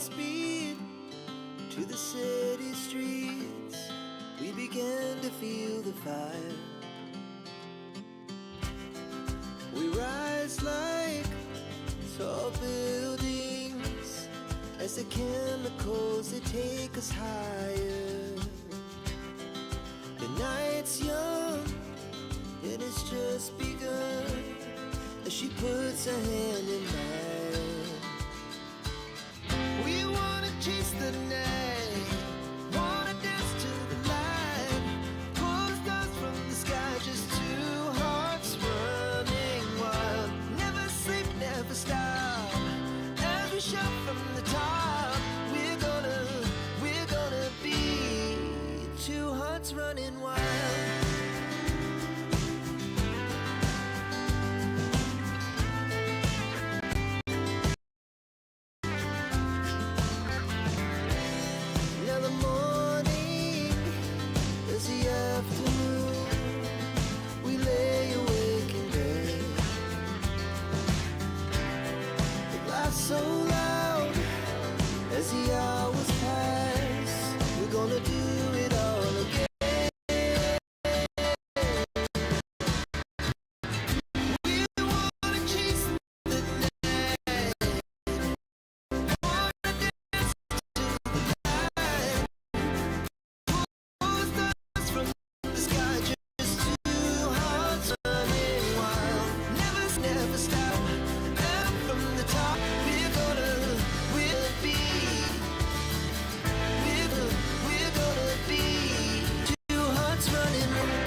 speed to the city streets. We began to feel the fire. We rise like tall buildings as the chemicals, they take us higher. The night's young, it has just begun as she puts her hand in mine. We wanna chase the night, wanna dance to the light, pull the stars from the sky, just two hearts running wild. Never sleep, never stop, as we shout from the top. We're gonna be two hearts running wild. Now the morning is the afternoon. We lay awake in bed. It laughs so loud as the hours pass. We're gonna do it all again. We wanna chase the night, wanna dance to the light, pull the stars from the sky, just two hearts running wild. Never stop, up from the top. We're gonna be two hearts running wild.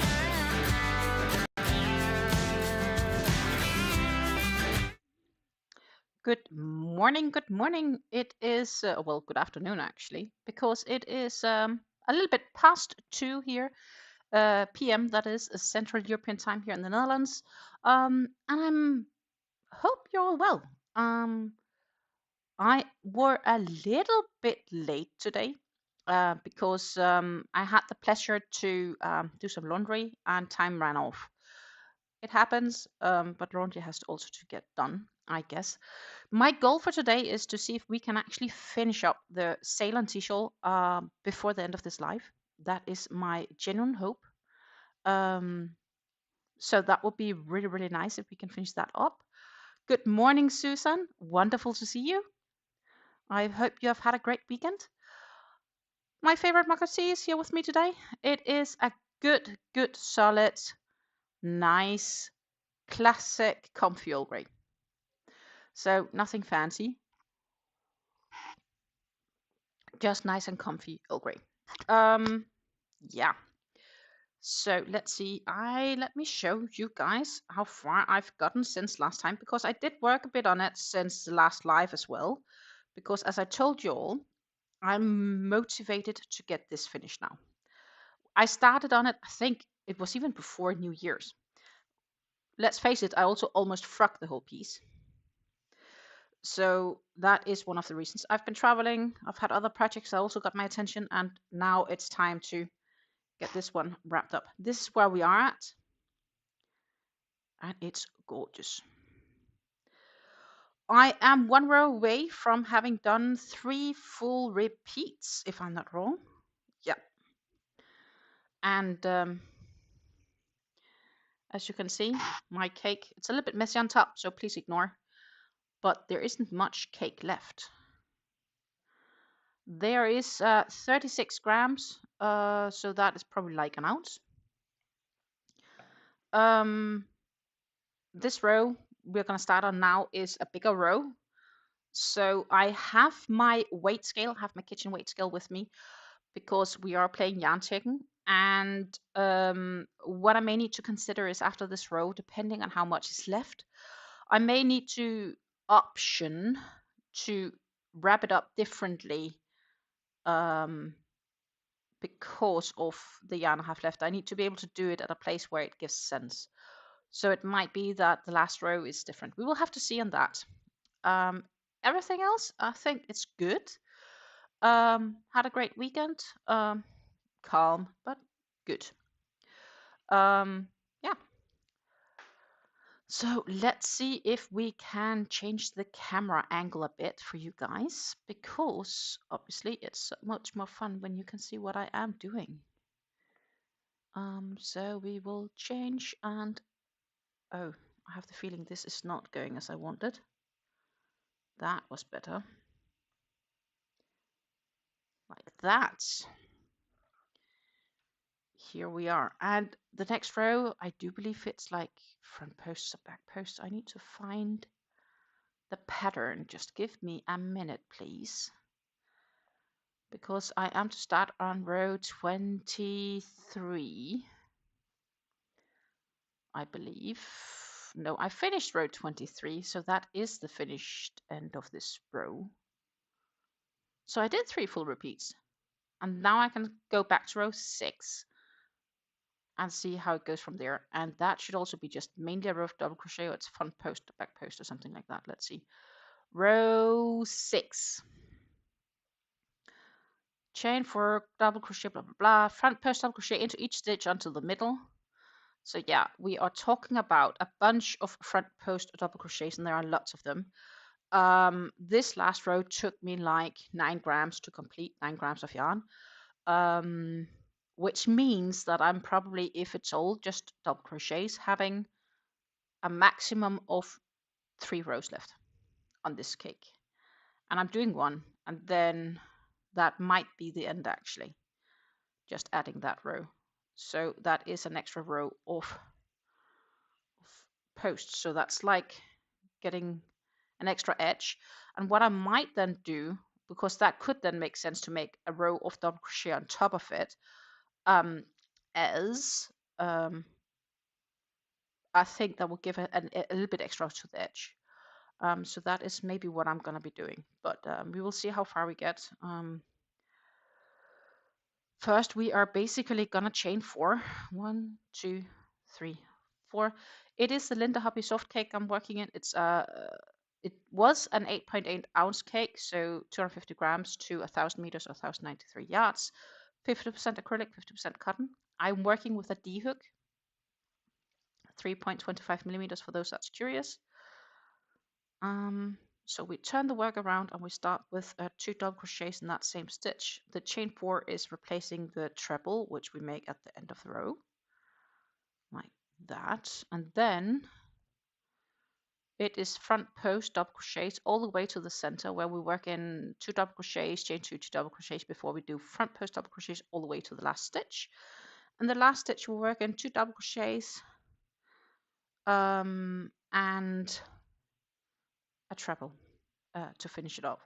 Good morning, good morning. It is, well, good afternoon actually, because it is a little bit past 2 here, p.m. That is Central European time here in the Netherlands. And hope you're all well. I were a little bit late today because I had the pleasure to do some laundry and time ran off. It happens, but laundry has also to get done, I guess. My goal for today is to see if we can actually finish up the Ceylon Tea Shawl before the end of this live. That is my genuine hope. So that would be really, really nice if we can finish that up. Good morning, Susan. Wonderful to see you. I hope you have had a great weekend. My favorite mug of tea is here with me today. It is a good, solid, nice, classic comfy Earl Grey. So nothing fancy, just nice and comfy Earl Grey. Yeah. So let's see. Let me show you guys how far I've gotten since last time, because I did work a bit on it since the last live as well. Because as I told you all, I'm motivated to get this finished now. I started on it, I think it was even before New Year's. Let's face it, I also almost frucked the whole piece. So that is one of the reasons. I've been traveling, I've had other projects that also got my attention, and now it's time to get this one wrapped up. This is where we are at, and it's gorgeous. I am one row away from having done 3 full repeats, if I'm not wrong. Yeah. And as you can see, my cake, it's a little bit messy on top, so please ignore. But there isn't much cake left. There is 36 grams, so that is probably like an ounce. This row we're going to start on now is a bigger row. So I have my weight scale, have my kitchen weight scale with me, because we are playing yarn checking. And what I may need to consider is after this row, depending on how much is left, I may need to option to wrap it up differently because of the yarn I have left. I need to be able to do it at a place where it gives sense. So it might be that the last row is different. We will have to see on that. Everything else, I think it's good. Had a great weekend. Calm, but good. Yeah. So let's see if we can change the camera angle a bit for you guys, because obviously it's so much more fun when you can see what I am doing. So we will change, and oh, I have the feeling this is not going as I wanted. That was better. Like that. Here we are. And the next row, I do believe it's like front posts or back posts. I need to find the pattern. Just give me a minute, please. Because I am to start on row 23, I believe. No, I finished row 23, so that is the finished end of this row. So I did 3 full repeats. And now I can go back to row 6 and see how it goes from there. And that should also be just mainly a row of double crochet, or it's front post, back post, or something like that. Let's see. Row 6. Chain 4, double crochet, blah, blah, blah. Front post double crochet into each stitch until the middle. So yeah, we are talking about a bunch of front post double crochets, and there are lots of them. This last row took me like 9 grams to complete, 9 grams of yarn. Which means that I'm probably, if it's all just double crochets, having a maximum of 3 rows left on this cake. And I'm doing one, and then that might be the end actually, just adding that row. So that is an extra row of posts. So that's like getting an extra edge. And what I might then do, because that could then make sense to make a row of double crochet on top of it, as I think that will give a little bit extra to the edge. So that is maybe what I'm going to be doing, but we will see how far we get. First, we are basically going to chain 4. 1, 2, 3, 4. It is the Lindehobby Soft Cake I'm working in. It was an 8.8 ounce cake, so 250 grams to 1,000 meters or 1,093 yards. 50% acrylic, 50% cotton. I'm working with a D hook, 3.25 millimeters for those that's curious. So we turn the work around and we start with 2 double crochets in that same stitch. The chain 4 is replacing the treble, which we make at the end of the row, like that. And then it is front post double crochets all the way to the center, where we work in 2 double crochets, chain 2, 2 double crochets before we do front post double crochets all the way to the last stitch. And the last stitch we'll work in 2 double crochets and a treble to finish it off.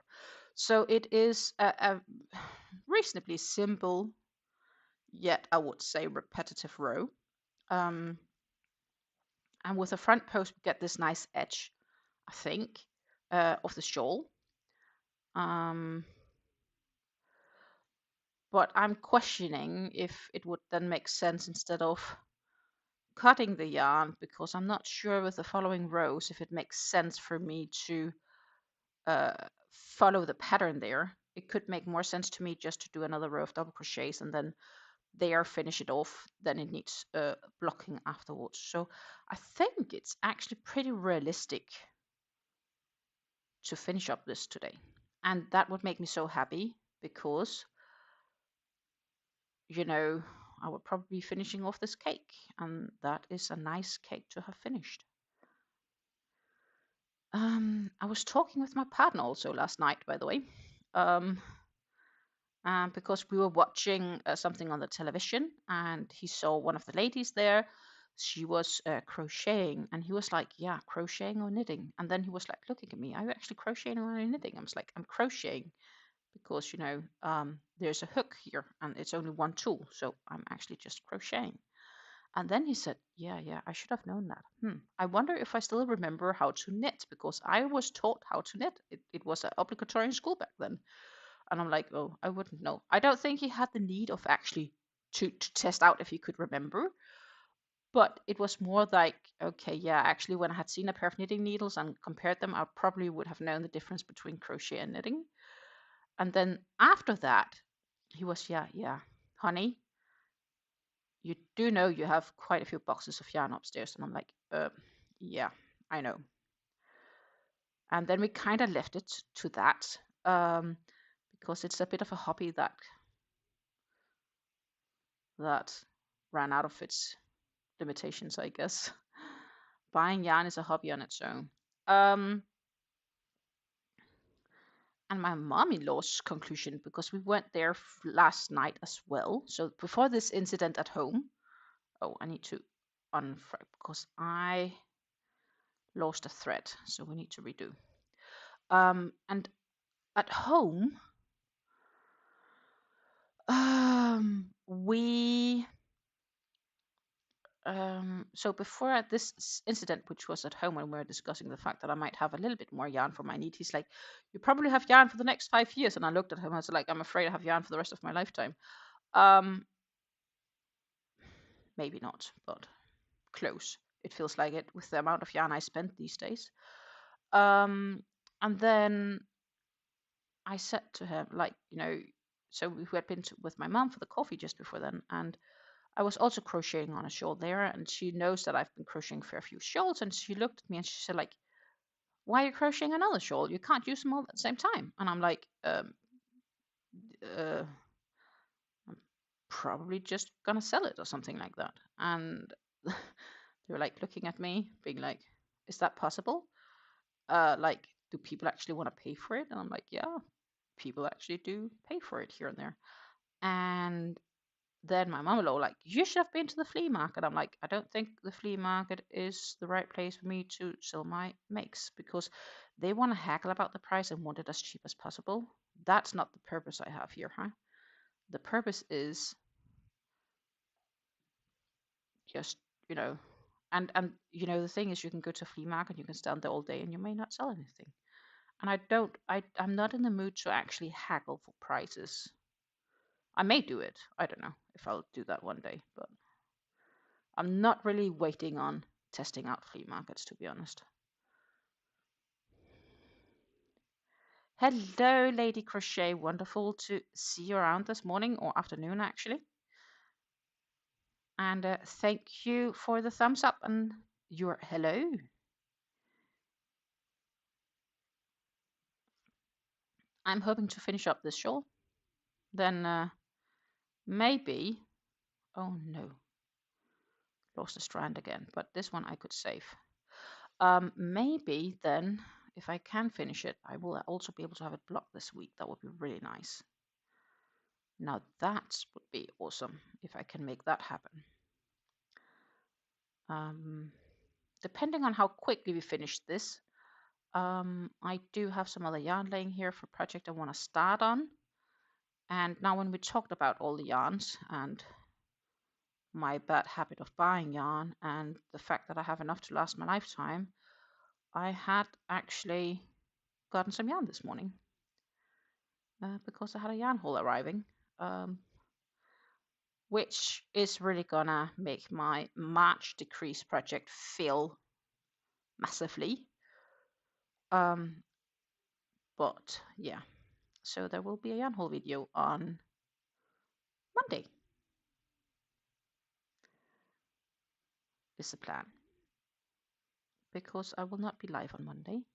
So it is a reasonably simple, yet I would say repetitive row. And with a front post, we get this nice edge, I think, of the shawl. But I'm questioning if it would then make sense, instead of cutting the yarn, because I'm not sure with the following rows if it makes sense for me to follow the pattern there. It could make more sense to me just to do another row of double crochets and then there finish it off. Then it needs blocking afterwards. So I think it's actually pretty realistic to finish up this today, and that would make me so happy, because you know I would probably be finishing off this cake, and that is a nice cake to have finished. I was talking with my partner also last night, by the way, because we were watching something on the television, and he saw one of the ladies there. She was crocheting, and he was like, "Yeah, crocheting or knitting?" And then he was like looking at me, "Are you actually crocheting or knitting?" I was like, "I'm crocheting, because there's a hook here, and it's only one tool, so I'm actually just crocheting." And then he said, yeah, I should have known that. I wonder if I still remember how to knit, because I was taught how to knit. It was obligatory in school back then. And I'm like, oh, I wouldn't know. I don't think he had the need of actually to test out if he could remember. But it was more like, okay, yeah, actually, when I had seen a pair of knitting needles and compared them, I probably would have known the difference between crochet and knitting. And then after that, he was, yeah, honey, you do know you have quite a few boxes of yarn upstairs. And I'm like, Yeah, I know. And then we kind of left it to that, because it's a bit of a hobby that ran out of its limitations, I guess. Buying yarn is a hobby on its own. And my mom-in-law's conclusion, because we went there last night as well. So before this incident at home, oh, I need to unfrag because I lost a thread, so we need to redo. And at home, we so before this incident, which was at home when we were discussing the fact that I might have a little bit more yarn for my need, he's like, "You probably have yarn for the next 5 years." And I looked at him, I was like, "I'm afraid I have yarn for the rest of my lifetime." Maybe not, but close. It feels like it with the amount of yarn I spend these days. And then I said to him, like, so we had been with my mom for the coffee just before then, and I was also crocheting on a shawl there, and she knows that I've been crocheting for a few shawls, and she looked at me and she said, like, "Why are you crocheting another shawl? You can't use them all at the same time." And I'm like, I'm probably just gonna sell it or something like that. And they were like looking at me, being like, "Is that possible? Like, do people actually want to pay for it?" And I'm like, "Yeah, people actually do pay for it here and there." And then my mom-in-law like, "You should have been to the flea market." I'm like, "I don't think the flea market is the right place for me to sell my makes, because they want to haggle about the price and want it as cheap as possible. That's not the purpose I have here, huh? The purpose is just, and the thing is, you can go to a flea market, you can stand there all day, and you may not sell anything. And I'm not in the mood to actually haggle for prices. I may do it. I don't know if I'll do that one day, but I'm not really waiting on testing out flea markets, to be honest. Hello, Lady Crochet. Wonderful to see you around this morning or afternoon, actually. And thank you for the thumbs up and your hello. I'm hoping to finish up this shawl. Then maybe. Oh no. Lost a strand again, but this one I could save. Maybe then, if I can finish it, I will also be able to have it blocked this week. That would be really nice. Now that would be awesome if I can make that happen. Depending on how quickly we finish this, I do have some other yarn laying here for a project I want to start on. And now when we talked about all the yarns and my bad habit of buying yarn and the fact that I have enough to last my lifetime, I had actually gotten some yarn this morning because I had a yarn haul arriving, which is really gonna make my March decrease project fail massively. But yeah, so there will be a yarn haul video on Monday, is the plan, because I will not be live on Monday.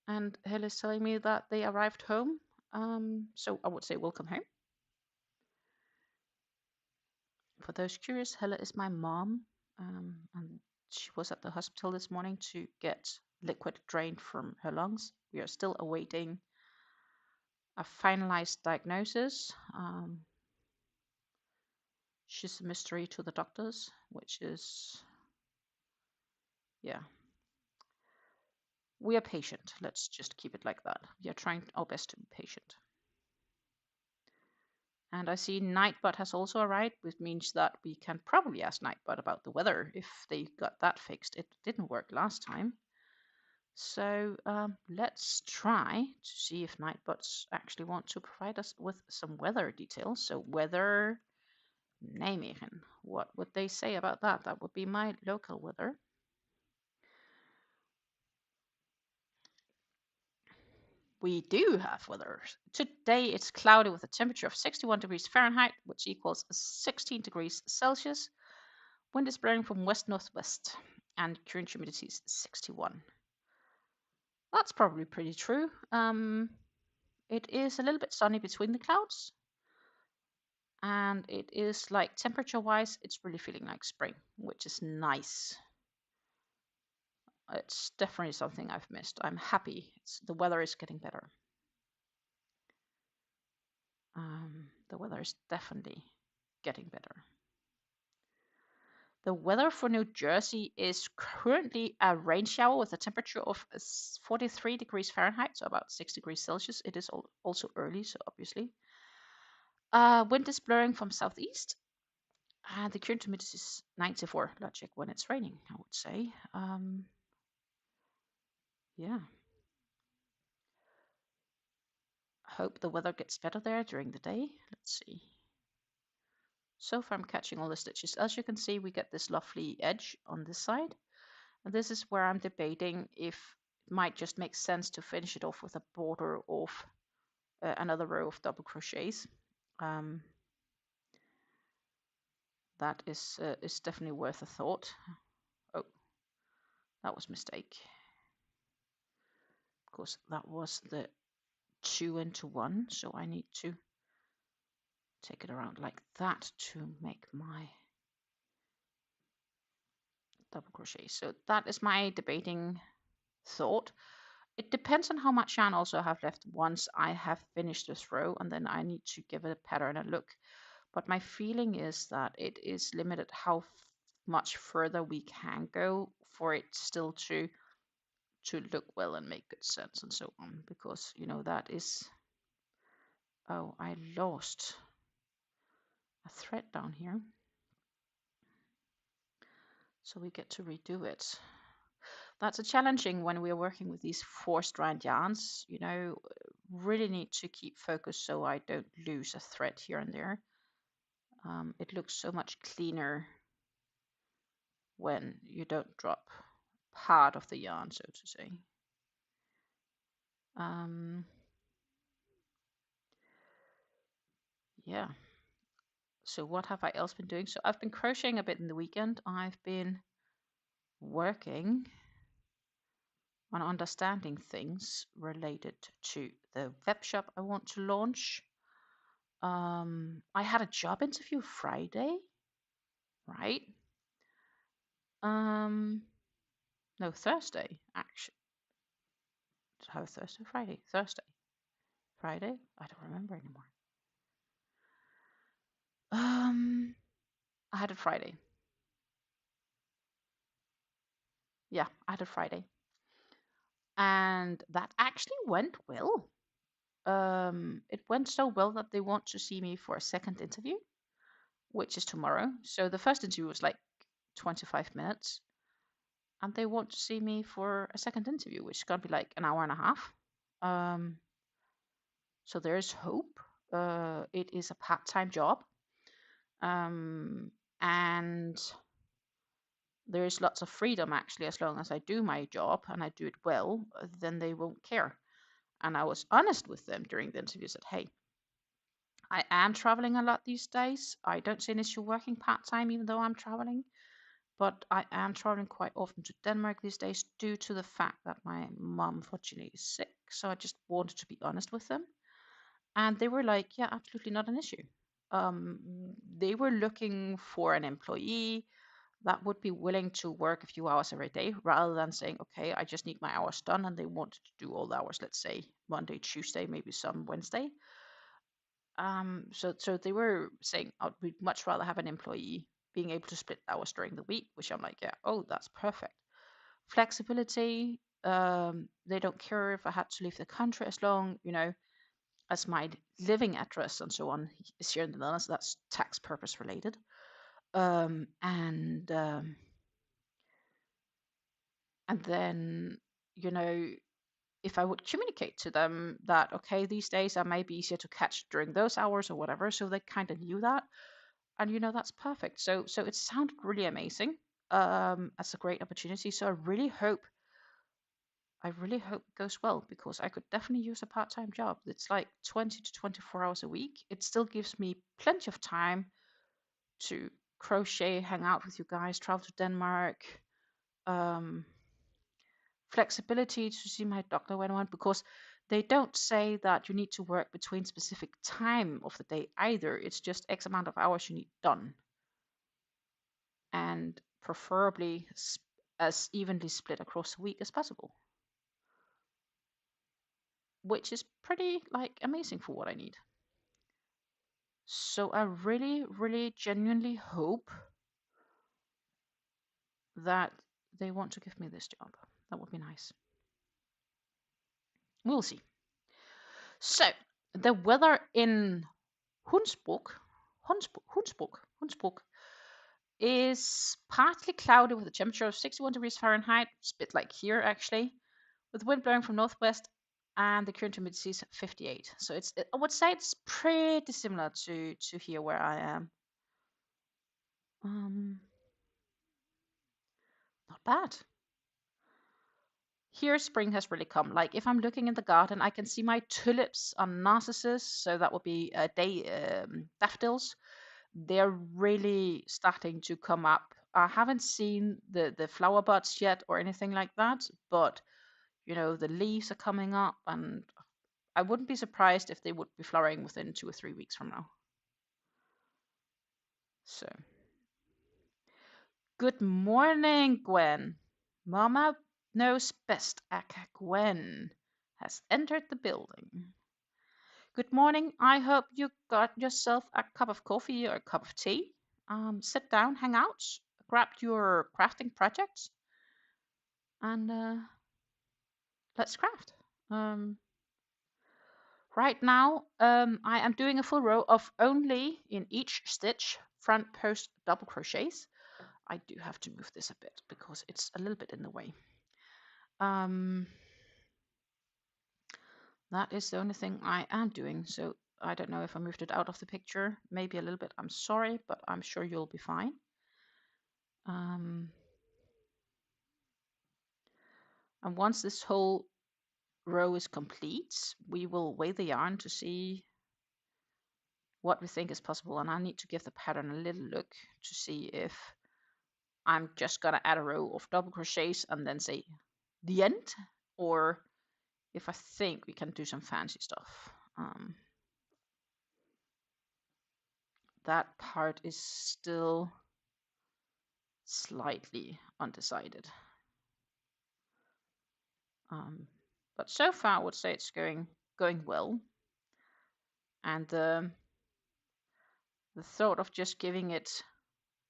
And Helle is telling me that they arrived home, so I would say welcome home. For those curious, Helle is my mom, and she was at the hospital this morning to get liquid drained from her lungs. We are still awaiting a finalized diagnosis. She's a mystery to the doctors, which is, yeah. We are patient. Let's just keep it like that. We are trying our best to be patient. And I see Nightbot has also arrived, which means that we can probably ask Nightbot about the weather if they got that fixed. It didn't work last time. So let's try to see if Nightbots actually want to provide us with some weather details. So weather Nijmegen. What would they say about that? That would be my local weather. We do have weather. Today it's cloudy with a temperature of 61 degrees Fahrenheit, which equals 16 degrees Celsius. Wind is blowing from west-northwest, and current humidity is 61. That's probably pretty true. It is a little bit sunny between the clouds, and it is like temperature-wise, it's really feeling like spring, which is nice. It's definitely something I've missed. I'm happy. The weather is getting better. The weather is definitely getting better. The weather for New Jersey is currently a rain shower with a temperature of 43 degrees Fahrenheit, so about 6 degrees Celsius. It is also early, so obviously. Wind is blowing from southeast, and the current humidity is 94. Logic when it's raining, I would say. Yeah. Hope the weather gets better there during the day. Let's see. So far I'm catching all the stitches. As you can see, we get this lovely edge on this side. And this is where I'm debating if it might just make sense to finish it off with a border of another row of double crochets. That is definitely worth a thought. Oh, that was a mistake. Of course, that was the 2 into 1, so I need to take it around like that to make my double crochet. So that is my debating thought. It depends on how much yarn also I have left once I have finished this row, and then I need to give it a pattern a look. But my feeling is that it is limited how much further we can go for it still to look well and make good sense and so on, because that is, oh, I lost a thread down here, so we get to redo it. That's a challenging when we're working with these 4-strand yarns. Really need to keep focus so I don't lose a thread here and there. It looks so much cleaner when you don't drop part of the yarn, so to say. Yeah. So what have I else been doing? So I've been crocheting a bit in the weekend. I've been working on understanding things related to the web shop I want to launch. I had a job interview Friday, right? No, Thursday, actually. How Thursday? Friday? Thursday. Friday? I don't remember anymore. I had it Friday. Yeah, I had it Friday. And that actually went well. It went so well that they want to see me for a second interview, which is tomorrow. So the first interview was like 25 minutes, and they want to see me for a second interview, which is gonna be like an hour and a half. So there is hope. It is a part-time job, and there is lots of freedom actually. As long as I do my job and I do it well, then they won't care. And I was honest with them during the interview, said, hey, I am traveling a lot these days. I don't see an issue working part-time even though I'm traveling, but I am traveling quite often to Denmark these days due to the fact that my mom unfortunately is sick. So I just wanted to be honest with them. And they were like, yeah, absolutely not an issue. They were looking for an employee that would be willing to work a few hours every day rather than saying, okay, I just need my hours done. And they wanted to do all the hours, let's say Monday, Tuesday, maybe some Wednesday. So they were saying, we'd much rather have an employee being able to split hours during the week, which I'm like, yeah, oh, that's perfect. Flexibility. They don't care if I had to leave the country as long, as my living address and so on is here in the Netherlands. That's tax purpose related. And then, if I would communicate to them that, okay, these days I might be easier to catch during those hours or whatever, so they kind of knew that. And that's perfect. So it sounded really amazing. That's a great opportunity. So I really hope I really hope it goes well because I could definitely use a part-time job. It's like 20 to 24 hours a week. It still gives me plenty of time to crochet, hang out with you guys, travel to Denmark, um, flexibility to see my doctor when I want, because they don't say that you need to work between specific time of the day either. It's just X amount of hours you need done, and preferably as evenly split across the week as possible, which is pretty like amazing for what I need. So I really, really genuinely hope that they want to give me this job. That would be nice. We'll see. So the weather in Hunsburg is partly cloudy with a temperature of 61 degrees Fahrenheit. It's a bit like here actually, with wind blowing from northwest, and the current humidity is 58. So I would say it's pretty similar to here where I am. Not bad. Here spring has really come. Like if I'm looking in the garden, I can see my tulips on narcissus, so that would be daffodils. They're really starting to come up. I haven't seen the flower buds yet or anything like that, but you know the leaves are coming up, and I wouldn't be surprised if they would be flowering within 2 or 3 weeks from now. So, good morning, Gwen. Mama knows best. Aka Gwen has entered the building. Good morning. I hope you got yourself a cup of coffee or a cup of tea. Sit down, hang out, grab your crafting projects, and let's craft. Right now, I am doing a full row of only in each stitch front post double crochets. I do have to move this a bit because it's a little bit in the way. That is the only thing I am doing. So I don't know if I moved it out of the picture. Maybe a little bit. I'm sorry, but I'm sure you'll be fine. And once this whole row is complete, we will weigh the yarn to see what we think is possible. And I need to give the pattern a little look to see if I'm just gonna add a row of double crochets and then say the end, or if I think we can do some fancy stuff. That part is still slightly undecided. But so far I would say it's going well. And the thought of just giving it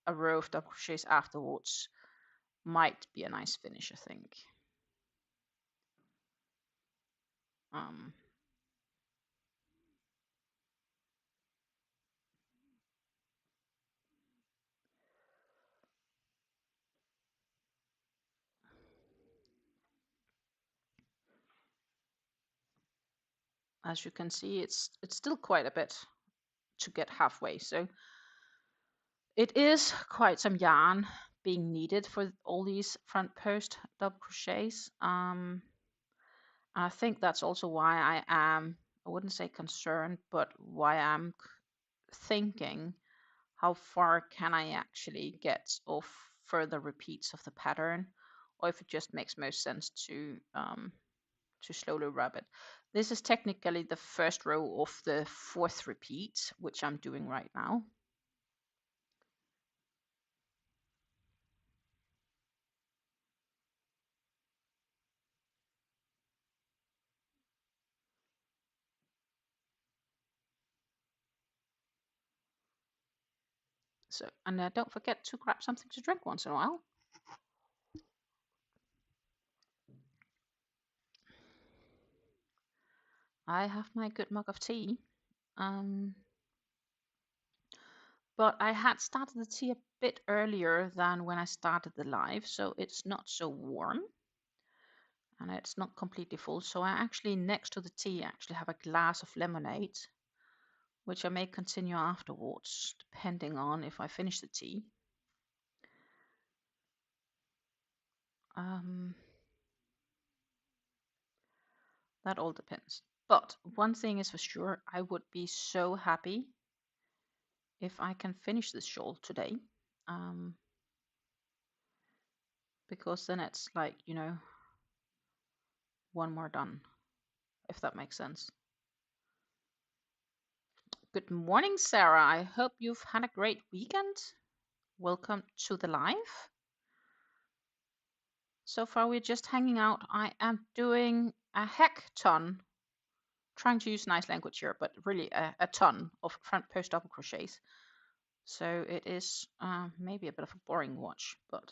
a row of double crochets afterwards might be a nice finish, I think. As you can see, it's still quite a bit to get halfway. So it is quite some yarn being needed for all these front post double crochets. I think that's also why I wouldn't say concerned, but why I'm thinking how far can I actually get of further repeats of the pattern, or if it just makes most sense to slowly wrap it. This is technically the first row of the fourth repeat, which I'm doing right now. So, and don't forget to grab something to drink once in a while. I have my good mug of tea. But I had started the tea a bit earlier than when I started the live, so it's not so warm. And it's not completely full. So I actually, next to the tea, actually have a glass of lemonade, which I may continue afterwards, depending on if I finish the tea. That all depends. But one thing is for sure, I would be so happy if I can finish this shawl today. Because then it's like, you know, one more done, if that makes sense. Good morning, Sarah. I hope you've had a great weekend. Welcome to the live. So far, we're just hanging out. I am doing a hackathon, trying to use nice language here, but really a ton of front post double crochets. So it is maybe a bit of a boring watch, but.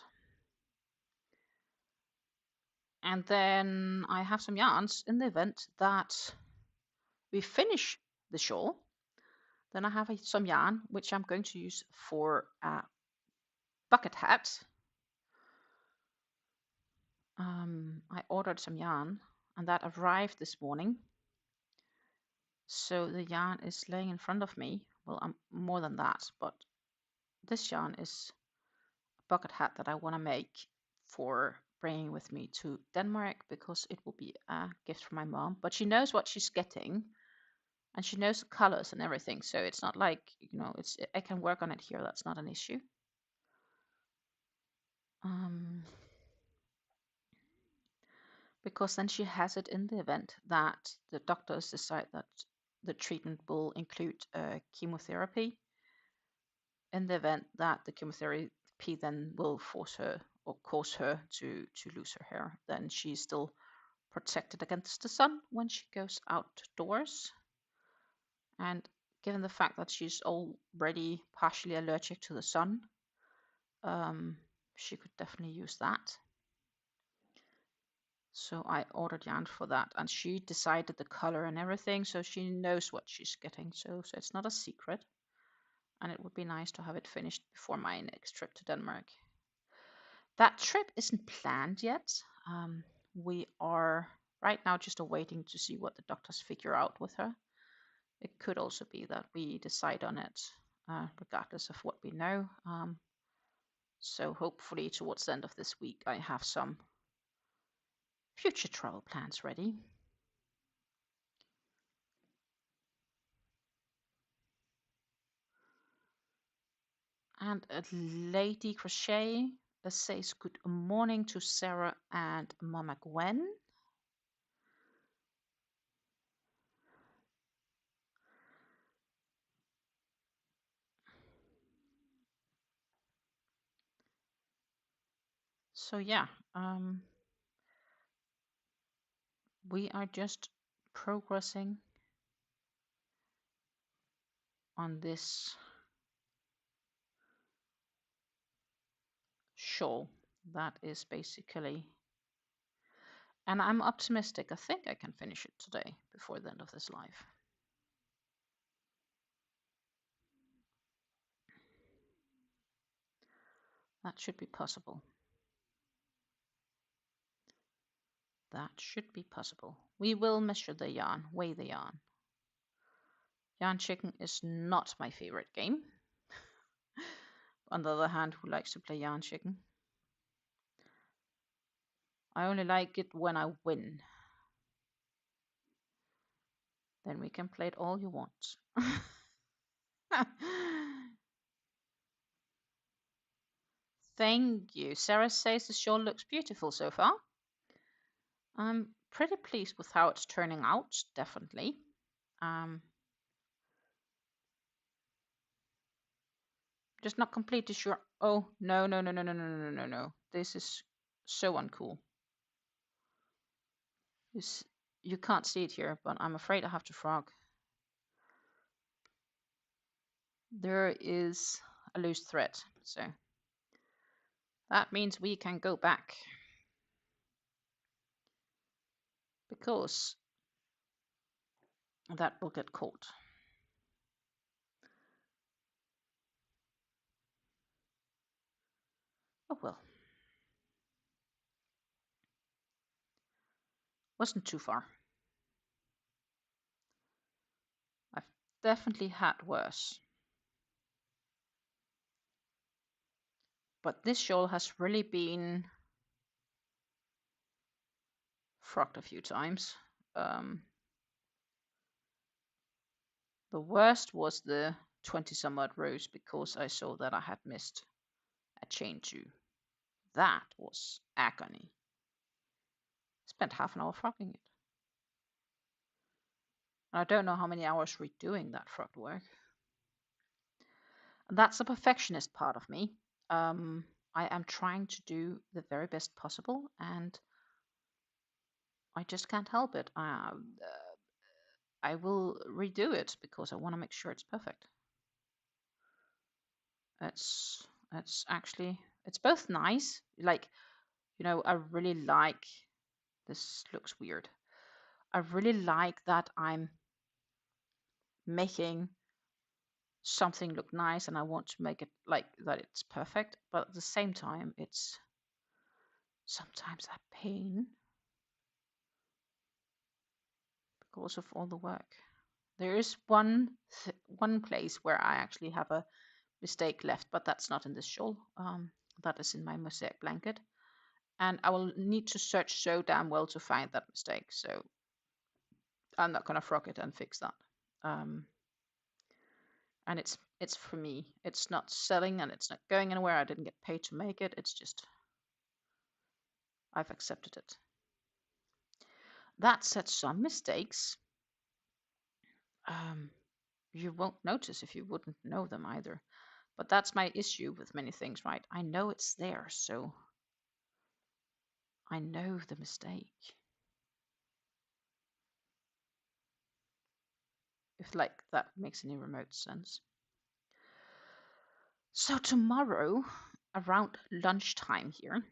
And then I have some yarns in the event that we finish the shawl. Then I have some yarn, which I'm going to use for a bucket hat. I ordered some yarn, and that arrived this morning. So the yarn is laying in front of me. Well, more than that, but this yarn is a bucket hat that I want to make for bringing with me to Denmark because it will be a gift from my mom. But she knows what she's getting, and she knows the colors and everything. So it's not like, you know, I can work on it here. That's not an issue. Because then she has it in the event that the doctors decide that the treatment will include chemotherapy. In the event that the chemotherapy then will force her or cause her to lose her hair, then she's still protected against the sun when she goes outdoors. And given the fact that she's already partially allergic to the sun, she could definitely use that. So I ordered yarn for that, and she decided the color and everything, so she knows what she's getting. So it's not a secret, and it would be nice to have it finished before my next trip to Denmark. That trip isn't planned yet. We are right now just awaiting to see what the doctors figure out with her. It could also be that we decide on it regardless of what we know. So hopefully towards the end of this week, I have some future travel plans ready. And a Lady Crochet says good morning to Sarah and Mama Gwen. So yeah, we are just progressing on this shawl that is basically, and I'm optimistic. I think I can finish it today before the end of this live. That should be possible. That should be possible. We will measure the yarn, weigh the yarn. Yarn Chicken is not my favorite game. On the other hand, who likes to play Yarn Chicken? I only like it when I win. Then we can play it all you want. Thank you. Sarah says the shawl looks beautiful so far. I'm pretty pleased with how it's turning out, definitely. Just not completely sure. Oh, no, no, no, no, no, no, no, no, no. This is so uncool. You can't see it here, but I'm afraid I have to frog. There is a loose thread, so that means we can go back. Because that will get caught. Oh well. Wasn't too far. I've definitely had worse. But this shawl has really been frogged a few times. The worst was the 20 some odd rows because I saw that I had missed a chain 2. That was agony. Spent half an hour frocking it. And I don't know how many hours redoing that frogged work. And that's the perfectionist part of me. I am trying to do the very best possible, and I just can't help it. I will redo it because I want to make sure it's perfect. It's actually, it's both nice, like, you know, I really like, this looks weird. I really like that I'm making something look nice and I want to make it like that it's perfect, but at the same time it's sometimes a pain because of all the work. There is one place where I actually have a mistake left, but that's not in this shawl. That is in my mosaic blanket, and I will need to search so damn well to find that mistake. So I'm not gonna frog it and fix that. And it's for me. It's not selling and it's not going anywhere. I didn't get paid to make it. It's just I've accepted it. That said, some mistakes you won't notice if you wouldn't know them either. But that's my issue with many things, right? I know it's there, so I know the mistake. If like that makes any remote sense. So tomorrow, around lunchtime here,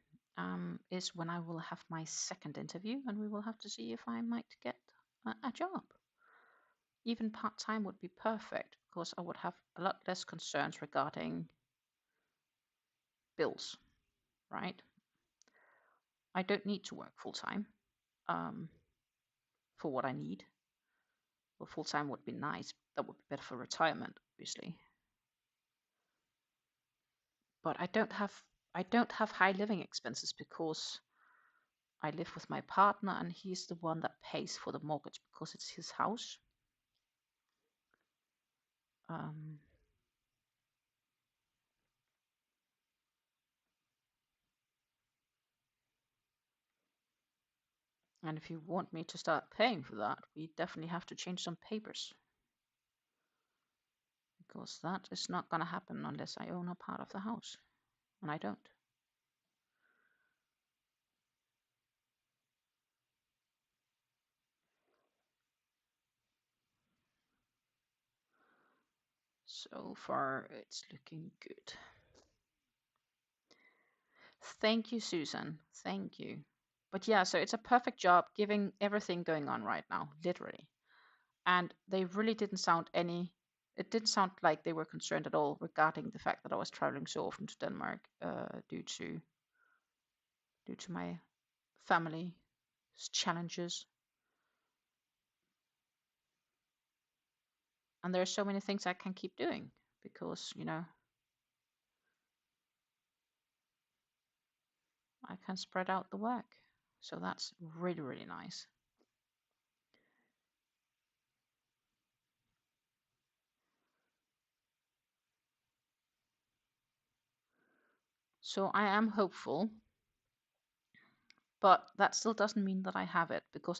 is when I will have my second interview, and we will have to see if I might get a job. Even part-time would be perfect because I would have a lot less concerns regarding bills, right? I don't need to work full-time for what I need. Well, full-time would be nice. That would be better for retirement, obviously. But I don't have high living expenses because I live with my partner and he's the one that pays for the mortgage because it's his house. And if you want me to start paying for that, we definitely have to change some papers. Because that is not going to happen unless I own a part of the house. And I don't. So far, it's looking good. Thank you, Susan. Thank you. But yeah, so it's a perfect job given everything going on right now, literally. And they really didn't sound it didn't sound like they were concerned at all regarding the fact that I was traveling so often to Denmark due to my family challenges. And there are so many things I can keep doing because, you know, I can spread out the work. So that's really, really nice. So I am hopeful, but that still doesn't mean that I have it because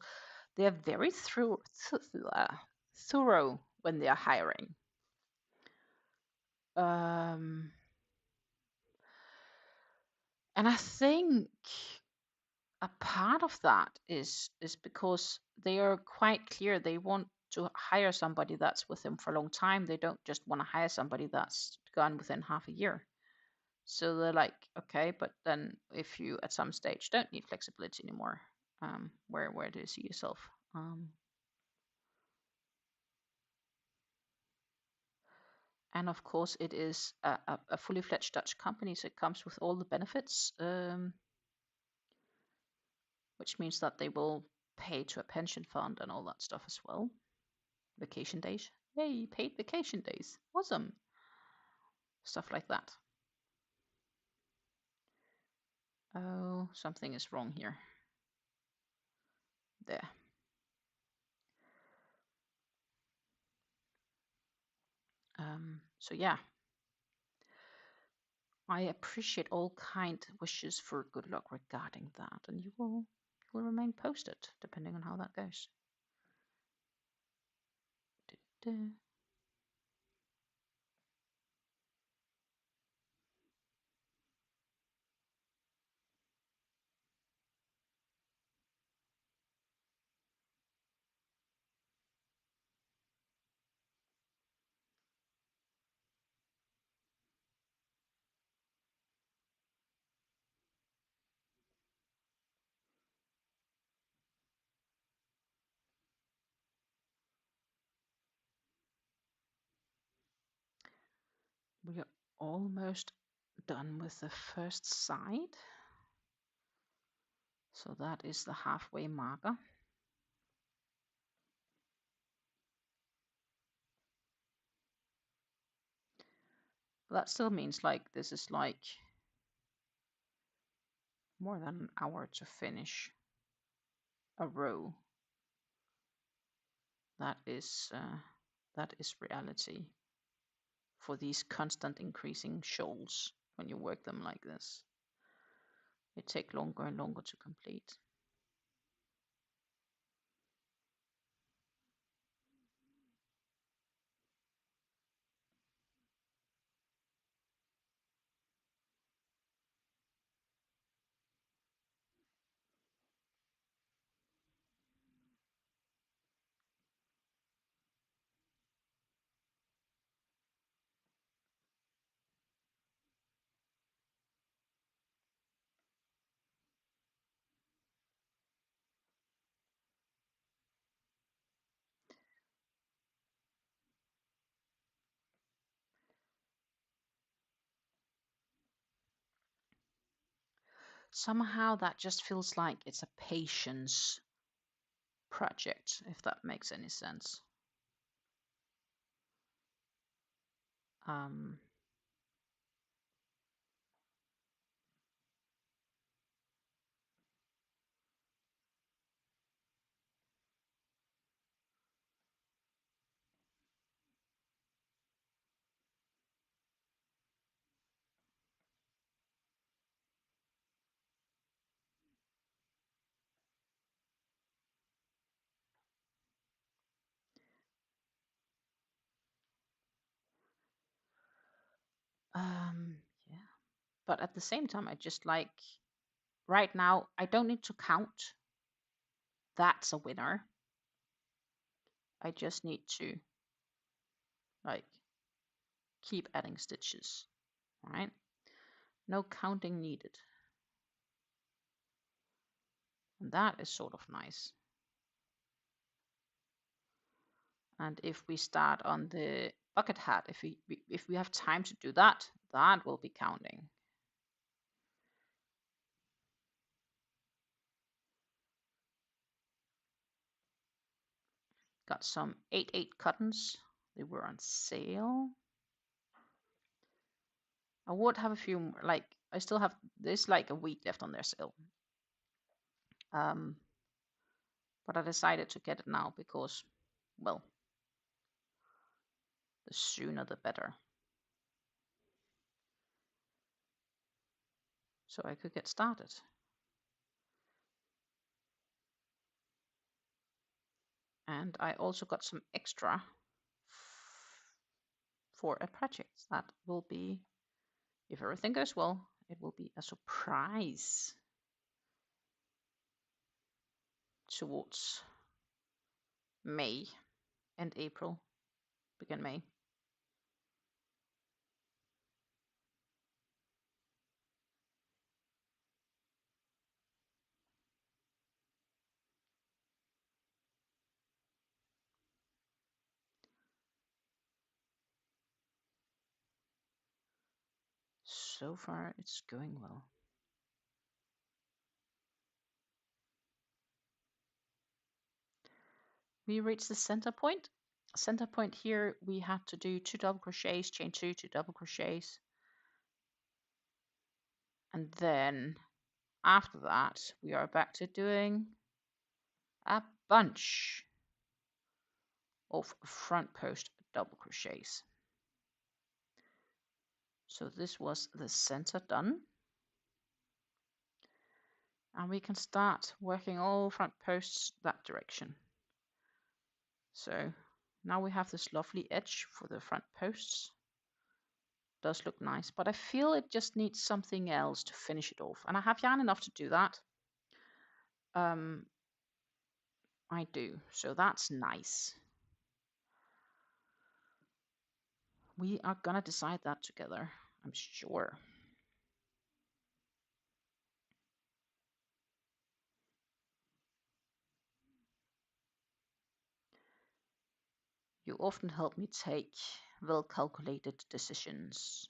they are very thorough when they are hiring. And I think a part of that is because they are quite clear they want to hire somebody that's with them for a long time. They don't just want to hire somebody that's gone within half a year. So they're like, okay, but then if you at some stage don't need flexibility anymore, where do you see yourself? And of course, it is a fully fledged Dutch company, so it comes with all the benefits, which means that they will pay to a pension fund and all that stuff as well. Vacation days. Yay, paid vacation days. Awesome. Stuff like that. Oh, something is wrong here. There. So yeah, I appreciate all kind wishes for good luck regarding that, and you will remain posted depending on how that goes. Du-du. We are almost done with the first side. So that is the halfway marker. That still means like this is like more than an hour to finish a row. That is reality for these constant increasing shawls when you work them like this. They take longer and longer to complete. Somehow that just feels like it's a patience project, if that makes any sense. Um, yeah. But at the same time, I just like right now, I don't need to count. That's a winner. I just need to like keep adding stitches, right? No counting needed. And that is sort of nice. And if we start on the bucket hat, if we have time to do that, that will be counting. Got some 8/8 cottons. They were on sale. I would have a few more, like I still have there's like a week left on their sale. But I decided to get it now because, well, the sooner the better. So I could get started. And I also got some extra for a project that will be, if everything goes well, it will be a surprise towards May and April, begin May. So far, it's going well. We reached the center point. Center point here, we had to do 2 double crochets, chain 2, 2 double crochets. And then after that, we are back to doing a bunch of front post double crochets. So this was the center done. And we can start working all front posts that direction. So now we have this lovely edge for the front posts. Does look nice, but I feel it just needs something else to finish it off. And I have yarn enough to do that. I do, so that's nice. We are gonna decide that together, I'm sure. You often help me take well-calculated decisions.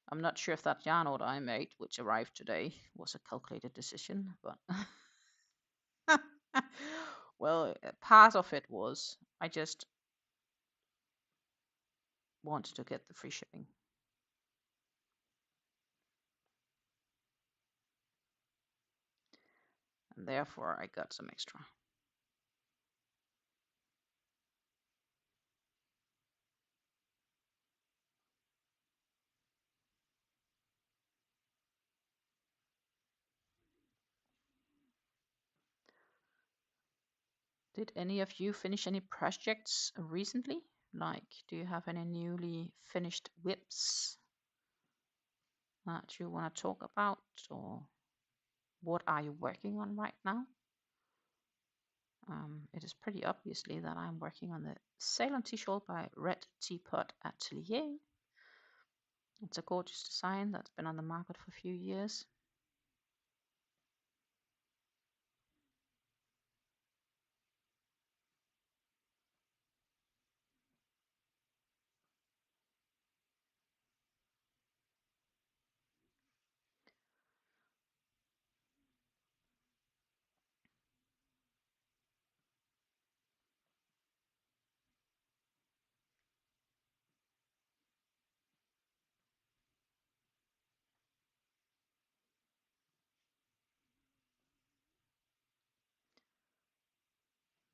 I'm not sure if that yarn order I made, which arrived today, was a calculated decision, but well, part of it was. I just wanted to get the free shipping. And therefore I got some extra. Did any of you finish any projects recently? Like, do you have any newly finished whips that you want to talk about? Or what are you working on right now? It is pretty obviously that I'm working on the Ceylon Tea Shawl by Red Teapot Atelier. It's a gorgeous design that's been on the market for a few years.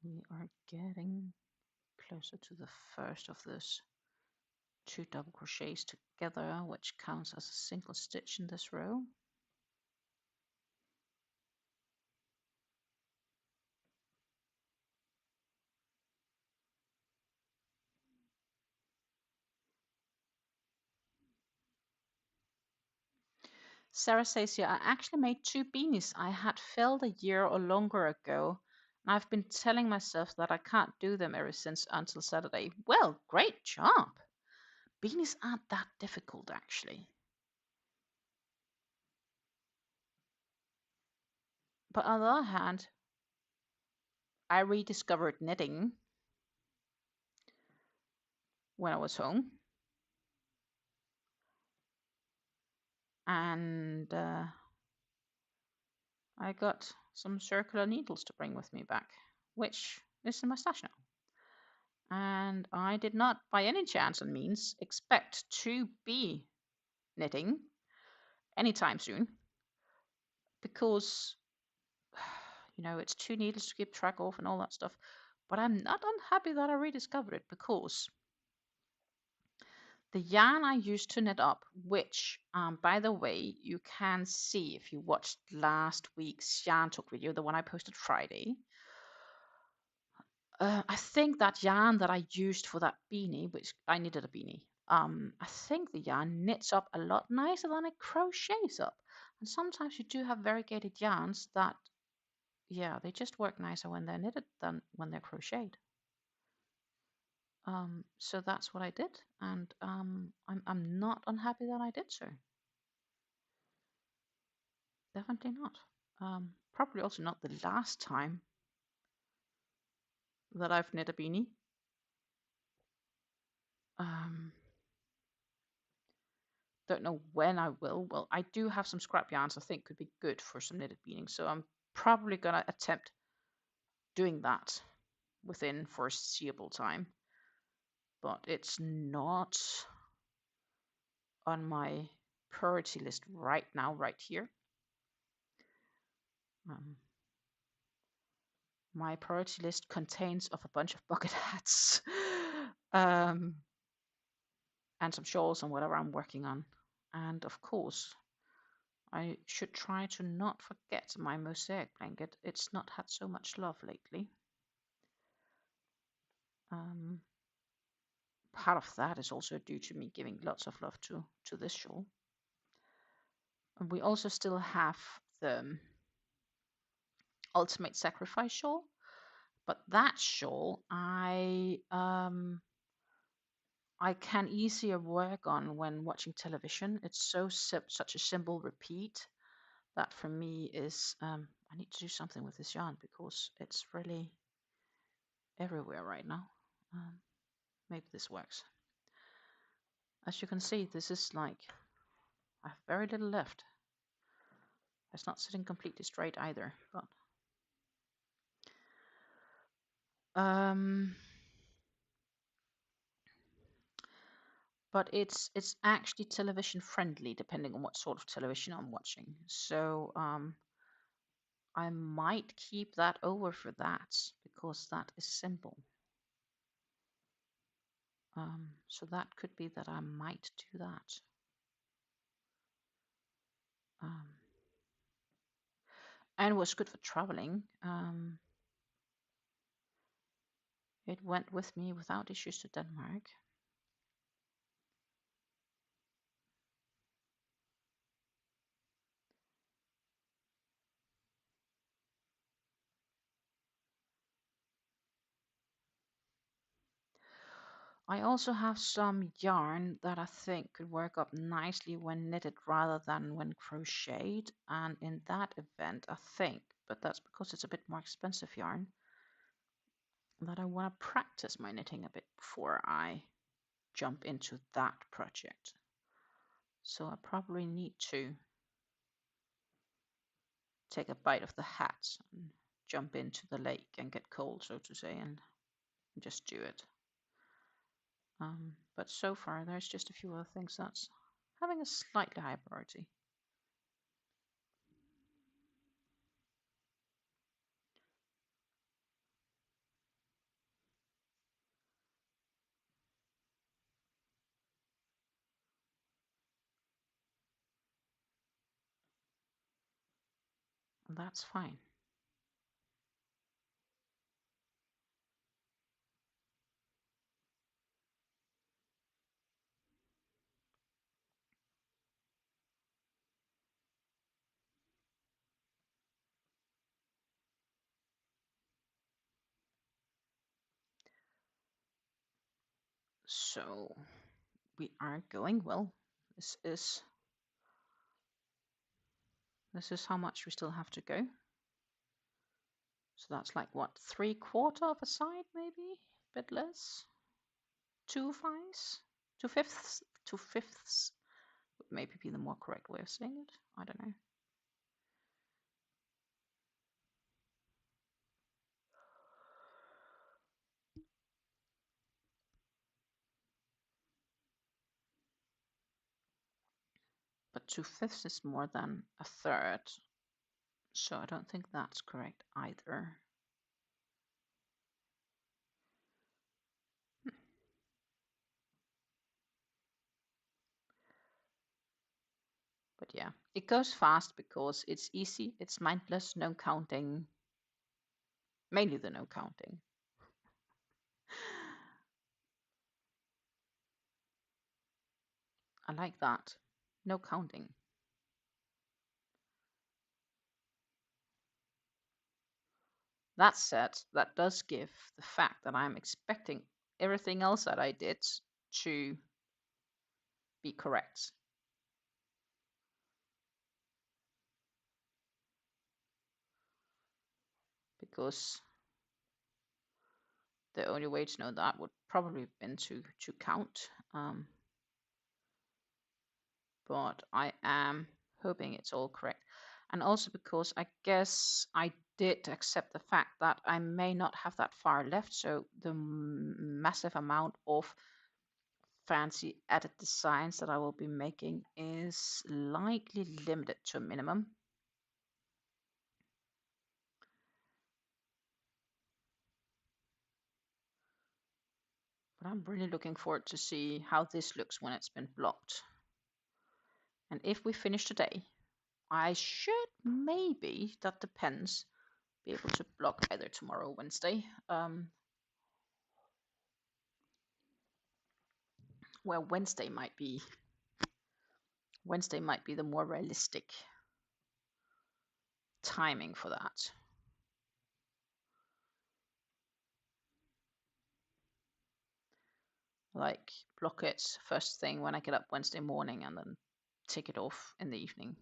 We are getting closer to the first of this 2 double crochets together, which counts as a single stitch in this row. Sarah says here, I actually made 2 beanies I had felled a year or longer ago. And I've been telling myself that I can't do them ever since until Saturday. Well, great job. Beanies aren't that difficult, actually. But on the other hand, I rediscovered knitting when I was home. And I got some circular needles to bring with me back, which is in my stash now. And I did not, by any chance and means, expect to be knitting anytime soon, because it's 2 needles to keep track of and all that stuff. But I'm not unhappy that I rediscovered it, because the yarn I used to knit up, which by the way you can see if you watched last week's yarn talk video, the one I posted Friday, I think that yarn that I used for that beanie, which I knitted a beanie, I think the yarn knits up a lot nicer than it crochets up. And sometimes you do have variegated yarns that, yeah, they just work nicer when they're knitted than when they're crocheted. So that's what I did, and I'm not unhappy that I did so. Definitely not. Probably also not the last time that I've knit a beanie. Don't know when I will. Well, I do have some scrap yarns I think could be good for some knitted beanies, so I'm probably gonna attempt doing that within foreseeable time. But it's not on my priority list right now, right here. My priority list contains of a bunch of bucket hats and some shawls and whatever I'm working on. And of course, I should try to not forget my mosaic blanket. It's not had so much love lately. Part of that is also due to me giving lots of love to this shawl. And we also still have the Ultimate Sacrifice shawl, but that shawl I can easier work on when watching television. It's such a simple repeat that for me is I need to do something with this yarn because it's really everywhere right now. Maybe this works. As you can see, this is like I have very little left. It's not sitting completely straight either, but it's actually television friendly depending on what sort of television I'm watching. So I might keep that over for that because that is simple. So that could be that I might do that. And was good for traveling. It went with me without issues to Denmark. I also have some yarn that I think could work up nicely when knitted rather than when crocheted. And in that event, I think, but that's because it's a bit more expensive yarn, that I want to practice my knitting a bit before I jump into that project. So I probably need to take a bite of the hat and jump into the lake and get cold, so to say, and just do it. But so far, there's just a few other things that's having a slightly higher priority. And that's fine. So we are going well. This is how much we still have to go. So that's like what, 3/4 of a side, maybe a bit less. 2/5, 2/5, 2/5 would maybe be the more correct way of saying it. I don't know. But 2/5 is more than a third, so I don't think that's correct either. But yeah, it goes fast because it's easy, it's mindless, no counting. Mainly the no counting. I like that. No counting. That said, that does give the fact that I'm expecting everything else that I did to be correct. Because the only way to know that would probably have been to count. But I am hoping it's all correct. And also because I guess I did accept the fact that I may not have that far left. So the massive amount of fancy added designs that I will be making is likely limited to a minimum. But I'm really looking forward to see how this looks when it's been blocked. And if we finish today, I should maybe, that depends, be able to block either tomorrow or Wednesday. Well, Wednesday might be the more realistic timing for that. Like block it first thing when I get up Wednesday morning and then take it off in the evening.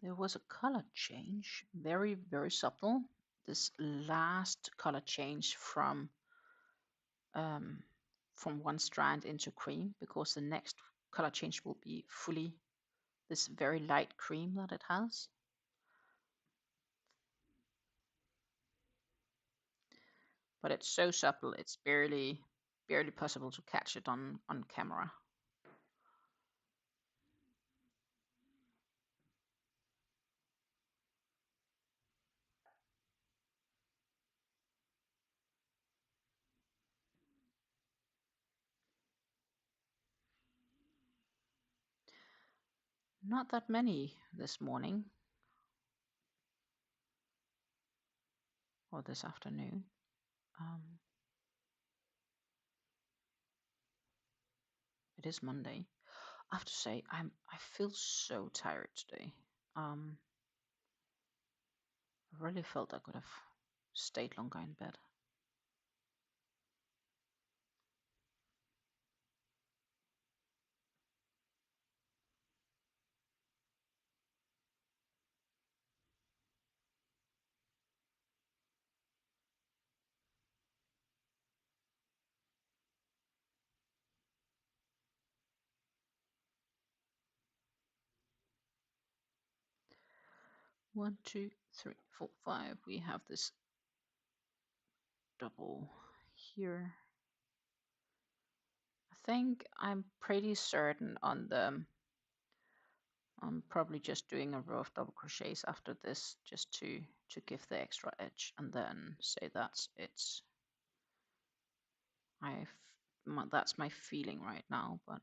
There was a color change, very, very subtle. This last color change from one strand into cream, because the next color change will be fully this very light cream that it has. But it's so subtle, it's barely possible to catch it on camera. Not that many this morning or this afternoon. It is Monday. I have to say, I feel so tired today. I really felt I could have stayed longer in bed. One, two, three, four, five. We have this double here. I think I'm pretty certain on the I'm probably just doing a row of double crochets after this, just to give the extra edge, and then say that's it. That's my feeling right now, but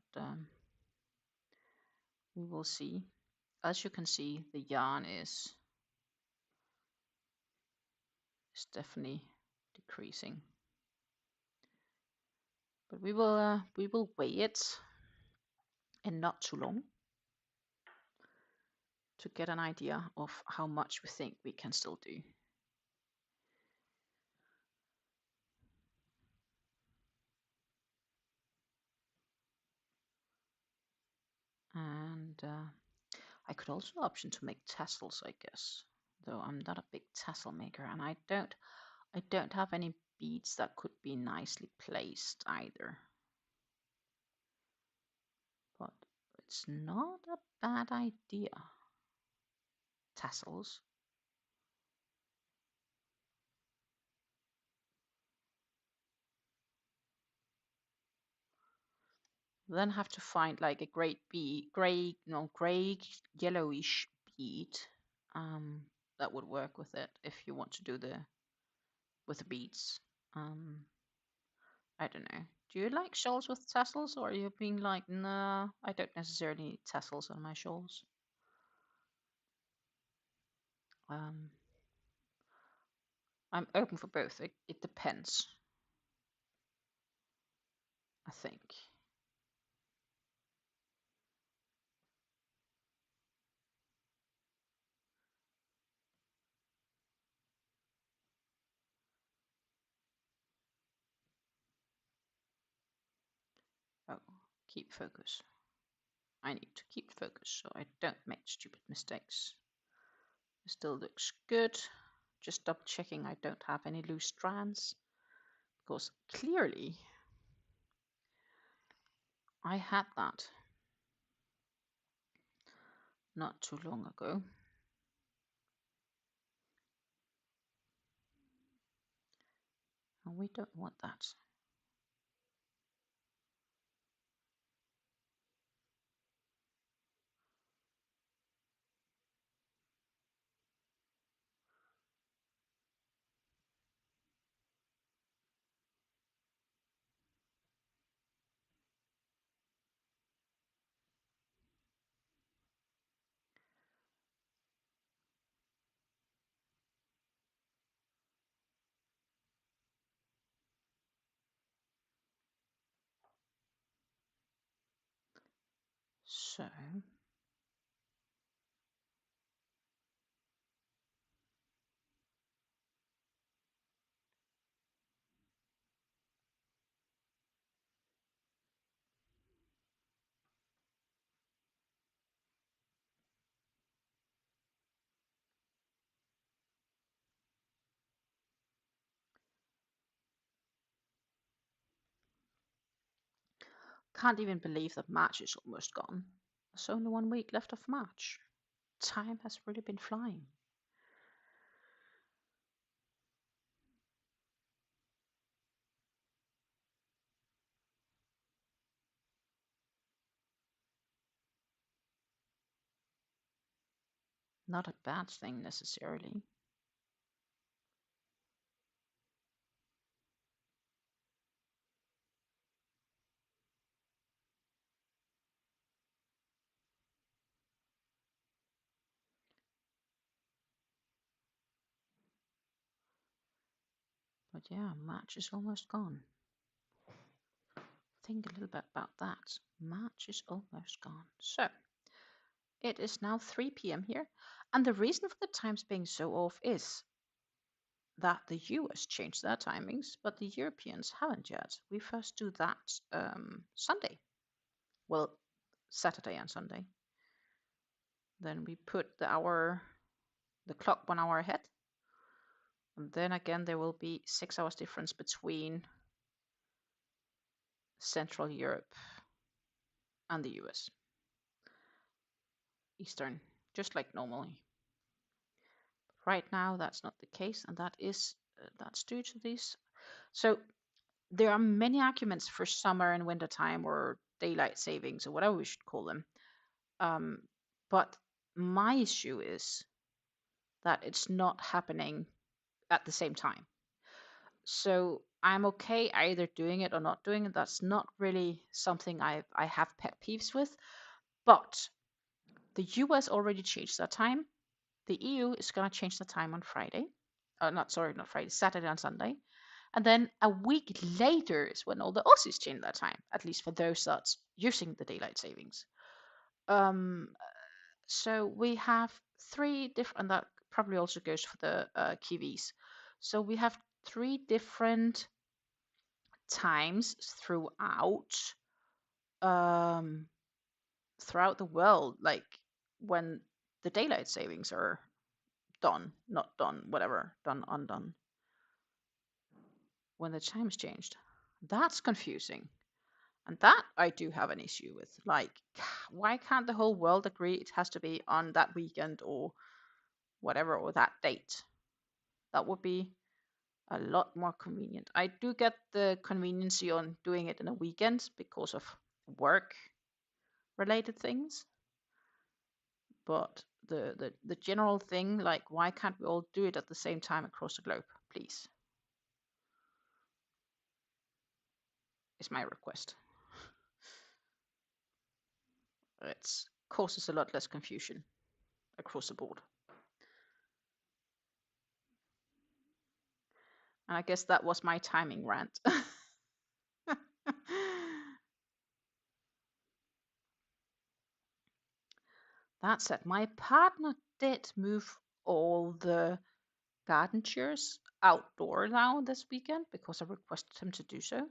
we will see. As you can see, the yarn is definitely decreasing, but we will weigh it in not too long to get an idea of how much we think we can still do. And I could also option to make tassels, I guess, though I'm not a big tassel maker, and I don't have any beads that could be nicely placed either. But it's not a bad idea. Tassels. Then have to find like a gray yellowish bead that would work with it if you want to do with the beads. I don't know. Do you like shawls with tassels, or are you being like, nah, I don't necessarily need tassels on my shawls? I'm open for both. It depends, I think. Oh, keep focus. I need to keep focus so I don't make stupid mistakes. It still looks good. Just double checking I don't have any loose strands, because clearly I had that not too long ago. And we don't want that. So can't even believe that March is almost gone. There's only 1 week left of March. Time has really been flying. Not a bad thing necessarily. But yeah, March is almost gone. Think a little bit about that. March is almost gone. So it is now 3 p.m. here. And the reason for the times being so off is that the US changed their timings, but the Europeans haven't yet. We first do that Sunday. Well, Saturday and Sunday. Then we put the clock 1 hour ahead. And then again, there will be 6 hours difference between Central Europe and the US. Eastern, just like normally. Right now, that's not the case, and that's due to these. So there are many arguments for summer and winter time, or daylight savings, or whatever we should call them. But my issue is that it's not happening at the same time. So I'm okay either doing it or not doing it. That's not really something I have pet peeves with. But the US already changed their time. The EU is going to change the time on Friday. Not Friday, Saturday and Sunday. And then a week later is when all the Aussies change their time, at least for those that's using the daylight savings. Um, so we have 3 different, and that probably also goes for the Kiwis. So we have 3 different times um, throughout the world, like when the daylight savings are done, not done, whatever, done, undone, when the times changed. That's confusing. And that I do have an issue with. Like, why can't the whole world agree it has to be on that weekend or whatever, or that date? That would be a lot more convenient. I do get the conveniency on doing it in a weekend because of work related things. But the general thing, like, why can't we all do it at the same time across the globe, please? Is my request. It causes a lot less confusion across the board. And I guess that was my timing rant. That said, my partner did move all the garden chairs outdoor now this weekend because I requested him to do so.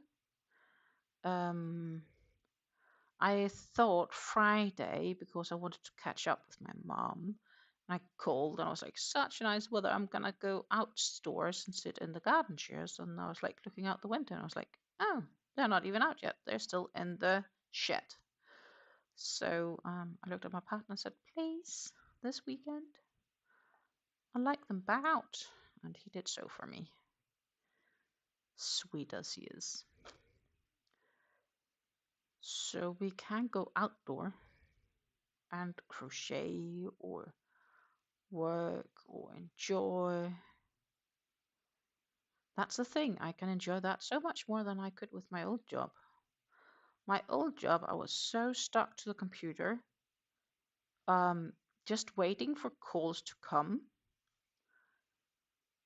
I thought Friday, because I wanted to catch up with my mom, I called and I was like, such nice weather, I'm gonna go outdoors and sit in the garden chairs. And I was like looking out the window and I was like, oh, they're not even out yet. They're still in the shed. So I looked at my partner and said, please, this weekend, I'd like them back out. And he did so for me. Sweet as he is. So we can go outdoor and crochet or work or enjoy. That's the thing. I can enjoy that so much more than I could with my old job. My old job, I was so stuck to the computer, just waiting for calls to come.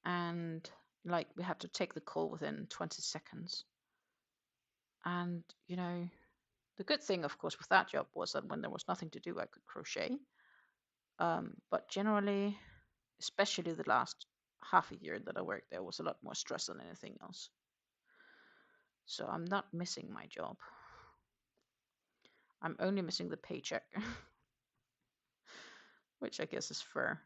And like we had to take the call within 20 seconds. And, you know, the good thing, of course, with that job was that when there was nothing to do, I could crochet. But generally, especially the last half a year that I worked there, was a lot more stress than anything else. So I'm not missing my job. I'm only missing the paycheck, which I guess is fair.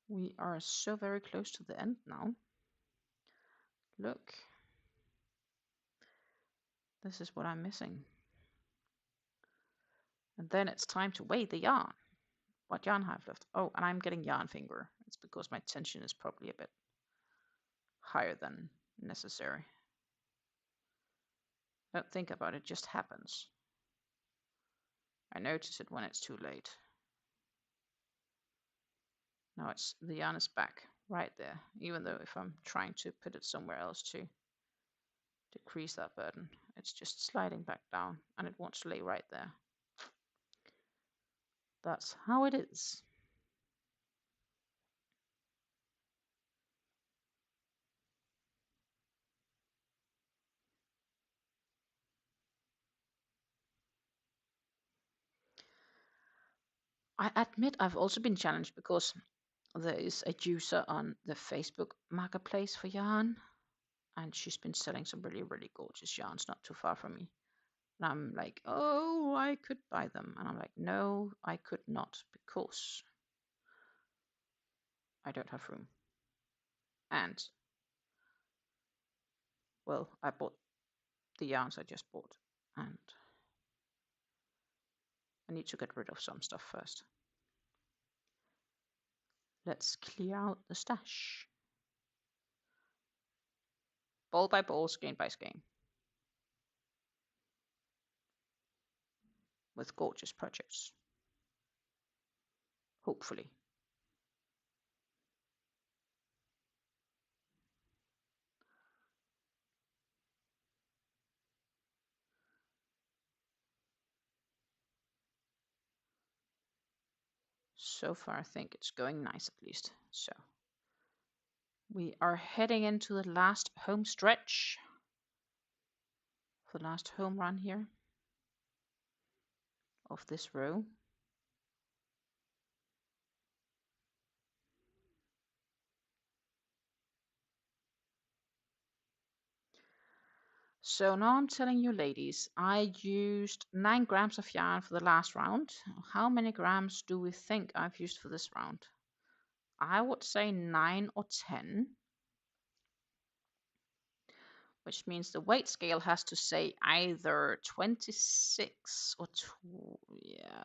We are so very close to the end now. Look, this is what I'm missing. And then it's time to weigh the yarn. What yarn have left? Oh, and I'm getting yarn finger. It's because my tension is probably a bit higher than necessary. Don't think about it, it just happens. I notice it when it's too late. Now it's the yarn is back right there, even though if I'm trying to put it somewhere else to decrease that burden, it's just sliding back down and it wants to lay right there. That's how it is. I admit I've also been challenged because there is a user on the Facebook marketplace for yarn, and she's been selling some really, really gorgeous yarns not too far from me. And I'm like, oh, I could buy them. And I'm like, no, I could not because I don't have room. And, well, I bought the yarns I just bought, and I need to get rid of some stuff first. Let's clear out the stash. Ball by ball, skein by skein. With gorgeous projects. Hopefully. So far, I think it's going nice at least. So we are heading into the last home stretch. The last home run here of this row. So now I'm telling you ladies, I used 9 grams of yarn for the last round. How many grams do we think I've used for this round? I would say 9 or 10. Which means the weight scale has to say either 26 or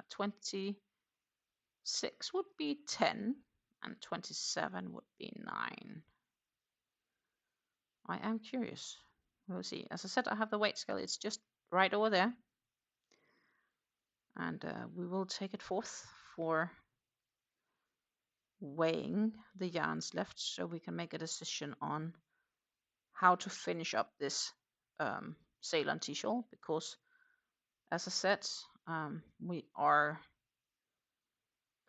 26 would be 10 and 27 would be 9. I am curious. We'll see. As I said, I have the weight scale. It's just right over there. And we will take it forth for weighing the yarns left so we can make a decision on how to finish up this Ceylon Tea Shawl, because as I said, we are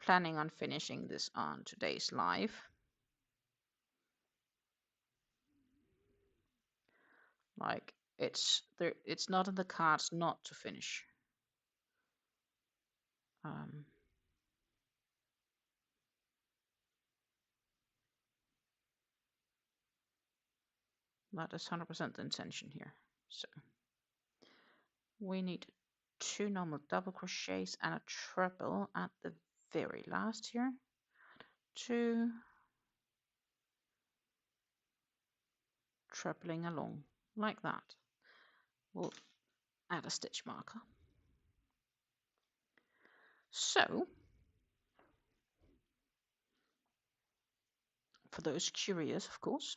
planning on finishing this on today's live. Like it's not in the cards not to finish. That is 100% the intention here. So we need 2 normal double crochets and a treble at the very last here. 2, trebling along like that. We'll add a stitch marker. So, for those curious, of course,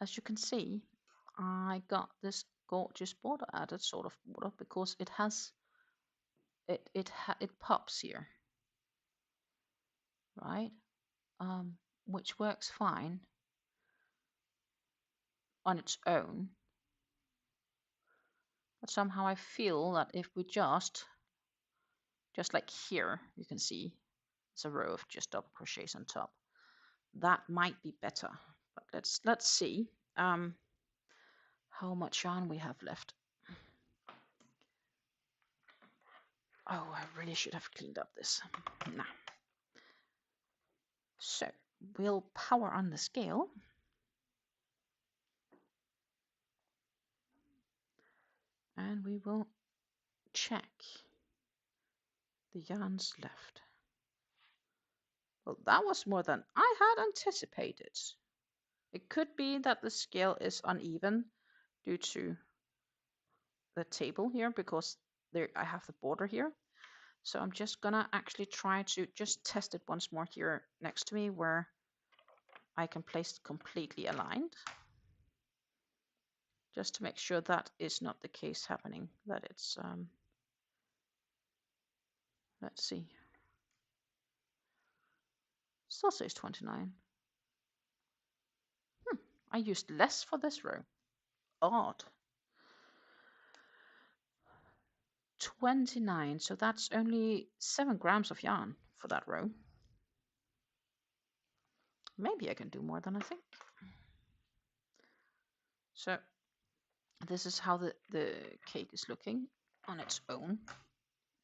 as you can see, I got this gorgeous border added, sort of border, because it has it pops here, right? Which works fine on its own. But somehow I feel that if we just like here, you can see it's a row of just double crochets on top. That might be better. But let's see how much yarn we have left. Oh, I really should have cleaned up this. Nah. So we'll power on the scale. And we will check the yarns left. Well, that was more than I had anticipated. It could be that the scale is uneven due to the table here, because there I have the border here. So I'm just gonna actually try to just test it once more here next to me, where I can place it completely aligned, just to make sure that is not the case happening, that it's let's see, still says 29. I used less for this row. Odd. 29, so that's only 7 grams of yarn for that row. Maybe I can do more than I think. So this is how the cake is looking on its own,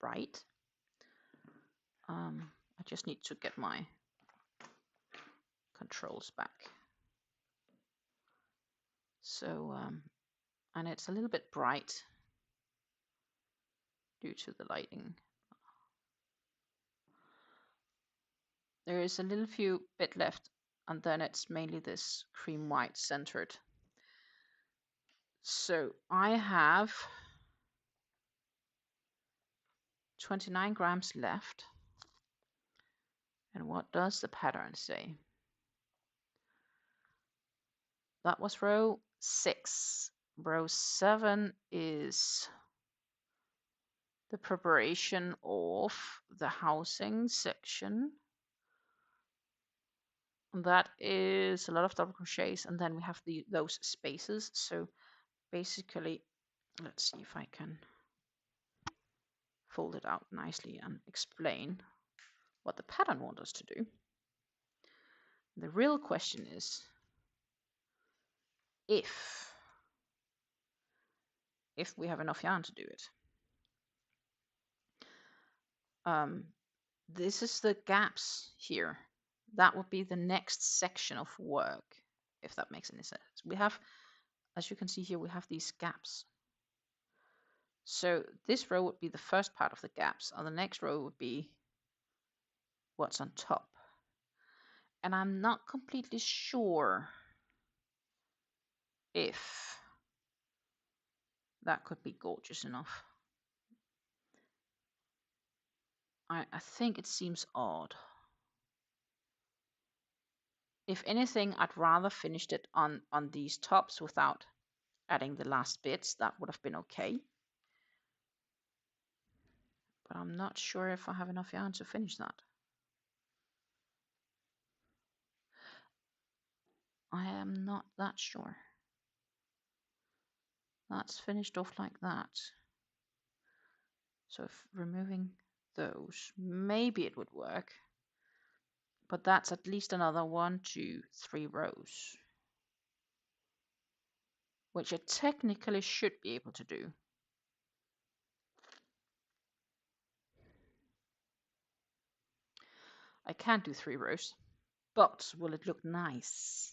right? I just need to get my controls back. So, and it's a little bit bright due to the lighting. There is a little few bit left, and then it's mainly this cream white centered. So I have 29 grams left. And what does the pattern say? That was row 6. Row 7 is the preparation of the housing section. That is a lot of double crochets, and then we have those spaces. So basically, let's see if I can fold it out nicely and explain what the pattern wants us to do. The real question is if we have enough yarn to do it. This is the gaps here. That would be the next section of work, if that makes any sense. We have, as you can see here, we have these gaps. So this row would be the first part of the gaps, and the next row would be what's on top. And I'm not completely sure if that could be gorgeous enough. I think it seems odd. If anything, I'd rather finished it on these tops without adding the last bits. That would have been okay. But I'm not sure if I have enough yarn to finish that. I am not that sure. That's finished off like that. So if removing those, maybe it would work. But that's at least another 1, 2, 3 rows, which I technically should be able to do. I can't do 3 rows, but will it look nice?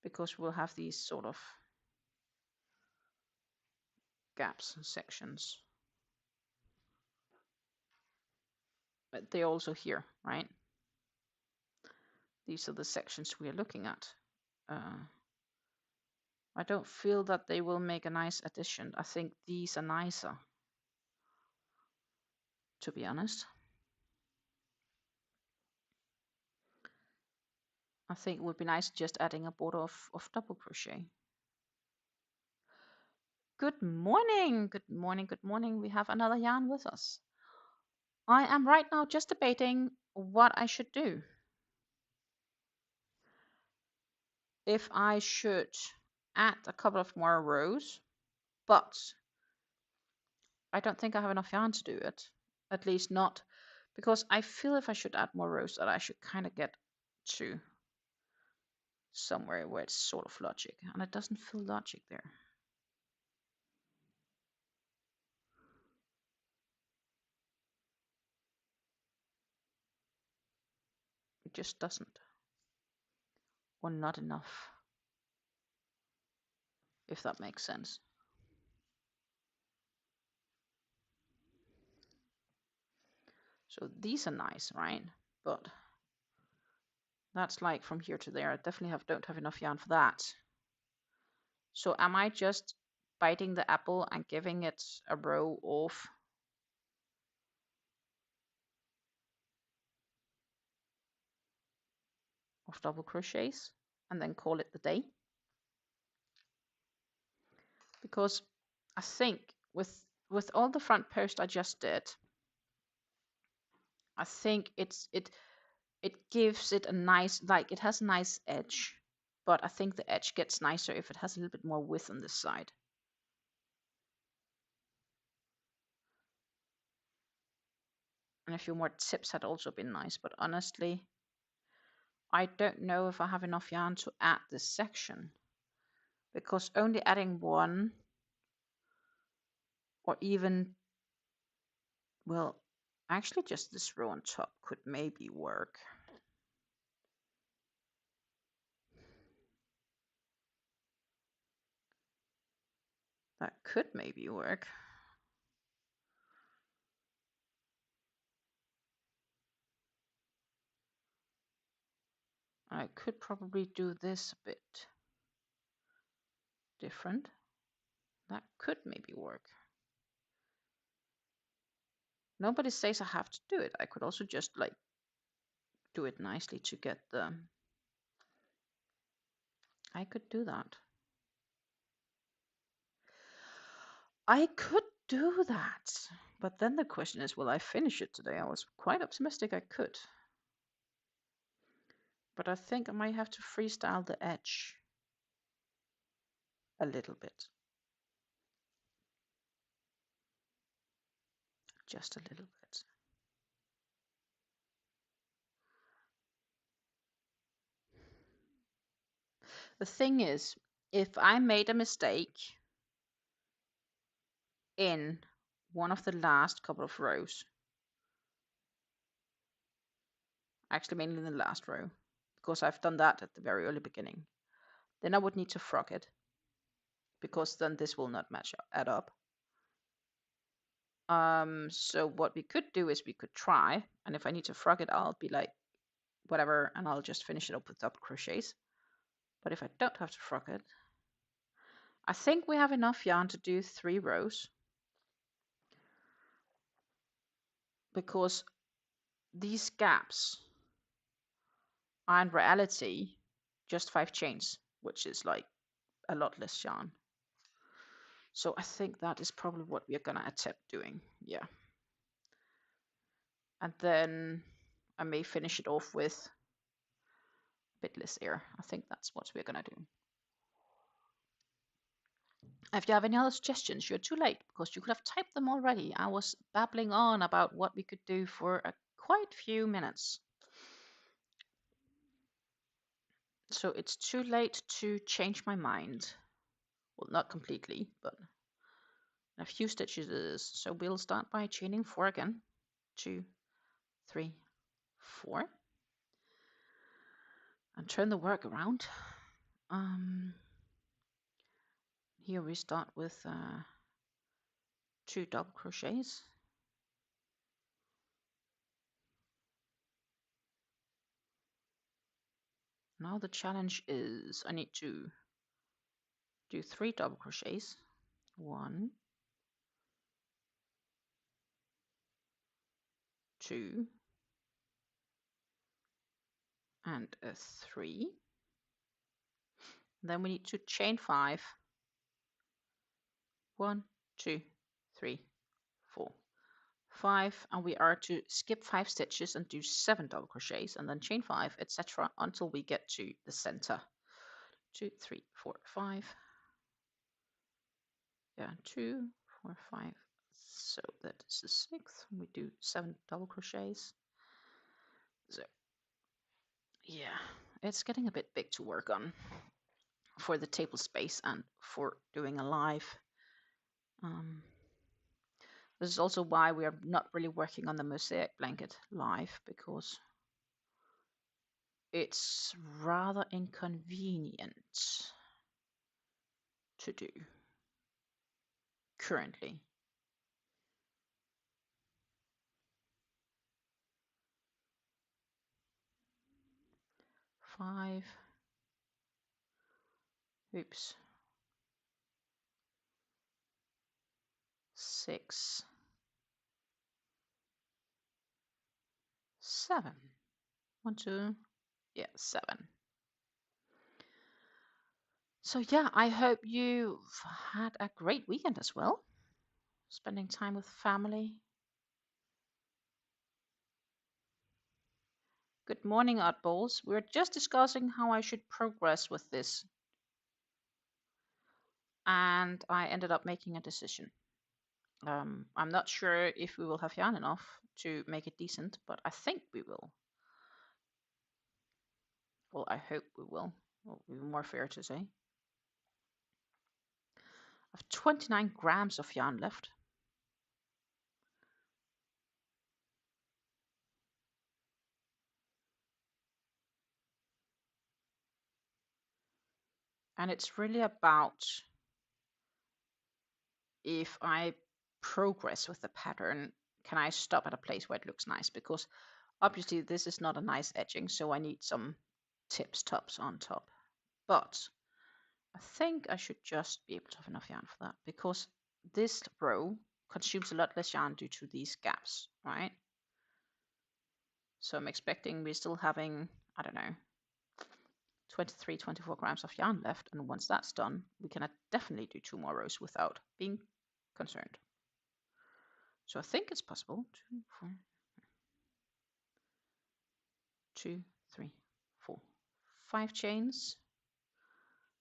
Because we'll have these sort of gaps and sections. But they're also here, right? These are the sections we are looking at. I don't feel that they will make a nice addition. I think these are nicer, to be honest. I think it would be nice just adding a border of double crochet. Good morning, good morning, good morning. We have another yarn with us. I am right now just debating what I should do. If I should add a couple of more rows, but I don't think I have enough yarn to do it. At least not, because I feel if I should add more rows that I should kind of get to somewhere where it's sort of logic, and it doesn't feel logic there. It just doesn't, or not enough, if that makes sense. So these are nice, right? But that's like from here to there. I definitely don't have enough yarn for that. So am I just biting the apple and giving it a row of double crochets and then call it the day? Because I think with all the front post I just did, I think it gives it a nice, like it has a nice edge, but I think the edge gets nicer if it has a little bit more width on this side. And a few more tips had also been nice, but honestly, I don't know if I have enough yarn to add this section, because only adding one or even, well, actually just this row on top could maybe work. That could maybe work. I could probably do this a bit different. That could maybe work. Nobody says I have to do it. I could also just like do it nicely to get the... I could do that. I could do that. But then the question is, will I finish it today? I was quite optimistic I could. But I think I might have to freestyle the edge a little bit. Just a little bit. The thing is, if I made a mistake in one of the last couple of rows, actually mainly in the last row, because I've done that at the very early beginning, then I would need to frock it, because then this will not add up. So what we could do is we could try, and if I need to frock it, I'll be like, whatever, and I'll just finish it up with double crochets. But if I don't have to frock it, I think we have enough yarn to do 3 rows, because these gaps are in reality just 5 chains, which is like a lot less yarn. So I think that is probably what we are gonna attempt doing. Yeah. And then I may finish it off with a bit less air. I think that's what we're gonna do. If you have any other suggestions, you're too late, because you could have typed them already. I was babbling on about what we could do for a quite few minutes. So it's too late to change my mind. Well, not completely, but a few stitches it is. So we'll start by chaining 4 again. 2, 3, 4. And turn the work around. Here we start with 2 double crochets. Now the challenge is I need to do 3 double crochets. 1, 2, and a 3. Then we need to chain 5. 1, 2, 3, 4, 5, and we are to skip 5 stitches and do 7 double crochets and then chain 5, etc. until we get to the center. 2, 3, 4, 5. Yeah, 2, 4, 5. So that is the 6th. We do 7 double crochets. So yeah, it's getting a bit big to work on for the table space and for doing a live. This is also why we are not really working on the mosaic blanket live, because it's rather inconvenient to do currently. Five. Oops. 6. 7. 1, 2. Yeah, 7. So yeah, I hope you've had a great weekend as well. Spending time with family. Good morning, oddballs. We're just discussing how I should progress with this. And I ended up making a decision. I'm not sure if we will have yarn enough to make it decent, but I think we will. Well, I hope we will. Well, it will be more fair to say. I have 29 grams of yarn left. And it's really about if I progress with the pattern, can I stop at a place where it looks nice? Because obviously this is not a nice edging, so I need some tops on top. But I think I should just be able to have enough yarn for that, because this row consumes a lot less yarn due to these gaps, right? So I'm expecting we're still having, I don't know, 23, 24 grams of yarn left. And once that's done, we can definitely do 2 more rows without being concerned. So I think it's possible. 2, 4, 2, 3, 4, 5 chains,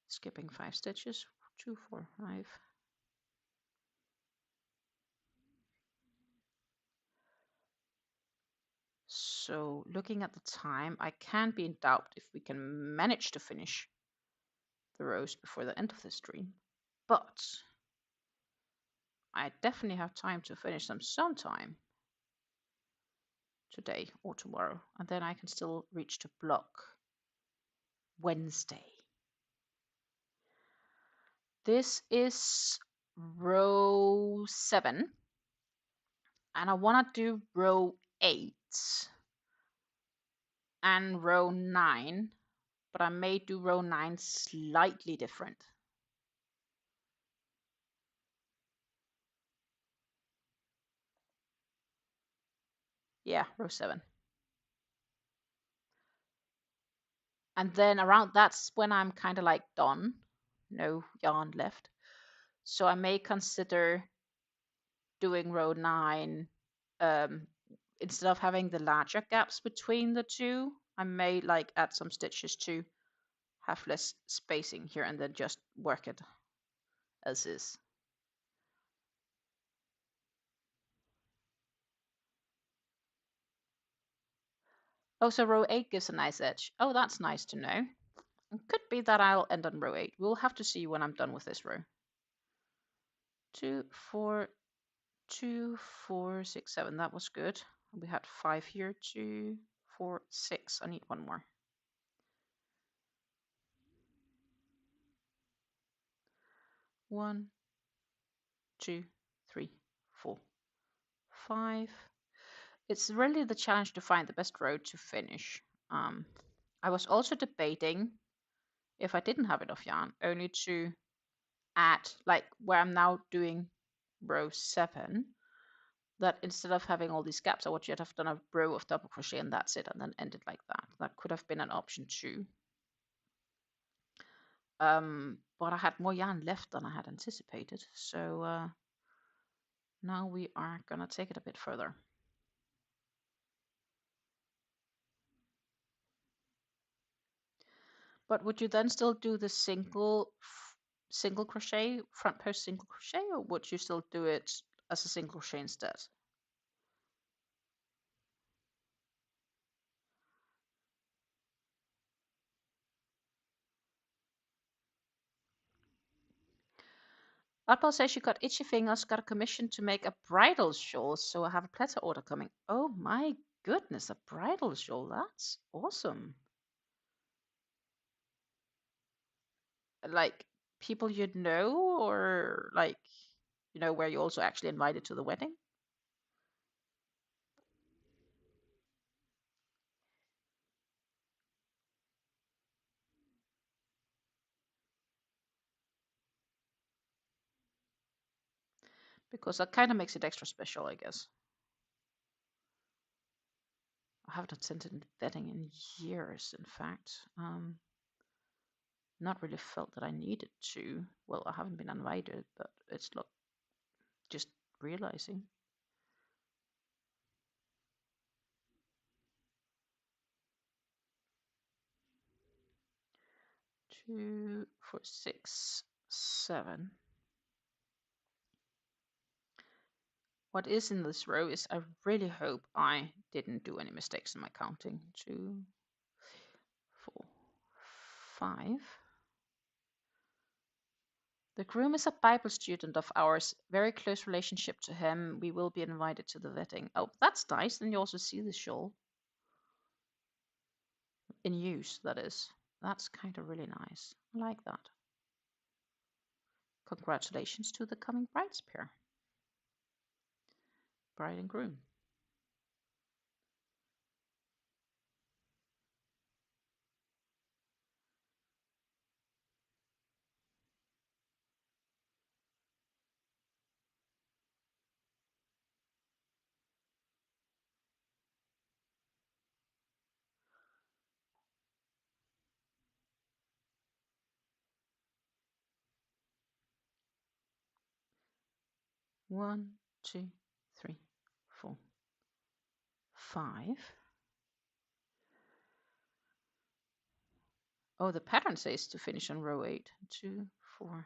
skipping 5 stitches, 2, 4, 5. So looking at the time, I can be in doubt if we can manage to finish the rows before the end of the stream, but I definitely have time to finish them sometime today or tomorrow, and then I can still reach to block Wednesday. This is row 7, and I want to do row 8 and row 9, but I may do row 9 slightly different. Yeah, row 7. And then around that's when I'm kind of like done, no yarn left. So I may consider doing row 9 instead of having the larger gaps between the two. I may like add some stitches to have less spacing here and then just work it as is. Oh, so row 8 gives a nice edge. Oh, that's nice to know. It could be that I'll end on row 8. We'll have to see when I'm done with this row. 2, 4, 2, 4, 6, 7. That was good. We had 5 here. 2, 4, 6. I need one more. 1, 2, 3, 4, 5. It's really the challenge to find the best row to finish. I was also debating if I didn't have enough yarn, only to add, like where I'm now doing row 7, that instead of having all these gaps, I would just have done a row of double crochet and that's it, and then ended like that. That could have been an option too. But I had more yarn left than I had anticipated, so now we are gonna take it a bit further. But would you then still do the single crochet, front post single crochet, or would you still do it as a single crochet instead? Adbal says she got itchy fingers, got a commission to make a bridal shawl, so I have a platter order coming. Oh my goodness, a bridal shawl, that's awesome. Like people you'd know, or like, you know, where you also actually invited to the wedding? Because that kind of makes it extra special, I guess. I haven't attended a wedding in years, in fact. Not really felt that I needed to. Well, I haven't been invited, but it's not just realizing. 2, 4, 6, 7. What is in this row is, I really hope I didn't do any mistakes in my counting. 2, 4, 5. The groom is a Bible student of ours, very close relationship to him. We will be invited to the wedding. Oh, that's nice. Then you also see the shawl in use, that is. That's kind of really nice. I like that. Congratulations to the coming brides pair. Bride and groom. One, two, three, 4, 5. Oh, the pattern says to finish on row 8. 2, 4.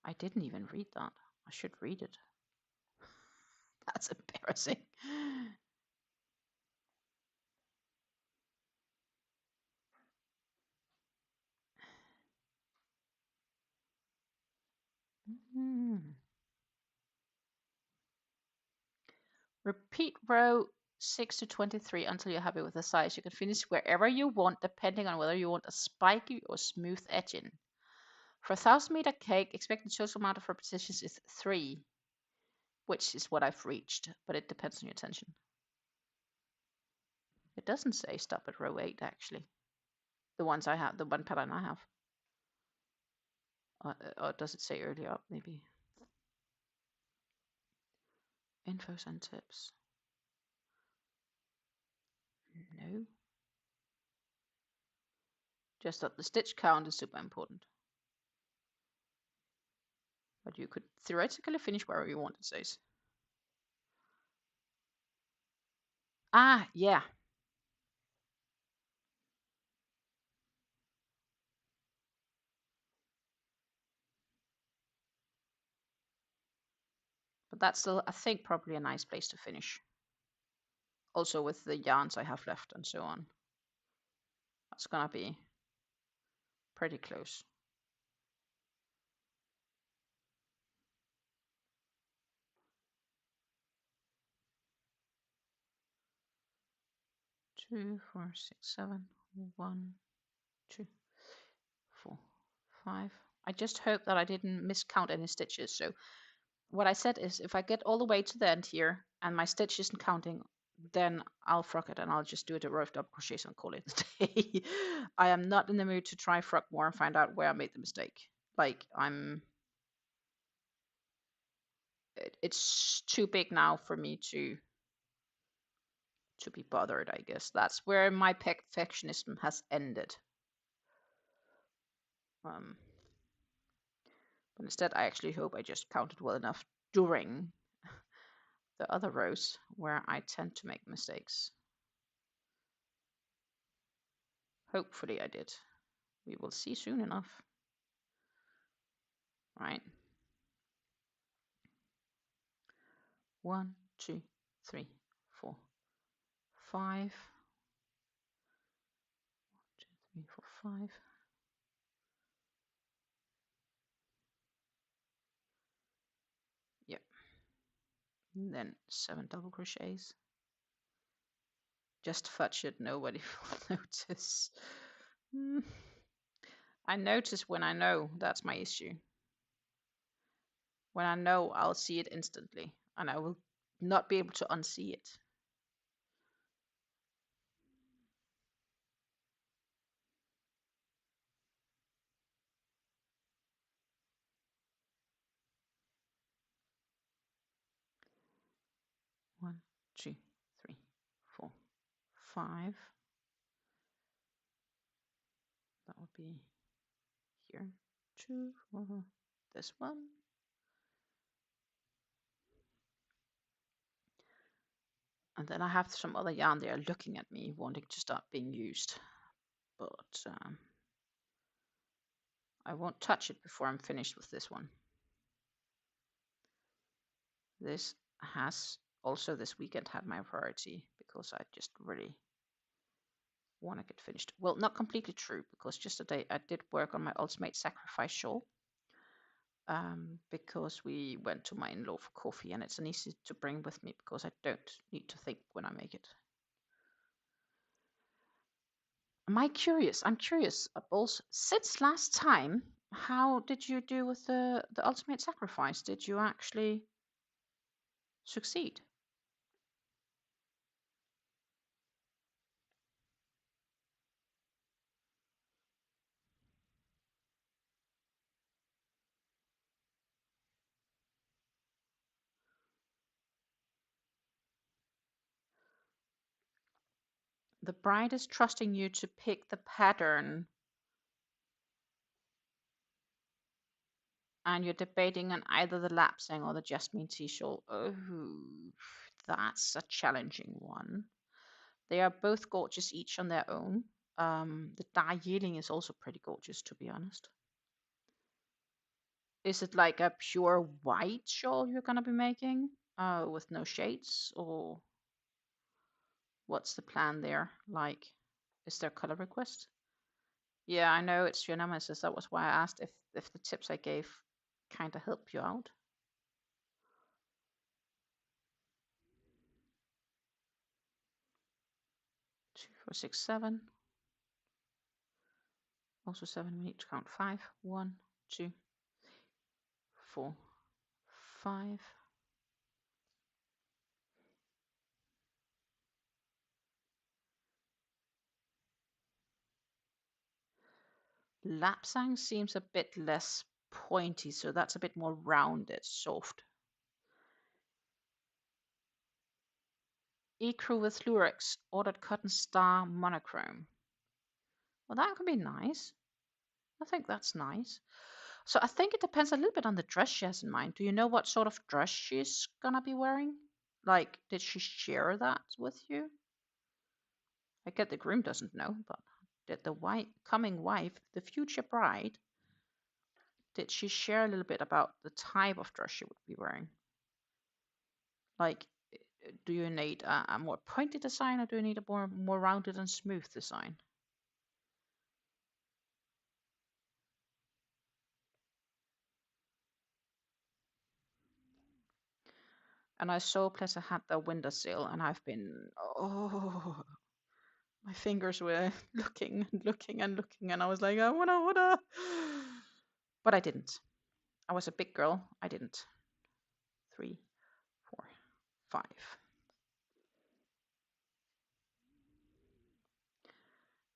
I didn't even read that. I should read it. That's embarrassing. Repeat row 6 to 23 until you're happy with the size. You can finish wherever you want, depending on whether you want a spiky or smooth edging. For a 1,000-meter cake, expected total amount of repetitions is 3, which is what I've reached, but it depends on your tension. It doesn't say stop at row 8, actually. The ones I have, the one pattern I have. Or does it say earlier up, maybe? Infos and tips. No. Just that the stitch count is super important. But you could theoretically finish wherever you want, it says. Ah, yeah. But that's still, I think, probably a nice place to finish. Also with the yarns I have left and so on. That's gonna be pretty close. Two, 4, 6, 7, 1, 2, 4, 5. I just hope that I didn't miscount any stitches. So what I said is if I get all the way to the end here and my stitch isn't counting, then I'll frock it and I'll just do it a rough double crochets and call it a day. I am not in the mood to try frock more and find out where I made the mistake. Like it's too big now for me to be bothered, I guess. That's where my perfectionism has ended. But instead, I actually hope I just counted well enough during the other rows where I tend to make mistakes. Hopefully I did. We will see soon enough. Right. 1, 2, 3, 4, 5. 1, 2, 3, 4, 5. Yep. And then 7 double crochets. Just fudge it, nobody will notice. I notice when I know, that's my issue. When I know, I'll see it instantly, and I will not be able to unsee it. One, two, three, 4, 5. That would be here. 2, 4, this one. And then I have some other yarn there looking at me, wanting to start being used. But I won't touch it before I'm finished with this one. This has also this weekend had my priority because I just really want to get finished. Well, not completely true, because just today I did work on my ultimate sacrifice shawl. Because we went to my in-law for coffee, and it's an easy to bring with me because I don't need to think when I make it. I'm curious, also, since last time, how did you do with the ultimate sacrifice? Did you actually succeed? The bride is trusting you to pick the pattern, and you're debating on either the lapsang or the Jasmine Tea Shawl. Oh, that's a challenging one. They are both gorgeous each on their own. The dye yielding is also pretty gorgeous, to be honest. Is it like a pure white shawl you're gonna be making, with no shades, or what's the plan there? Like, is there color request? Yeah, I know it's your nemesis. That was why I asked if the tips I gave kind of help you out. 2, 4, 6, 7. Also 7. We need to count 5. 1, 2, 4, 5. Lapsang seems a bit less pointy, so that's a bit more rounded, soft. Ecru with Lurex, ordered cotton star monochrome. Well, that could be nice. I think that's nice. So I think it depends a little bit on the dress she has in mind. Do you know what sort of dress she's gonna be wearing? Like, did she share that with you? I get the groom doesn't know, but did the coming wife, the future bride, did she share a little bit about the type of dress she would be wearing? Like, do you need a more pointed design, or do you need a more rounded and smooth design? And I saw Pleasure had the window sill, and I've been, oh, my fingers were looking and looking and looking, and I was like, I wanna. But I didn't. I was a big girl. I didn't. 3, 4, 5.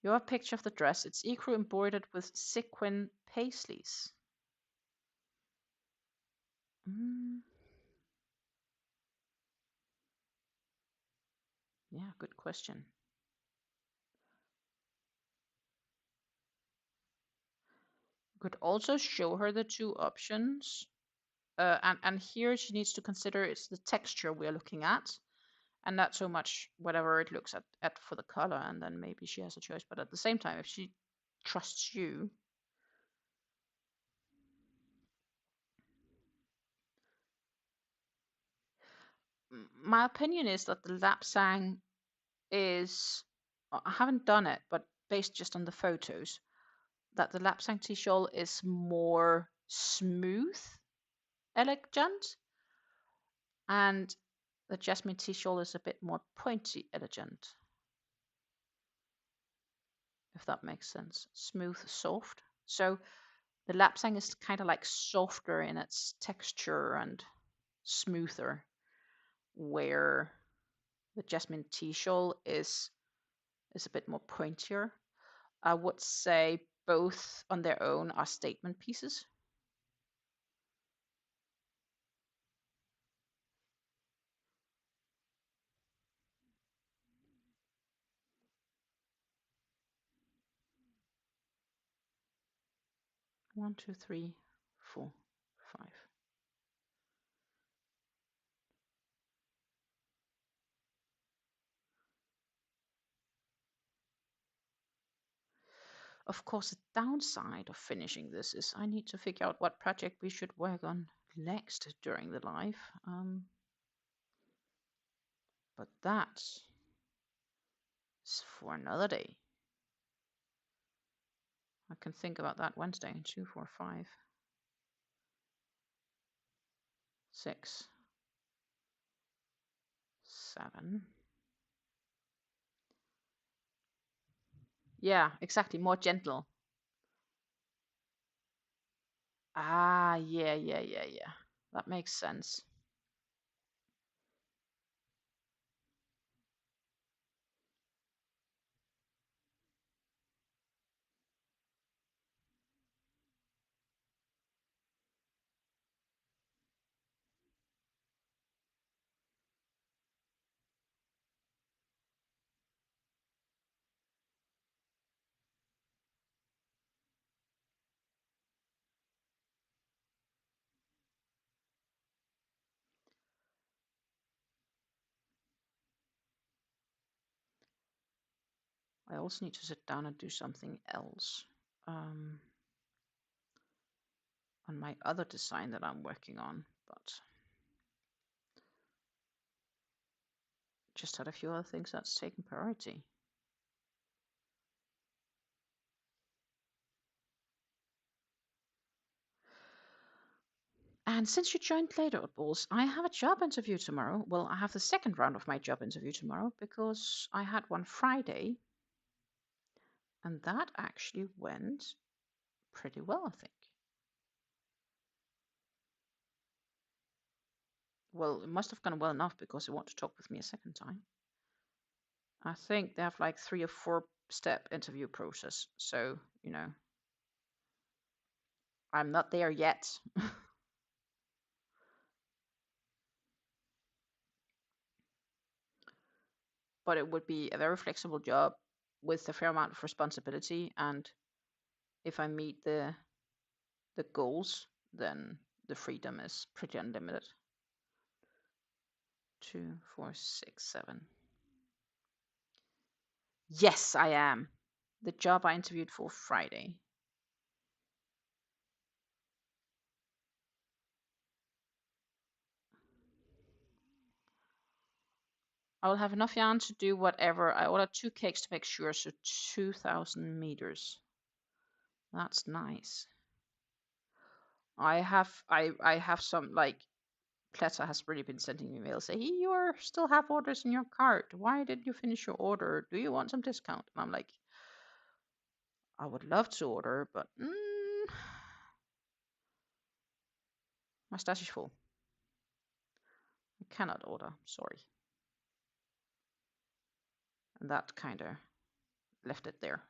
Your picture of the dress, it's equally embroidered with sequin paisleys. Yeah, good question. Could also show her the two options. And here she needs to consider it's the texture we're looking at, and not so much whatever it looks at for the color, and then maybe she has a choice. But at the same time, if she trusts you, my opinion is that the lapsang is, I haven't done it, but based just on the photos, that the lapsang tea shawl is more smooth, elegant, and the jasmine tea shawl is a bit more pointy, elegant. If that makes sense. Smooth, soft. So the lapsang is kind of like softer in its texture and smoother, where the jasmine tea shawl is a bit more pointier. I would say both on their own are statement pieces. One, two, three, 4, 5. Of course, the downside of finishing this is I need to figure out what project we should work on next during the live. But that is for another day. I can think about that Wednesday. 2, 4, 5, 6, 7. Yeah, exactly. More gentle. Ah, yeah. That makes sense. I also need to sit down and do something else on my other design that I'm working on, but just had a few other things that's taken priority. And since you joined later, Oddballs, I have a job interview tomorrow. Well, I have the second round of my job interview tomorrow because I had one Friday, and that actually went pretty well, I think. Well, it must have gone well enough because they want to talk with me a second time. I think they have like 3 or 4 step interview process. So, I'm not there yet. But it would be a very flexible job with a fair amount of responsibility. And if I meet the goals, then the freedom is pretty unlimited. 2, 4, 6, 7. Yes, I am. The job I interviewed for Friday. I will have enough yarn to do whatever. I ordered 2 cakes to make sure, so 2,000 meters. That's nice. I have some, like, Pleta has really been sending me mail saying, hey, you still have orders in your cart. Why didn't you finish your order? Do you want some discount? And I'm like, I would love to order, but My stash is full. I cannot order, sorry. And that kind of left it there.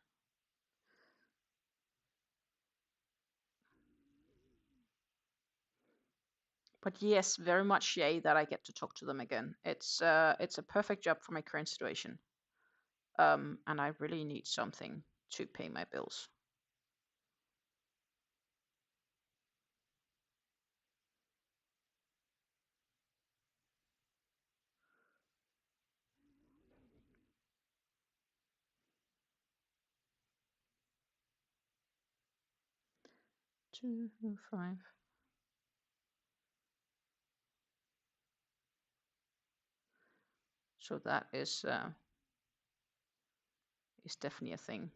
But yes, very much yay that I get to talk to them again. It's a perfect job for my current situation. And I really need something to pay my bills. Two, 5. So that is definitely a thing.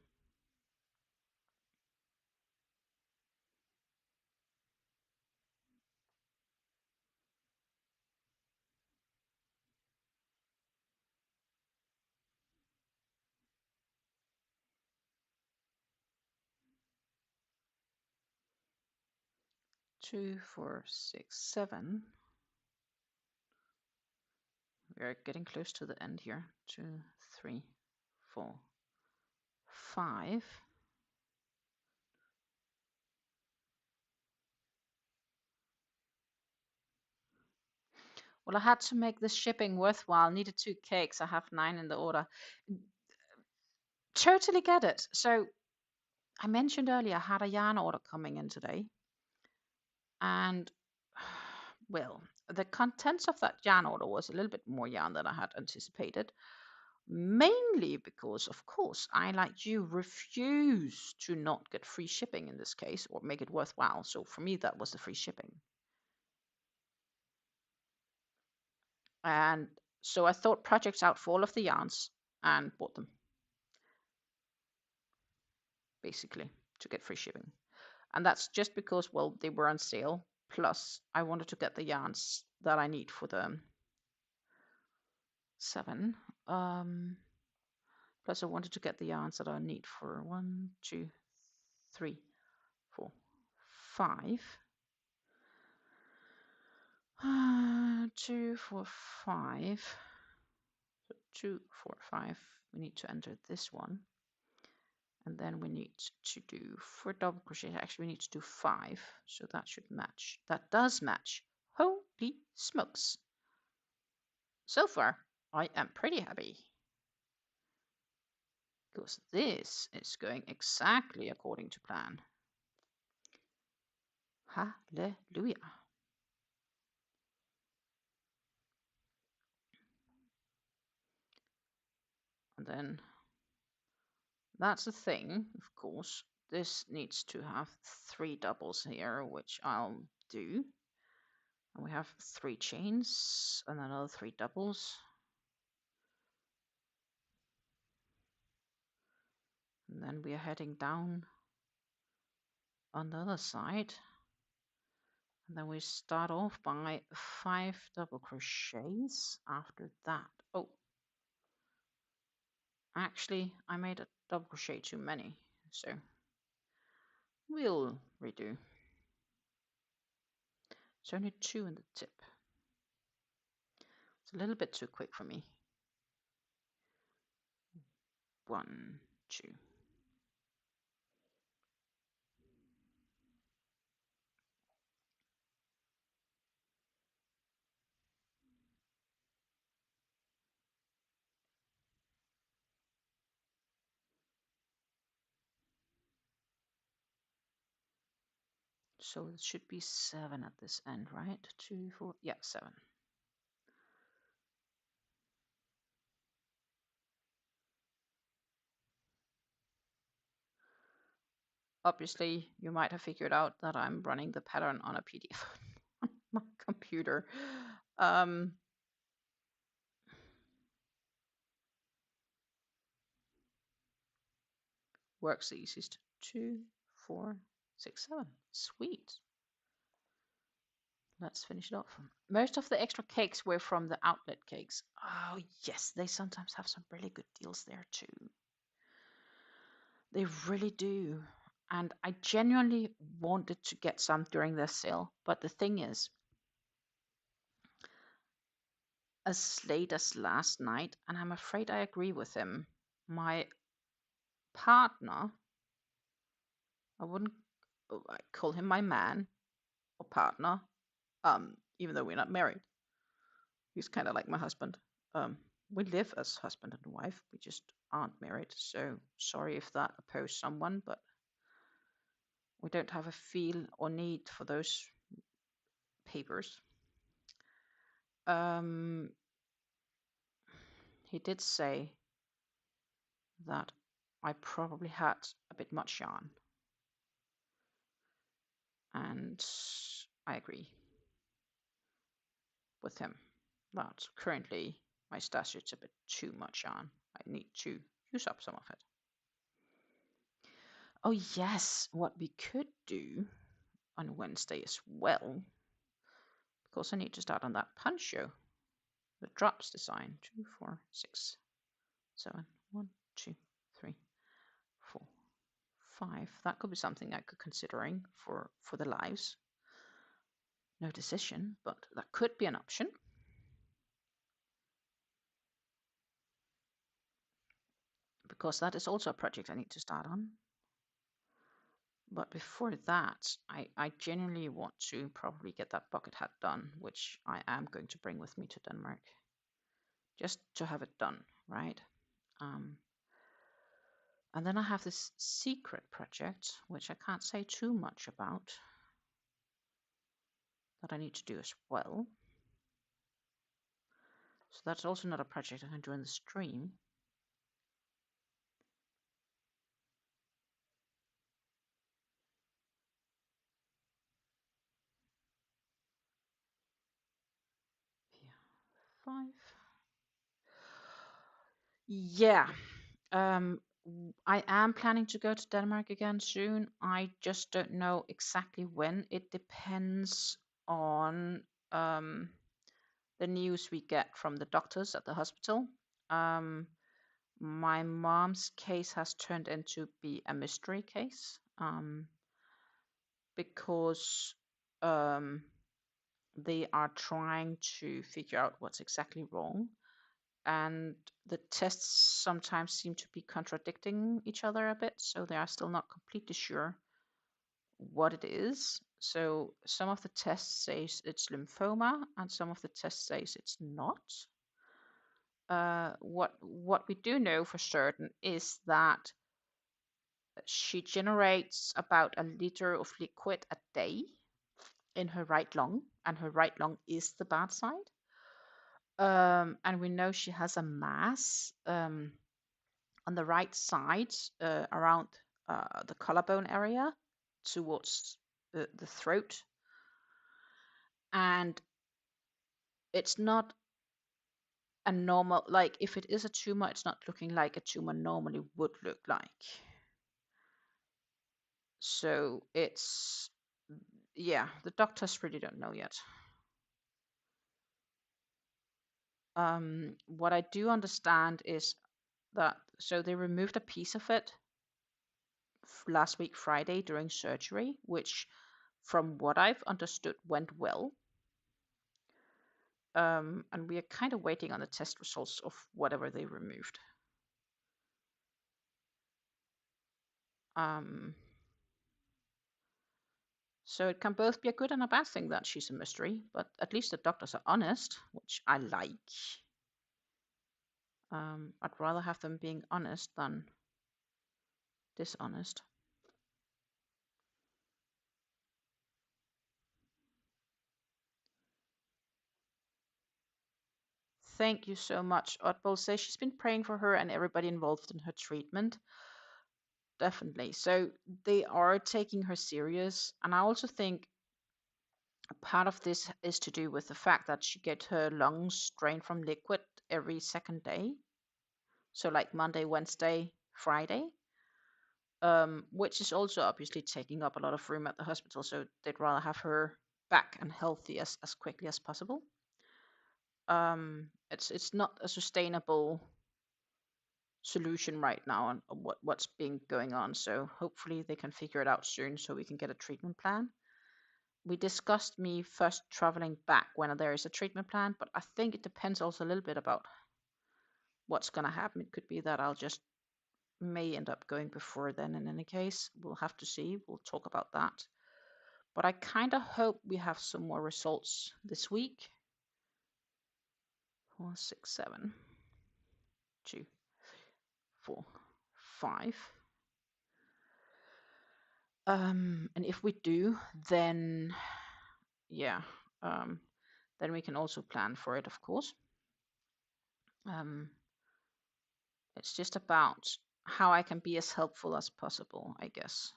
Two, 4, 6, 7. We're getting close to the end here. 2, 3, 4, 5. Well, I had to make the shipping worthwhile. Needed 2 cakes. I have 9 in the order. Totally get it. So I mentioned earlier I had a yarn order coming in today. And well, the contents of that yarn order was a little bit more yarn than I had anticipated. Mainly because, of course, I, like you, refuse to not get free shipping in this case or make it worthwhile. So for me, that was the free shipping. And so I thought projects out for all of the yarns and bought them, basically, to get free shipping. And that's just because, well, they were on sale. Plus, I wanted to get the yarns that I need for the 7. Plus, I wanted to get the yarns that I need for 1, 2, 3, 4, 5. 2, 4, 5. So 2, 4, 5. We need to enter this one. And then we need to do, for double crochet, actually we need to do 5. So that should match. That does match. Holy smokes. So far, I am pretty happy. Because this is going exactly according to plan. Hallelujah. And then that's the thing, of course. This needs to have 3 doubles here, which I'll do. And we have 3 chains and another 3 doubles. And then we are heading down on the other side. And then we start off by 5 double crochets after that. Oh, actually, I made a double crochet too many. So we'll redo. It's only 2 in the tip. It's a little bit too quick for me. 1, 2. So it should be 7 at this end, right? 2, 4, yeah, 7. Obviously, you might have figured out that I'm running the pattern on a PDF on my computer. Works the easiest. 2, 4, 6, 7. Sweet. Let's finish it off. Most of the extra cakes were from the outlet cakes. Oh, yes, they sometimes have some really good deals there too. They really do. And I genuinely wanted to get some during this sale. But the thing is, as late as last night, and I'm afraid I agree with him. My partner, I wouldn't I call him my man or partner, even though we're not married. He's kind of like my husband. We live as husband and wife, we just aren't married. So sorry if that opposed someone, but we don't have a feel or need for those papers. He did say that I probably had a bit much yarn, and I agree with him that currently my stash is a bit too much yarn. I need to use up some of it. Oh yes, what we could do on Wednesday as well, because I need to start on that poncho, the drops design. 2, 4, 6, 7, 1, 2, 3, 4, 5. That could be something I could considering for the lives. No decision, but that could be an option. Because that is also a project I need to start on. But before that, I genuinely want to probably get that bucket hat done, which I am going to bring with me to Denmark. Just to have it done, right? And then I have this secret project, which I can't say too much about, that I need to do as well. So that's also not a project I can do in the stream. Yeah, 5. Yeah. I am planning to go to Denmark again soon. I just don't know exactly when. It depends on the news we get from the doctors at the hospital. My mom's case has turned into be a mystery case because they are trying to figure out what's exactly wrong. And the tests sometimes seem to be contradicting each other a bit, so they are still not completely sure what it is. So some of the tests says it's lymphoma, and some of the tests says it's not. What we do know for certain is that she generates about a liter of liquid a day in her right lung, and her right lung is the bad side. And we know she has a mass on the right side around the collarbone area towards the throat. And it's not a normal, like if it is a tumor, it's not looking like a tumor normally would look like. So it's, yeah, the doctors really don't know yet. What I do understand is that, so they removed a piece of it last week Friday during surgery, which from what I've understood went well. And we are kind of waiting on the test results of whatever they removed. So it can both be a good and a bad thing that she's a mystery, but at least the doctors are honest, which I like. I'd rather have them being honest than dishonest. Thank you so much. Oddball says she's been praying for her and everybody involved in her treatment. Definitely. So they are taking her serious. And I also think a part of this is to do with the fact that she gets her lungs drained from liquid every second day. So like Monday, Wednesday, Friday. Which is also obviously taking up a lot of room at the hospital. So they'd rather have her back and healthy as quickly as possible. It's not a sustainable solution right now on what's been going on. So hopefully they can figure it out soon so we can get a treatment plan. we discussed me first traveling back when there is a treatment plan, but I think it depends also a little bit about what's going to happen. It could be that I'll just may end up going before then in any case. We'll have to see. We'll talk about that. But I kind of hope we have some more results this week. 4, 6, 7, 2, 4, 5. And if we do, then yeah, then we can also plan for it, of course. It's just about how I can be as helpful as possible, I guess.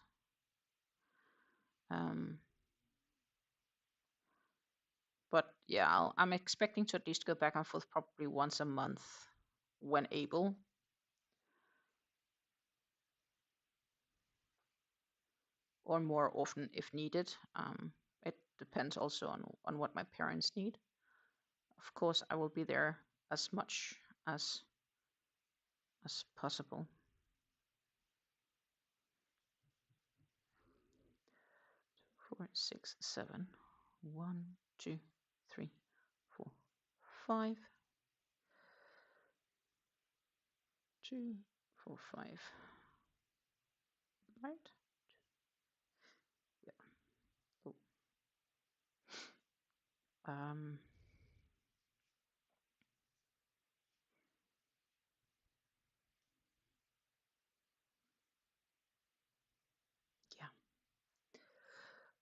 But yeah, I'm expecting to at least go back and forth probably once a month when able. Or more often if needed. It depends also on what my parents need. Of course, I will be there as much as possible. 4, 6, 7, 1, 2, 3, 4, 5, 2, 4, 5. Right? Yeah. Oh. Yeah.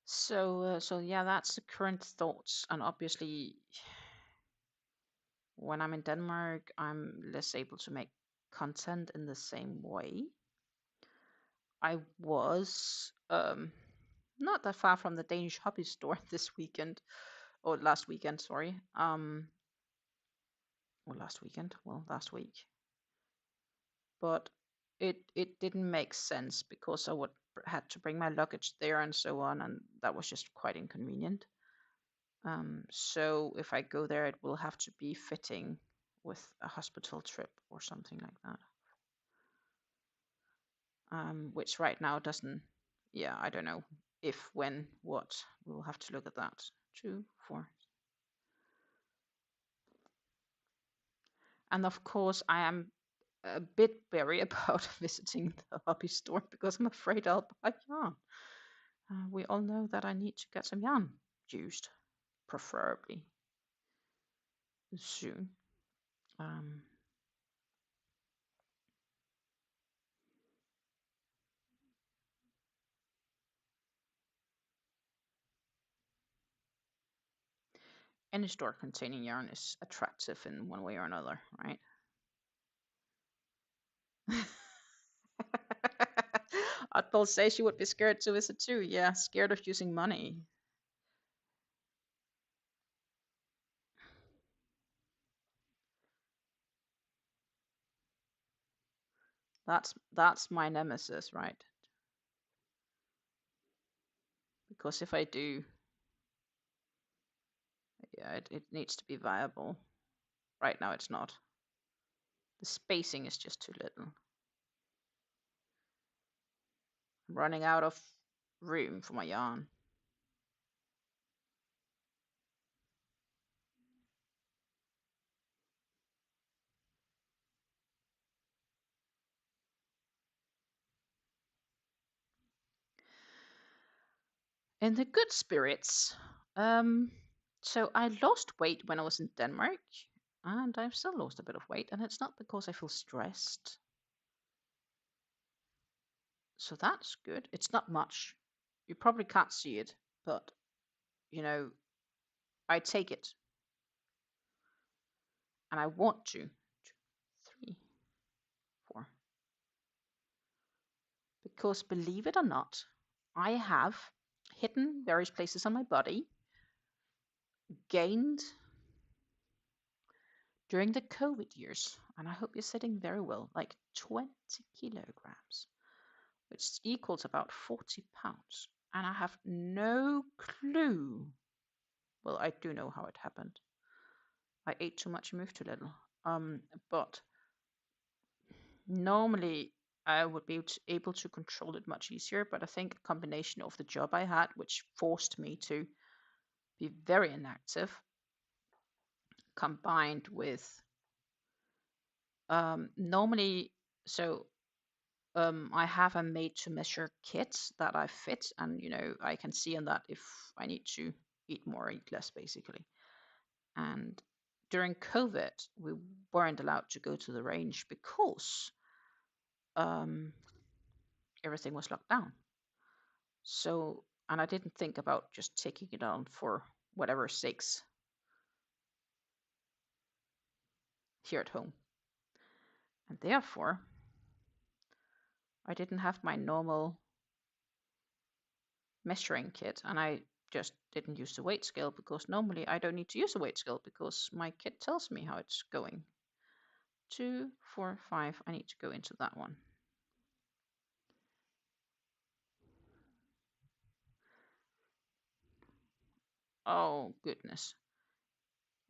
So yeah, that's the current thoughts, and obviously, when I'm in Denmark, I'm less able to make content in the same way. I was not that far from the Danish hobby store this weekend, or last weekend, sorry. Or last weekend, well, last week. But it didn't make sense because I would had to bring my luggage there and so on, and that was just quite inconvenient. So if I go there, it will have to be fitting with a hospital trip or something like that. Which right now doesn't, yeah, I don't know if, when, what. We'll have to look at that. 2, 4. And of course, I am a bit wary about visiting the hobby store because I'm afraid I'll buy yarn. We all know that I need to get some yarn used, preferably soon. Any store containing yarn is attractive in one way or another, right? I'd say she would be scared to visit too. Yeah, scared of using money. That's my nemesis, right? Because if I do, yeah, it needs to be viable. Right now it's not. The spacing is just too little. I'm running out of room for my yarn. In the good spirits, so I lost weight when I was in Denmark, and I've still lost a bit of weight, and it's not because I feel stressed. So that's good. It's not much. You probably can't see it, but you know, I take it. And I want to. 2, 3, 4. Because believe it or not, I have hidden various places on my body, gained during the COVID years, and I hope you're sitting very well, like 20 kilograms, which equals about 40 pounds. And I have no clue. Well, I do know how it happened. I ate too much and moved too little. But normally I would be able to control it much easier. But I think a combination of the job I had, which forced me to be very inactive, combined with normally, so I have a made to measure kit that I fit, and I can see on that if I need to eat more or eat less, basically. And during COVID, we weren't allowed to go to the range because everything was locked down. So, and I didn't think about just taking it on for whatever sakes here at home. And therefore, I didn't have my normal measuring kit, and I just didn't use the weight scale because normally I don't need to use a weight scale because my kit tells me how it's going. 2, 4, 5, I need to go into that one. Oh, goodness.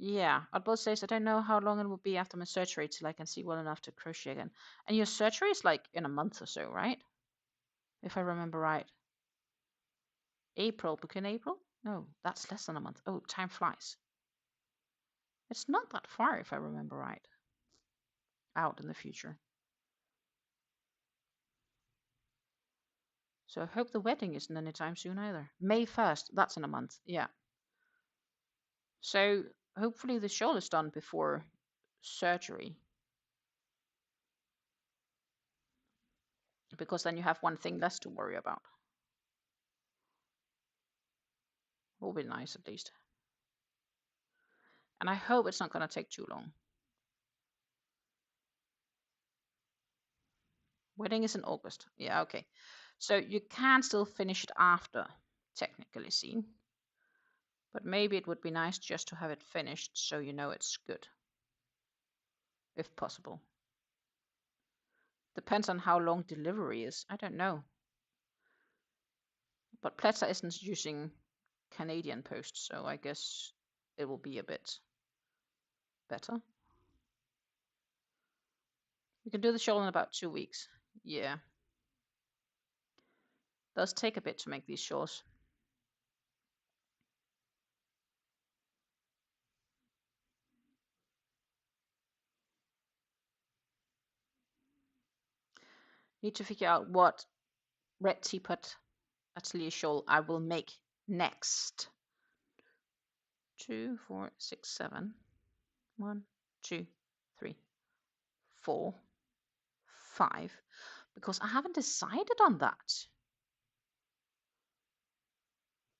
Yeah, Adbel says, I don't know how long it will be after my surgery till I can see well enough to crochet again. And your surgery is like in a month or so, right? If I remember right. April, begin April? No, that's less than a month. Oh, time flies. It's not that far, if I remember right. Out in the future. So I hope the wedding isn't anytime soon either. May 1st, that's in a month. Yeah. So hopefully the shawl is done before surgery. Because then you have one thing less to worry about. Will be nice at least. And I hope it's not going to take too long. Wedding is in August. Yeah, okay. So you can still finish it after, technically seen. But maybe it would be nice just to have it finished so you know it's good. If possible. Depends on how long delivery is. I don't know. But Pleta isn't using Canadian Post, so I guess it will be a bit better. We can do the shawl in about 2 weeks. Yeah. Does take a bit to make these shawls. Need to figure out what red teapot atelier shawl I will make next. 2, 4, 6, 7. 1, 2, 3, 4, 5. Because I haven't decided on that.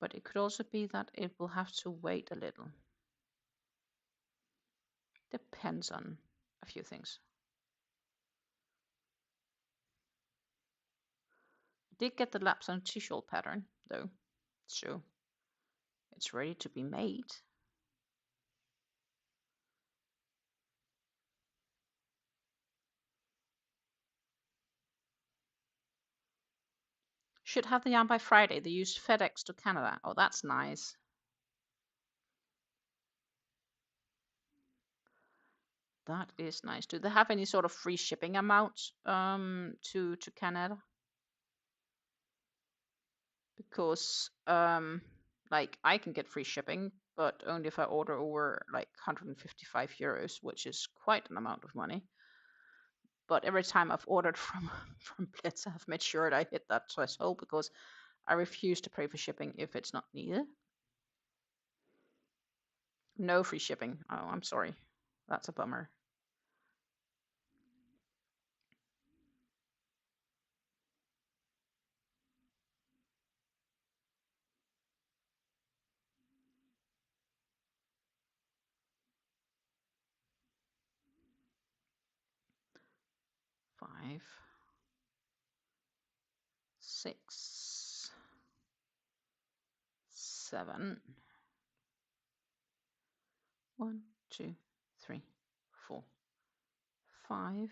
But it could also be that it will have to wait a little. Depends on a few things. I did get the lapsang tea shawl pattern though, so it's ready to be made. Should have the yarn by Friday. They use FedEx to Canada. Oh, that's nice. That is nice. Do they have any sort of free shipping amount to Canada? Because like I can get free shipping, but only if I order over like 155 euros, which is quite an amount of money. But every time I've ordered from Blitz, I've made sure that I hit that threshold because I refuse to pay for shipping if it's not needed. No free shipping. Oh, I'm sorry. That's a bummer. Five, 6, 7. 1, 2, 3, 4, 5.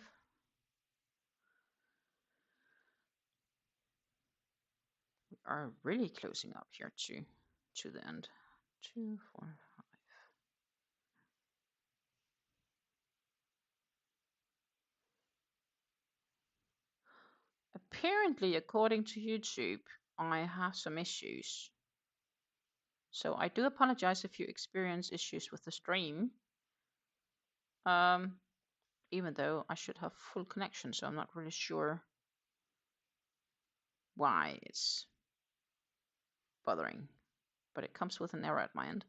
We are really closing up here to the end. 2, 4, 5. Apparently, according to YouTube, I have some issues. So I do apologize if you experience issues with the stream. Even though I should have full connection, so I'm not really sure why it's bothering, but it comes with an error at my end.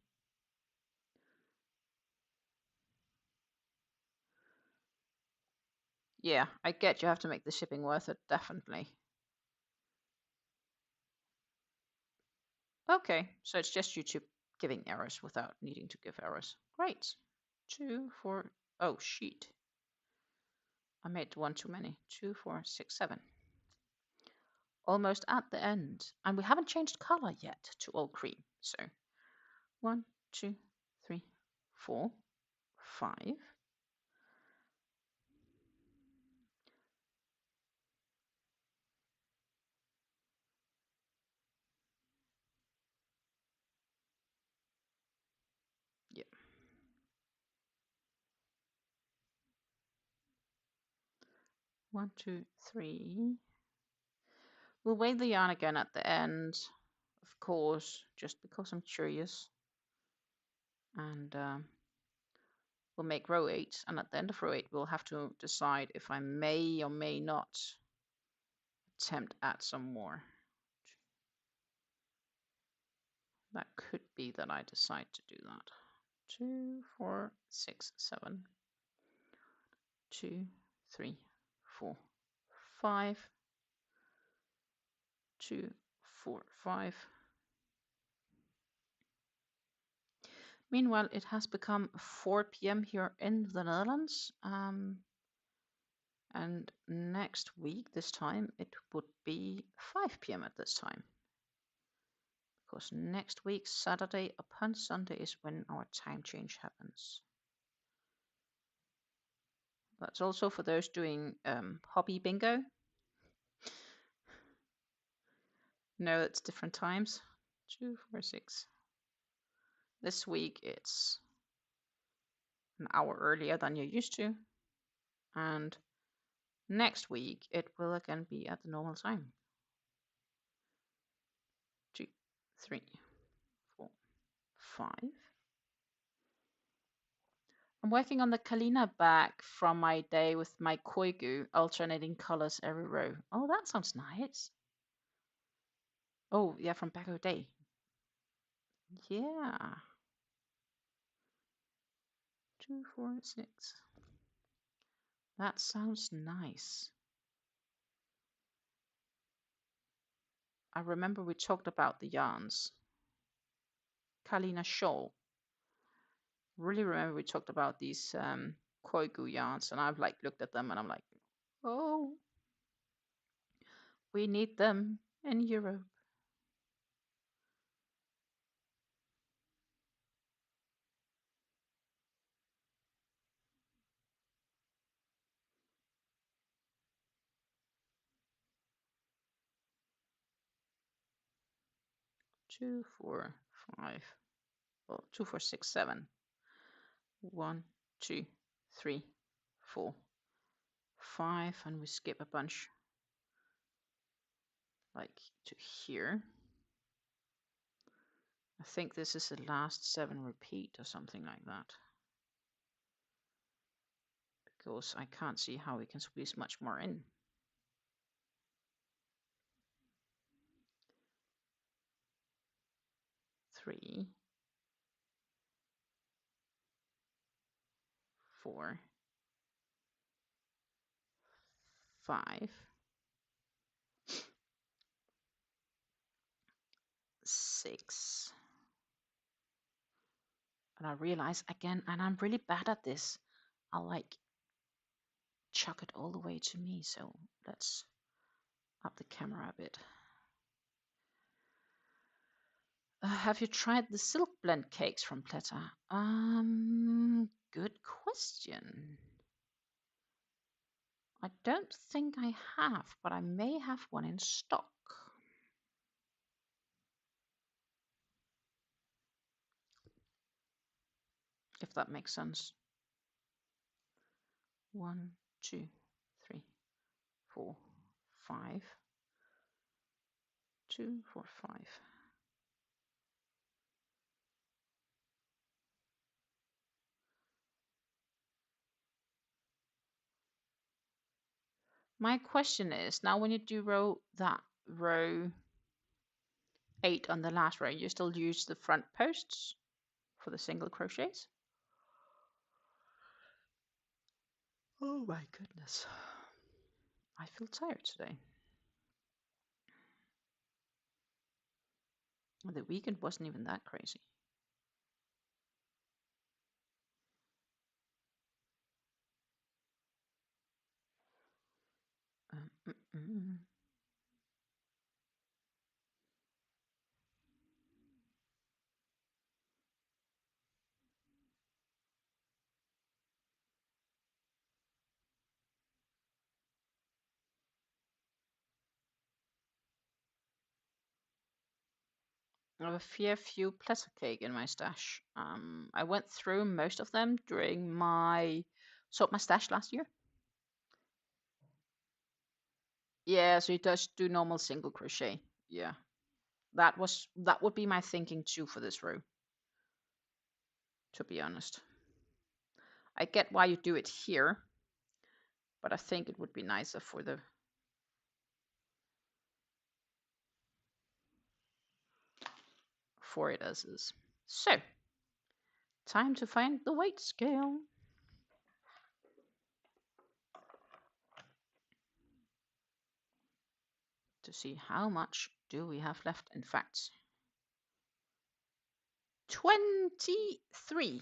Yeah, I get you have to make the shipping worth it, definitely. Okay, so it's just YouTube giving errors without needing to give errors. Great. 2, 4, oh, sheet. I made one too many. 2, 4, 6, 7. Almost at the end. And we haven't changed color yet to all cream. So 1, 2, 3, 4, 5. Yeah. 1, 2, 3. We'll weigh the yarn again at the end, of course, just because I'm curious. And we'll make row 8. And at the end of row 8, we'll have to decide if I may or may not attempt add some more. That could be that I decide to do that. 2, 4, 6, 7. 2, 3, 4, 5. 2, 4, 5. Meanwhile, it has become 4 p.m. here in the Netherlands. And next week, this time, it would be 5 p.m. at this time. Because next week, Saturday upon Sunday, is when our time change happens. That's also for those doing hobby bingo. No, it's different times. 2, 4, 6. This week, it's an hour earlier than you're used to. And next week, it will again be at the normal time. 2, 3, 4, 5. I'm working on the Kalina bag from my day with my Koigu, alternating colors every row. Oh, that sounds nice. Oh, yeah, from back of the day. Yeah. 2, 4, 6. That sounds nice. I remember we talked about the yarns. Kalina Shawl. Really remember we talked about these Koigu yarns, and I've like looked at them and I'm like, oh, we need them in Europe. Two, four, five. Well, 2, 4, 6, 7. 1, 2, 3, 4, 5, and we skip a bunch like to here. I think this is the last 7 repeat or something like that, because I can't see how we can squeeze much more in. Three, 4, 5, 6. And I realize again, and I'm really bad at this, I'll like chuck it all the way to me. So let's up the camera a bit. Have you tried the silk blend cakes from Pleta? Good question. I don't think I have, but I may have one in stock. If that makes sense. 1, 2, 3, 4, 5. 2, 4, 5. My question is, now when you do row 8 on the last row, you still use the front posts for the single crochets? Oh my goodness. I feel tired today. The weekend wasn't even that crazy. Mm -mm. I have a fair few platter cake in my stash. I went through most of them during my sort my stash last year. Yeah, so it does do normal single crochet. Yeah, that would be my thinking too for this row. To be honest, I get why you do it here, but I think it would be nicer for it as is. So, time to find the weight scale. To see how much do we have left. In fact, 23.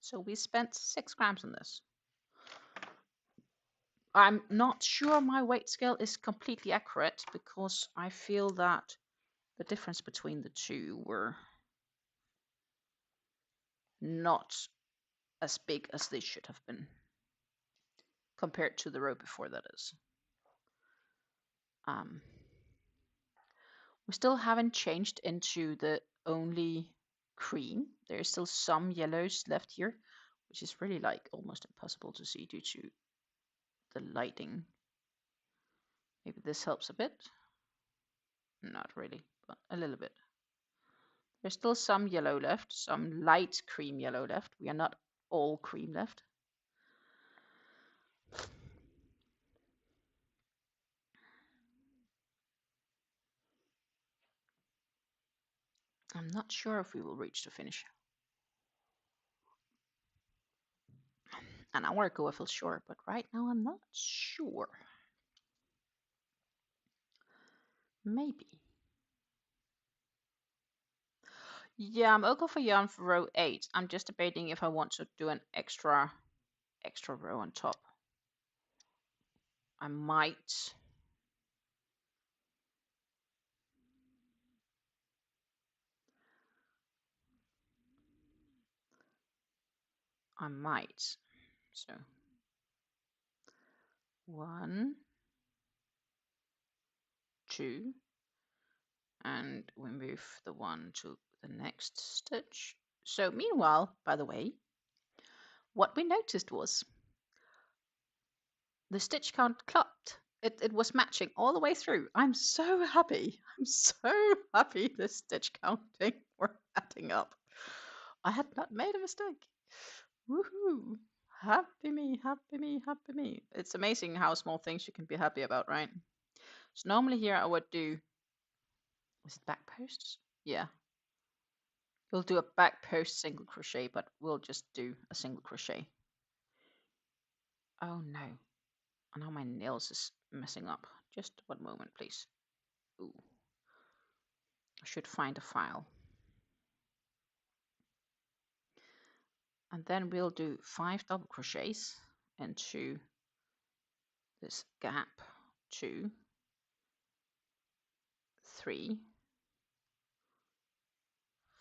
So we spent 6 grams on this. I'm not sure my weight scale is completely accurate because I feel that the difference between the two were not as big as they should have been compared to the row before, that is. We still haven't changed into the only cream. There's still some yellows left here, which is really like almost impossible to see due to the lighting. Maybe this helps a bit. Not really, but a little bit. There's still some yellow left, some light cream yellow left. We are not all cream left. I'm not sure if we will reach the finish. An hour ago I felt sure, but right now I'm not sure. Maybe. Yeah, I'm okay for yarn for row 8. I'm just debating if I want to do an extra row on top. I might. So 1, 2, and we move the 1 to the next stitch. So meanwhile, by the way, what we noticed was the stitch count clocked. It was matching all the way through. I'm so happy. I'm so happy the stitch counting were adding up. I had not made a mistake. Woohoo! Happy me, happy me, happy me. It's amazing how small things you can be happy about, right? So normally here I would do, was it back posts? Yeah. We'll do a back post single crochet, but we'll just do a single crochet. Oh no. And now my nails is messing up. Just 1 moment, please. Ooh. I should find a file. And then we'll do 5 double crochets into this gap, 2, 3,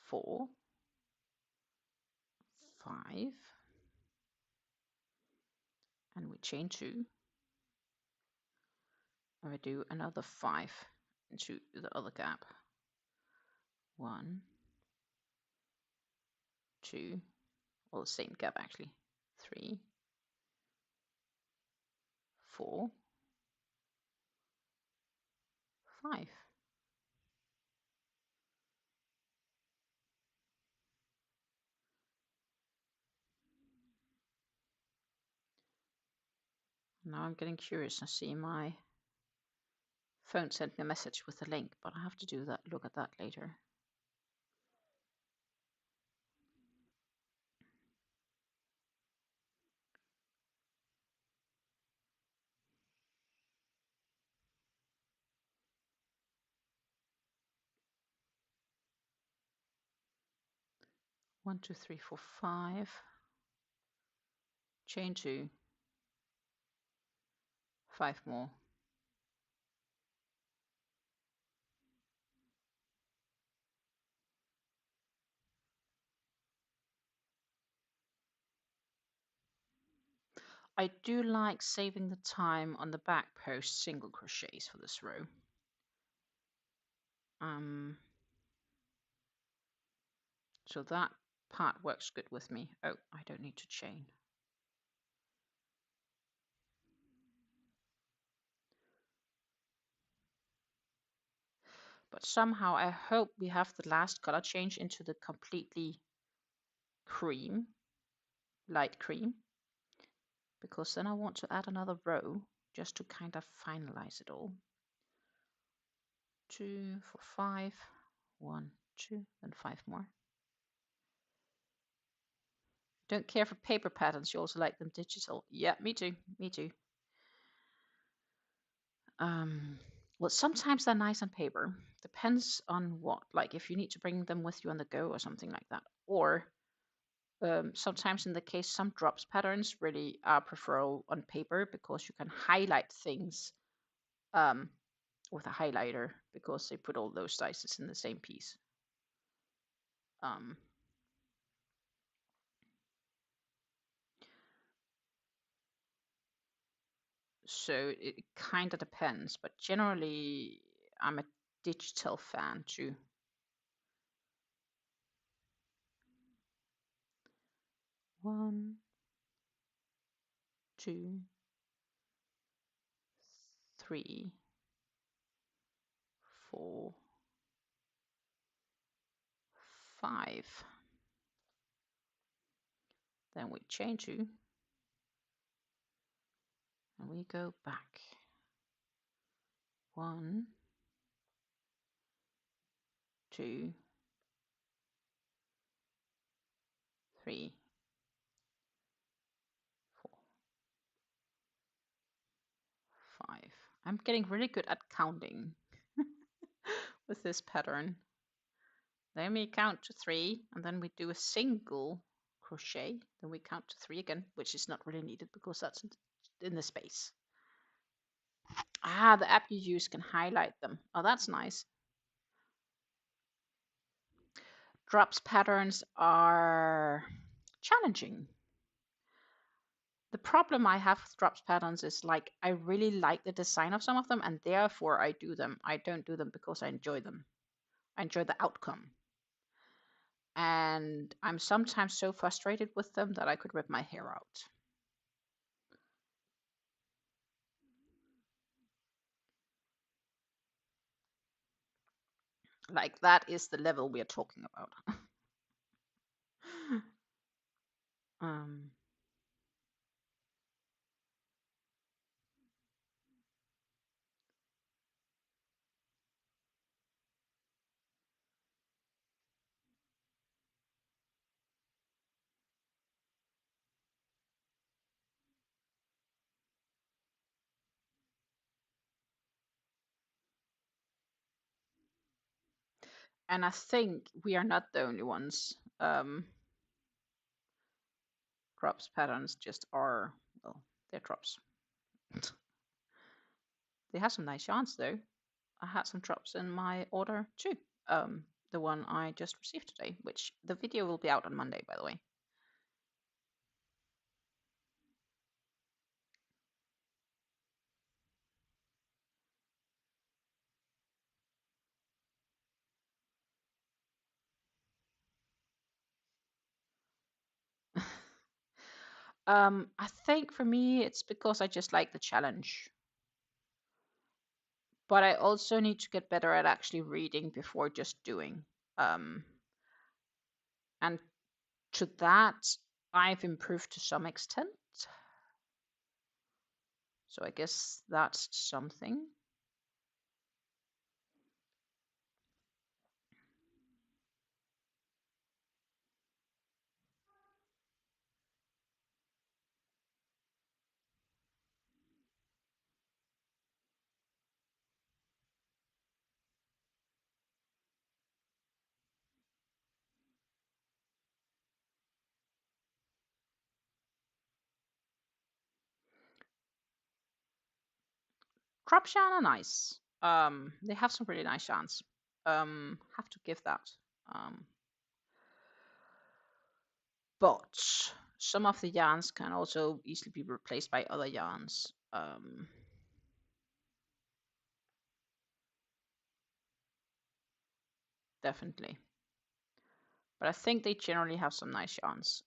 4, 5, and we chain 2, and we do another 5 into the other gap. 1, 2, well, the same gap actually. 3, 4, 5. Now I'm getting curious to see my phone sent me a message with a link, but I have to do that. Look at that later. One, two, three, four, five. Chain 2. 5 more. I do like saving the time on the back post single crochets for this row. So that part works good with me. Oh, I don't need to chain. But somehow I hope we have the last color change into the completely cream, light cream, because then I want to add another row just to kind of finalize it all. 2, 4, 5, 1, 2, and 5 more. Don't care for paper patterns, you also like them digital. Yeah, me too, me too. Well, sometimes they're nice on paper. Depends on what, like if you need to bring them with you on the go or something like that. Or sometimes in the case, some drops patterns really are preferable on paper because you can highlight things with a highlighter because they put all those dices in the same piece. So it kind of depends, but generally I'm a digital fan too. One, two, three, 4, 5. Then we chain 2 and we go back. 1, 2, 3, 4, 5. I'm getting really good at counting with this pattern. Then we count to 3 and then we do a single crochet. Then we count to 3 again, which is not really needed because that's in the space. Ah, the app you use can highlight them. Oh, that's nice. Drops patterns are challenging. The problem I have with drops patterns is like I really like the design of some of them and therefore I do them. I don't do them because I enjoy them. I enjoy the outcome. And I'm sometimes so frustrated with them that I could rip my hair out. Like that is the level we are talking about. um, and I think we are not the only ones. Drops patterns just are, well, they're drops. They have some nice yarns though. I had some drops in my order too. The one I just received today, which the video will be out on Monday, by the way. I think for me, it's because I just like the challenge. But I also need to get better at actually reading before just doing. And to that, I've improved to some extent. So I guess that's something. Drop yarn are nice. They have some really nice yarns. Have to give that. But some of the yarns can also easily be replaced by other yarns. Definitely. But I think they generally have some nice yarns.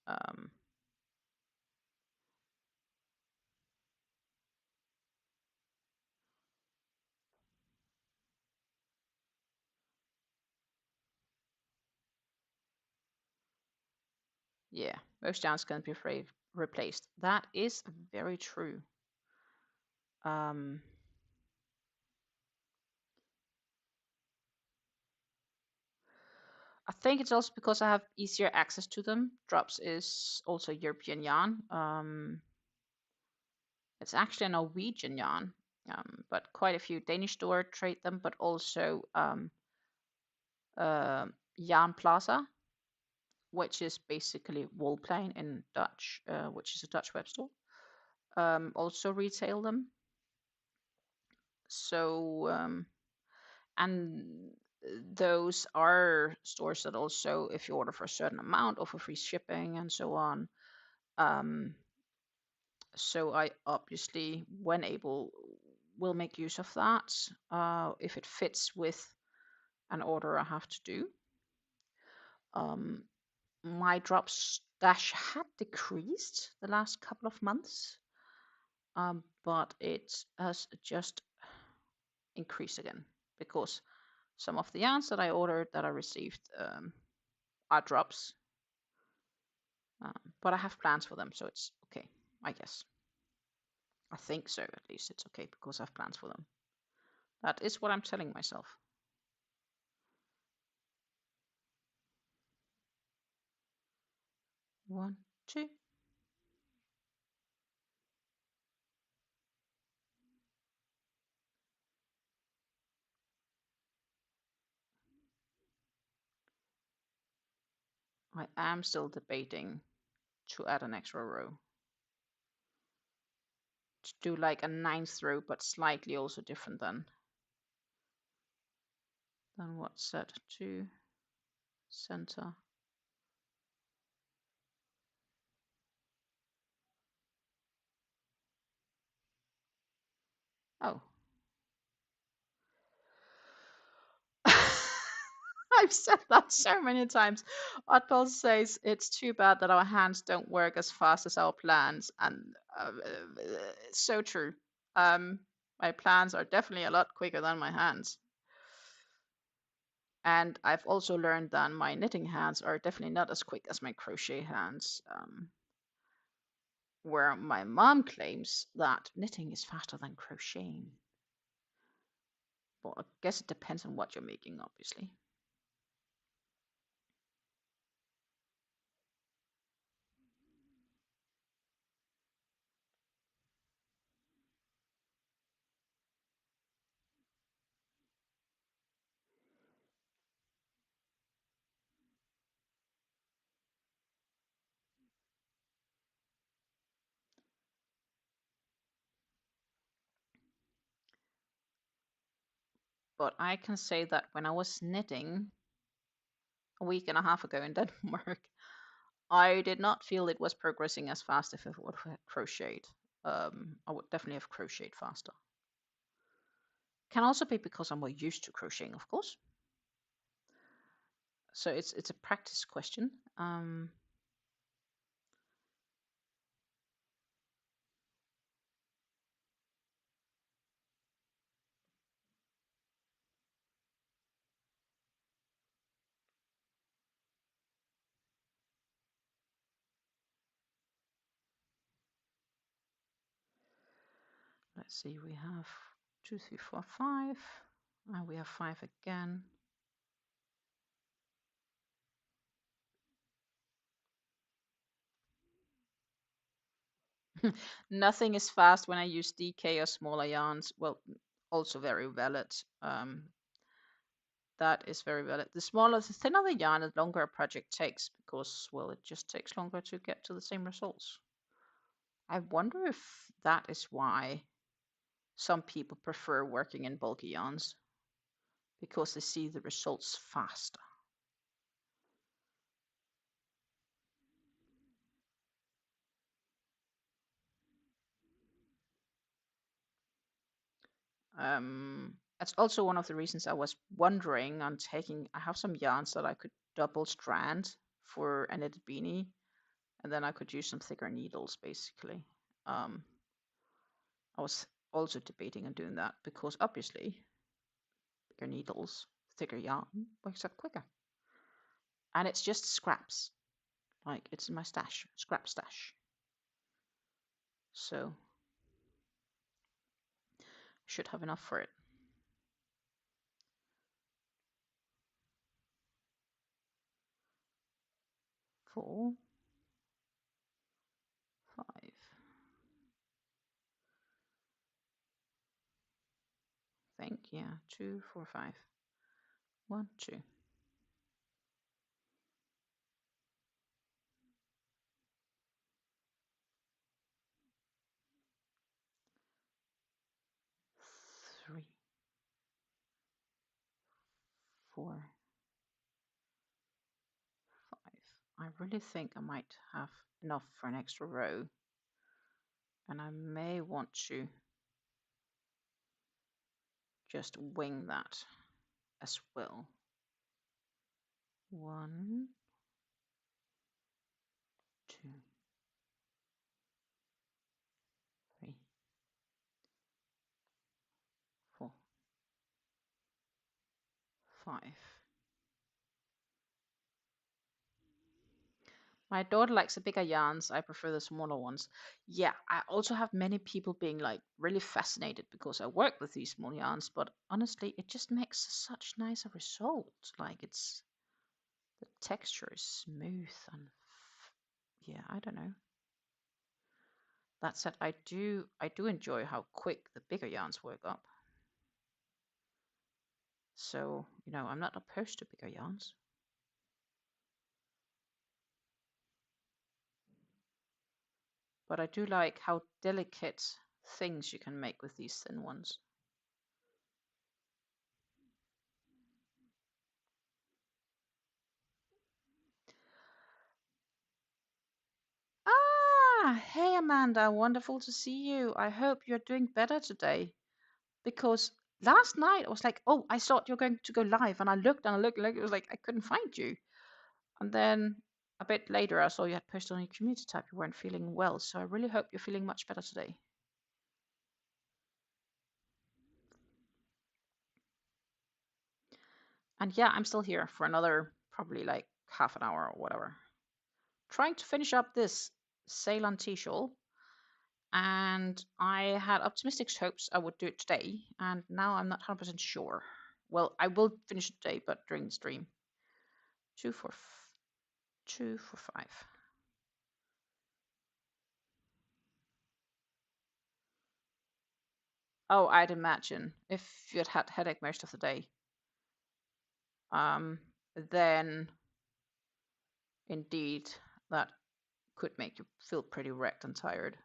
Yeah, most yarns can be replaced. That is very true. I think it's also because I have easier access to them. Drops is also European yarn. It's actually a Norwegian yarn, but quite a few Danish stores trade them, but also Yarn Plaza, which is basically Wolplein in Dutch, which is a Dutch web store, also retail them. So, and those are stores that also, if you order for a certain amount, offer free shipping and so on. So I obviously, when able, will make use of that if it fits with an order I have to do. My drop stash had decreased the last couple of months, but it has just increased again because some of the yarns that I ordered that I received are drops, but I have plans for them, so it's okay, I guess. I think so, at least it's okay because I have plans for them. That is what I'm telling myself. One, two. I am still debating to add an extra row. To do like a 9th row, but slightly also different than what's set to center. Oh. I've said that so many times. Oddball says it's too bad that our hands don't work as fast as our plans, and it's so true. My plans are definitely a lot quicker than my hands. And I've also learned that my knitting hands are definitely not as quick as my crochet hands. Where my mom claims that knitting is faster than crocheting. Well, I guess it depends on what you're making, obviously. But I can say that when I was knitting a week and a half ago in Denmark, I did not feel it was progressing as fast if I would have crocheted. I would definitely have crocheted faster. Can also be because I'm more used to crocheting, of course. So it's a practice question. see, we have 2, 3, 4, 5, and we have 5 again. Nothing is fast when I use DK or smaller yarns. Well, also very valid. That is very valid. The smaller, the thinner the yarn, the longer a project takes because, well, it just takes longer to get to the same results. I wonder if that is why some people prefer working in bulky yarns, because they see the results faster. That's also one of the reasons I was wondering on taking. I have some yarns that I could double strand for a knitted beanie, and then I could use some thicker needles basically. I was also debating on doing that because obviously bigger needles, thicker yarn works out quicker. And it's just scraps. Like it's in my stash, scrap stash. So should have enough for it. 4, 5. Think, yeah, 2, 4, 5. 1, 2. 3, 4, 5. I really think I might have enough for an extra row, and I may want to just wing that as well. 1, 2, 3, 4, 5. My daughter likes the bigger yarns. I prefer the smaller ones. Yeah, I also have many people being like really fascinated because I work with these small yarns, but honestly, it just makes such nicer results. Like it's the texture is smooth and yeah, I don't know. That said, I do enjoy how quick the bigger yarns work up. So, I'm not opposed to bigger yarns. But I do like how delicate things you can make with these thin ones. Ah, hey Amanda, wonderful to see you. I hope you're doing better today. Because last night I was like, oh, I thought you're going to go live, and I looked and I looked, like it was like I couldn't find you. And then a bit later I saw you had posted on your community tab you weren't feeling well. So I really hope you're feeling much better today. And yeah, I'm still here for another probably like half an hour or whatever. Trying to finish up this Ceylon Tea Shawl. And I had optimistic hopes I would do it today, and now I'm not 100% sure. Well, I will finish it today, but during the stream. 2, 4, 2, 4, 5. Oh, I'd imagine if you'd had headache most of the day, then indeed that could make you feel pretty wrecked and tired.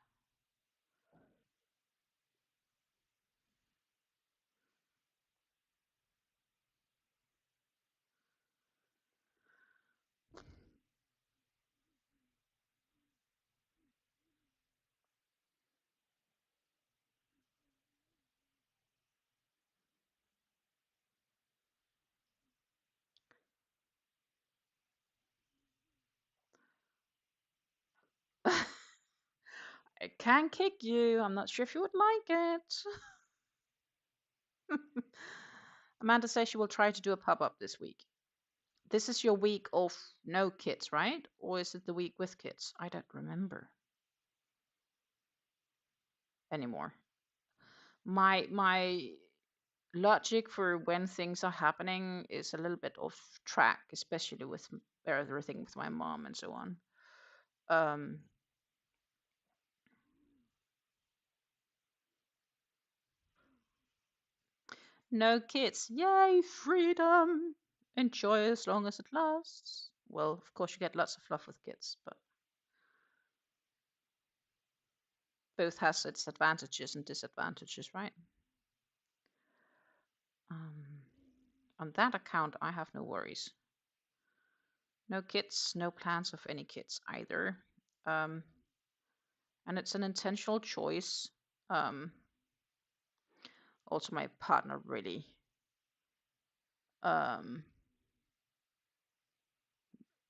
I can kick you. I'm not sure if you would like it. Amanda says she will try to do a pop-up this week. This is your week of no kits, right? Or is it the week with kits? I don't remember anymore. My logic for when things are happening is a little bit off track, especially with everything with my mom and so on. Um, no kids, yay, freedom! Enjoy as long as it lasts. Well, of course, you get lots of fluff with kids, but both has its advantages and disadvantages, right? On that account, I have no worries. No kids, no plans of any kids either. And it's an intentional choice. Also, my partner really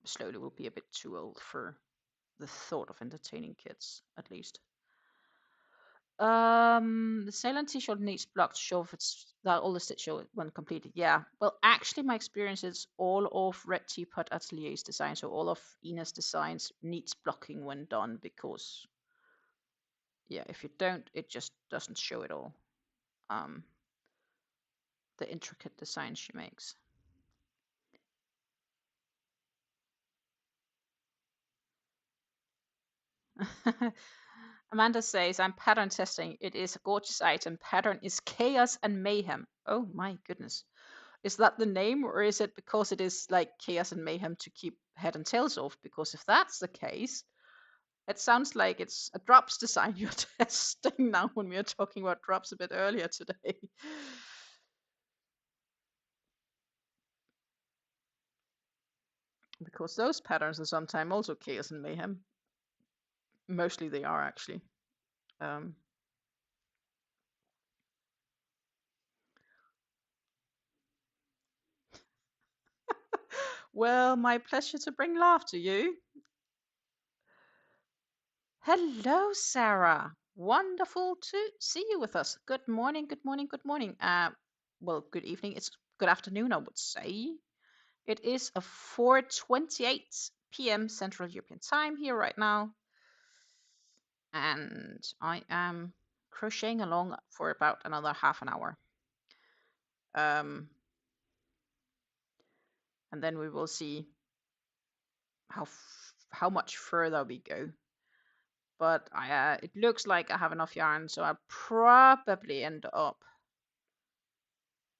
slowly will be a bit too old for the thought of entertaining kids, at least. The Ceylon Tea Shawl needs block to show if it's that all the stitch show when completed. Yeah. Well, actually, my experience is all of Red Teapot Atelier's design, so all of Ina's designs needs blocking when done because, yeah, if you don't, it just doesn't show at all. The intricate design she makes. Amanda says, I'm pattern testing. It is a gorgeous item. Pattern is chaos and mayhem. Oh my goodness. Is that the name, or is it because it is like chaos and mayhem to keep head and tails off? Because if that's the case, it sounds like it's a drops design you're testing now when we are talking about drops a bit earlier today. Because those patterns are sometimes also chaos and mayhem. Mostly they are actually. Um, well, my pleasure to bring laugh to you. Hello, Sarah. Wonderful to see you with us. Good morning, good morning, good morning. Well, good evening. It's good afternoon, I would say. It is a 4:28 p.m. Central European Time here right now, and I am crocheting along for about another half an hour. And then we will see how much further we go. But it looks like I have enough yarn, so I'll probably end up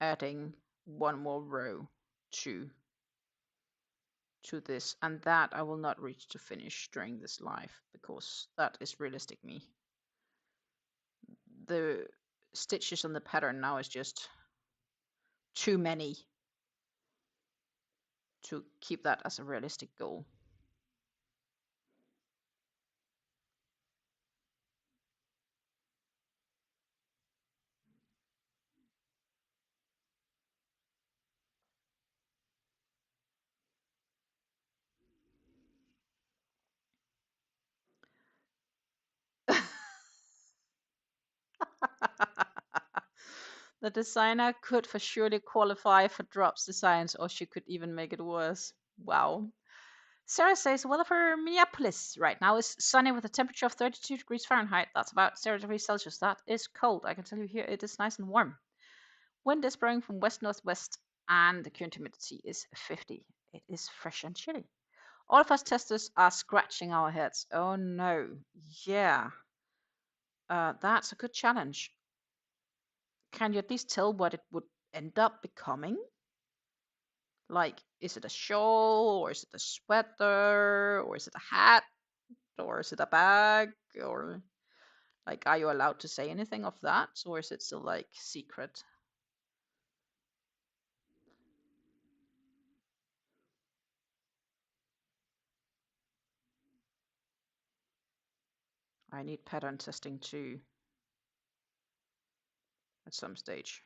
adding one more row to this, and that I will not reach to finish during this live because that is realistic me. The stitches on the pattern now is just too many to keep that as a realistic goal. The designer could for surely qualify for drops designs, or she could even make it worse. Wow. Sarah says, weather for Minneapolis right now is sunny with a temperature of 32 degrees Fahrenheit. That's about 0 degrees Celsius. That is cold. I can tell you here it is nice and warm. Wind is blowing from west-northwest, and the current humidity is 50. It is fresh and chilly. All of us testers are scratching our heads. Oh no. Yeah. That's a good challenge. Can you at least tell what it would end up becoming? Like, is it a shawl, or is it a sweater, or is it a hat, or is it a bag, or like, are you allowed to say anything of that, or is it still like secret? I need pattern testing too at some stage.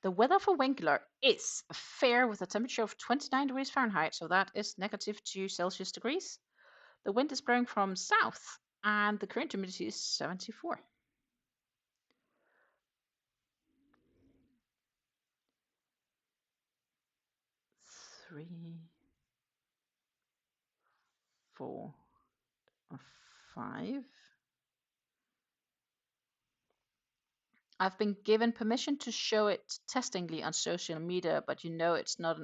The weather for Winkler is fair with a temperature of 29 degrees Fahrenheit, so that is -2 Celsius degrees. The wind is blowing from south, and the current humidity is 74. 3, 4, 5. I've been given permission to show it testingly on social media, but it's not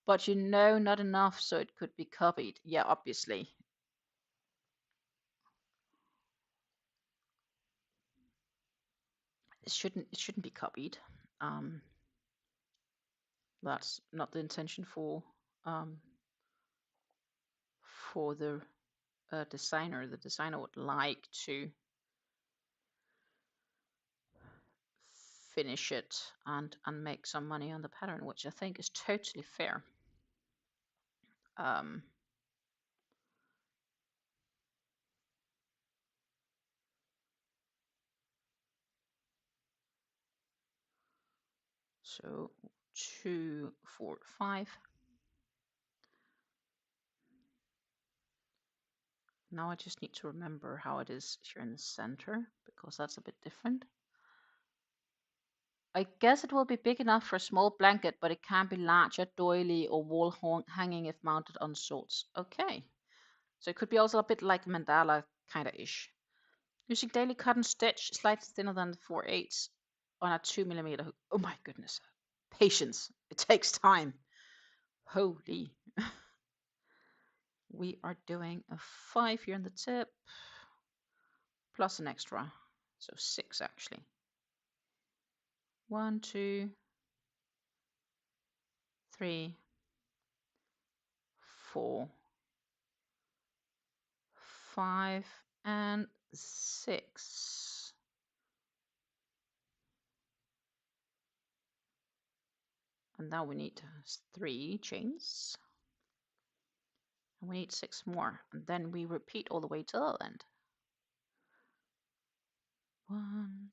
not enough, so it could be copied. Yeah, obviously. It shouldn't be copied. That's not the intention for the designer. The designer would like to finish it and make some money on the pattern, which I think is totally fair. So 2, 4, 5. Now I just need to remember how it is here in the center, because that's a bit different. I guess it will be big enough for a small blanket, but it can be larger, doily, or wall hanging if mounted on swords. Okay. So it could be also a bit like mandala kind of ish. Using daily cotton stitch, slightly thinner than 4/8 on a 2mm hook. Oh my goodness. Patience. It takes time. Holy. We are doing a 5 here in the tip, plus an extra. So 6 actually. 1, 2, 3, 4, 5, and 6. And now we need 3 chains. And we need 6 more. And then we repeat all the way to the end. 1,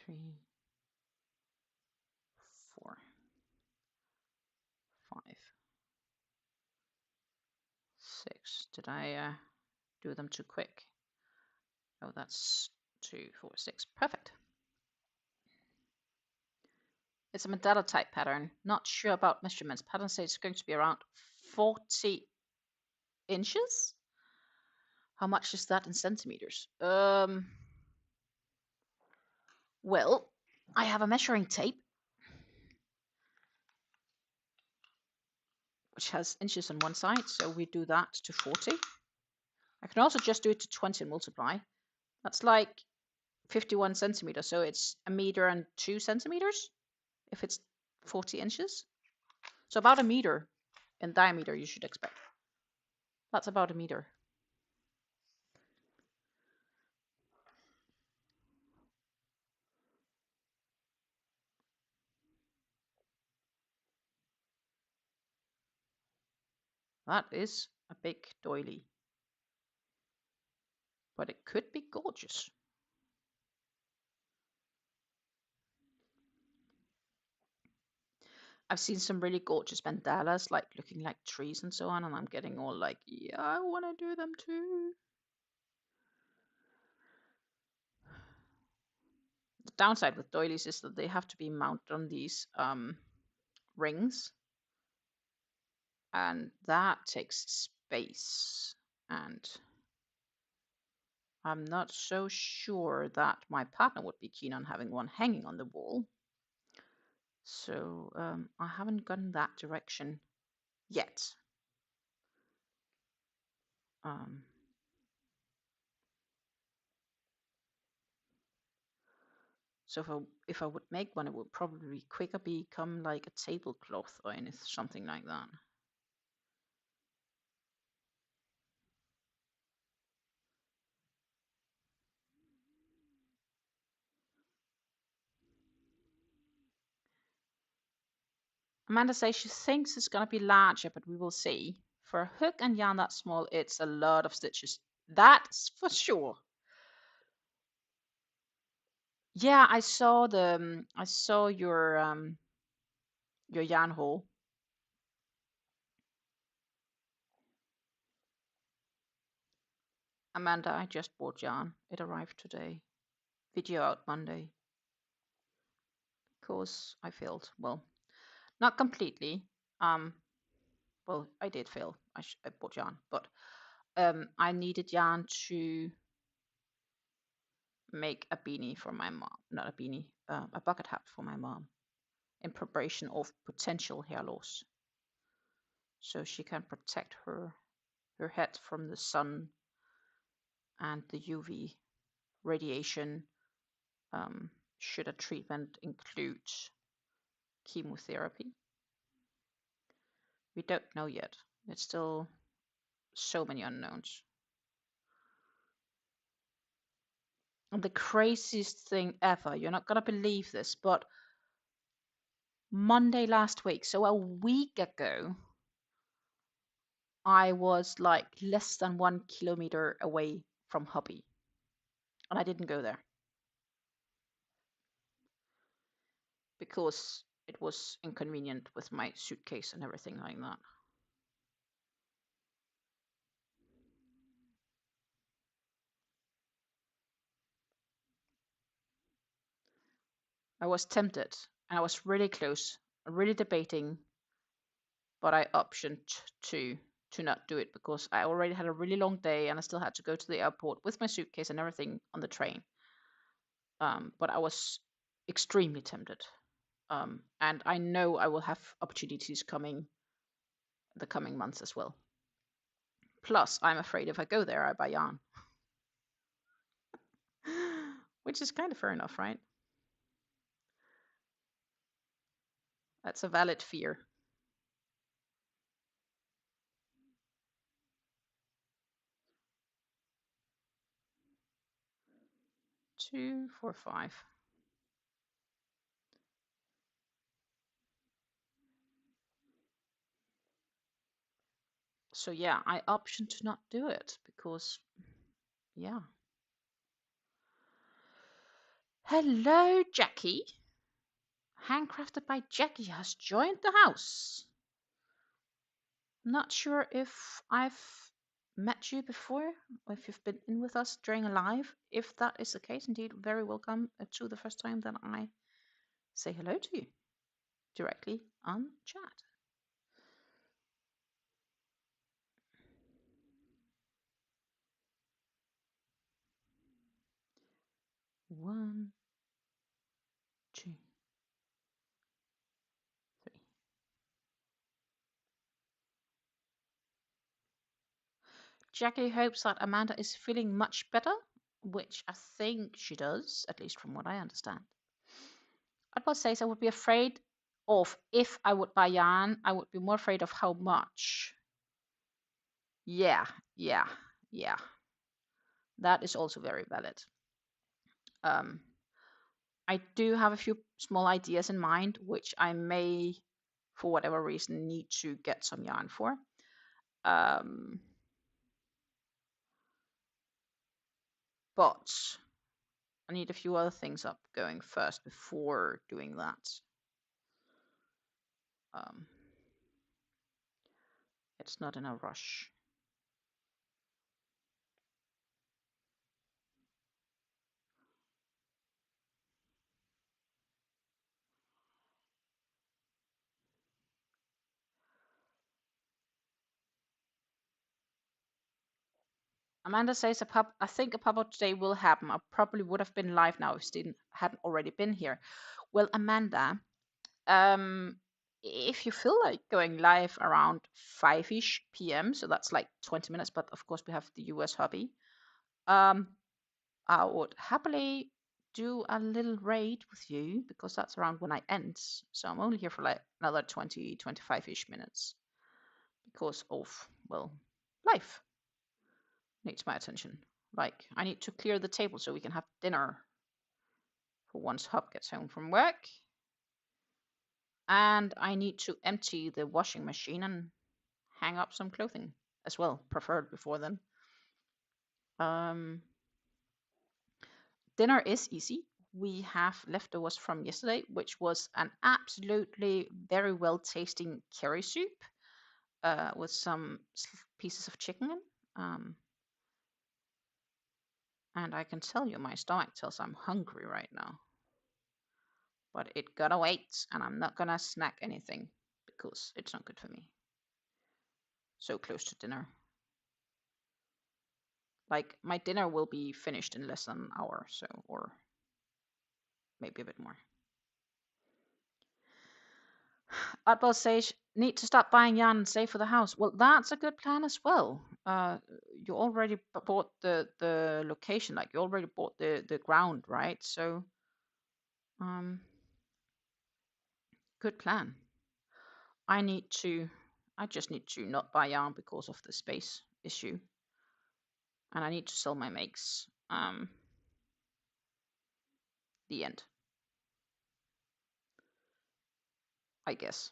3, 4, 5, 6. Did I do them too quick? Oh, that's 2, 4, 6. Perfect. It's a mandala type pattern. Not sure about measurements. Pattern says it's going to be around 40 inches. How much is that in centimeters? Well, I have a measuring tape, which has inches on one side, so we do that to 40. I can also just do it to 20 and multiply. That's like 51 centimeters, so it's 1 meter and 2 centimeters if it's 40 inches. So about 1 meter in diameter you should expect. That's about 1 meter. That is a big doily. But it could be gorgeous. I've seen some really gorgeous mandalas, like looking like trees and so on, and I'm getting all like, yeah, I want to do them too. The downside with doilies is that they have to be mounted on these rings, and that takes space, and I'm not so sure that my partner would be keen on having one hanging on the wall. So I haven't gotten that direction yet. So if I would make one, it would probably quicker become like a tablecloth or anything, something like that. Amanda says she thinks it's going to be larger, but we will see. For a hook and yarn that small, it's a lot of stitches. That's for sure. Yeah, I saw your yarn haul. Amanda, I just bought yarn. It arrived today. Video out Monday. Because I failed. Well, not completely. Well, I did fail. I bought yarn, but I needed yarn to make a beanie for my mom. Not a beanie, a bucket hat for my mom, in preparation of potential hair loss, so she can protect her head from the sun and the UV radiation. Should a treatment include chemotherapy? We don't know yet. It's still so many unknowns. And the craziest thing ever, you're not going to believe this, but Monday last week, so a week ago, I was like less than 1 kilometer away from hubby, and I didn't go there because it was inconvenient with my suitcase and everything like that. I was tempted, and I was really close, really debating, but I optioned to not do it because I already had a really long day and I still had to go to the airport with my suitcase and everything on the train. But I was extremely tempted. And I know I will have opportunities coming the coming months as well. Plus, I'm afraid if I go there, I buy yarn. Which is kind of fair enough, right? That's a valid fear. 2, 4, 5. So yeah, I option to not do it because, yeah. Hello, Jackie. Handcrafted by Jackie has joined the house. Not sure if I've met you before or if you've been in with us during a live. If that is the case, indeed, very welcome to the first time that I say hello to you directly on chat. One, two, three. Jackie hopes that Amanda is feeling much better, which I think she does, at least from what I understand. Edward says I would be afraid of if I would buy yarn, I would be more afraid of how much. Yeah, yeah, yeah. That is also very valid. Um, I do have a few small ideas in mind, which I may, for whatever reason, need to get some yarn for. But I need a few other things up going first before doing that. It's not in a rush. Amanda says I think a pop-up today will happen. I probably would have been live now if Steve hadn't already been here. Well, Amanda, if you feel like going live around 5-ish p.m., so that's like 20 minutes, but of course we have the US hobby, I would happily do a little raid with you because that's around when I end. So I'm only here for like another 20, 25-ish minutes because of, well, life needs my attention. Like, I need to clear the table so we can have dinner for once Hub gets home from work. And I need to empty the washing machine and hang up some clothing as well, preferred before then. Dinner is easy. We have leftovers from yesterday, which was an absolutely very well tasting curry soup with some pieces of chicken in. And I can tell you, my stomach tells I'm hungry right now. But it gotta wait, and I'm not gonna snack anything because it's not good for me. so close to dinner. Like my dinner will be finished in less than an hour, so, or maybe a bit more. Adbel says, need to start buying yarn and save for the house. Well, that's a good plan as well. You already bought the location, like you already bought the ground, right? So, good plan. I just need to not buy yarn because of the space issue. And I need to sell my makes. The end. I guess.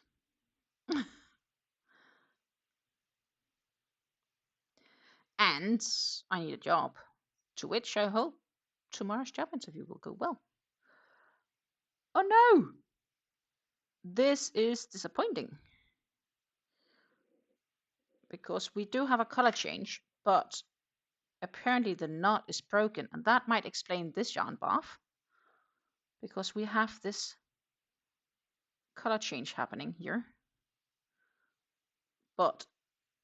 And I need a job, to which I hope tomorrow's job interview will go well. Oh no! This is disappointing. Because we do have a color change, but apparently the knot is broken, and that might explain this yarn bath. Because we have this color change happening here. But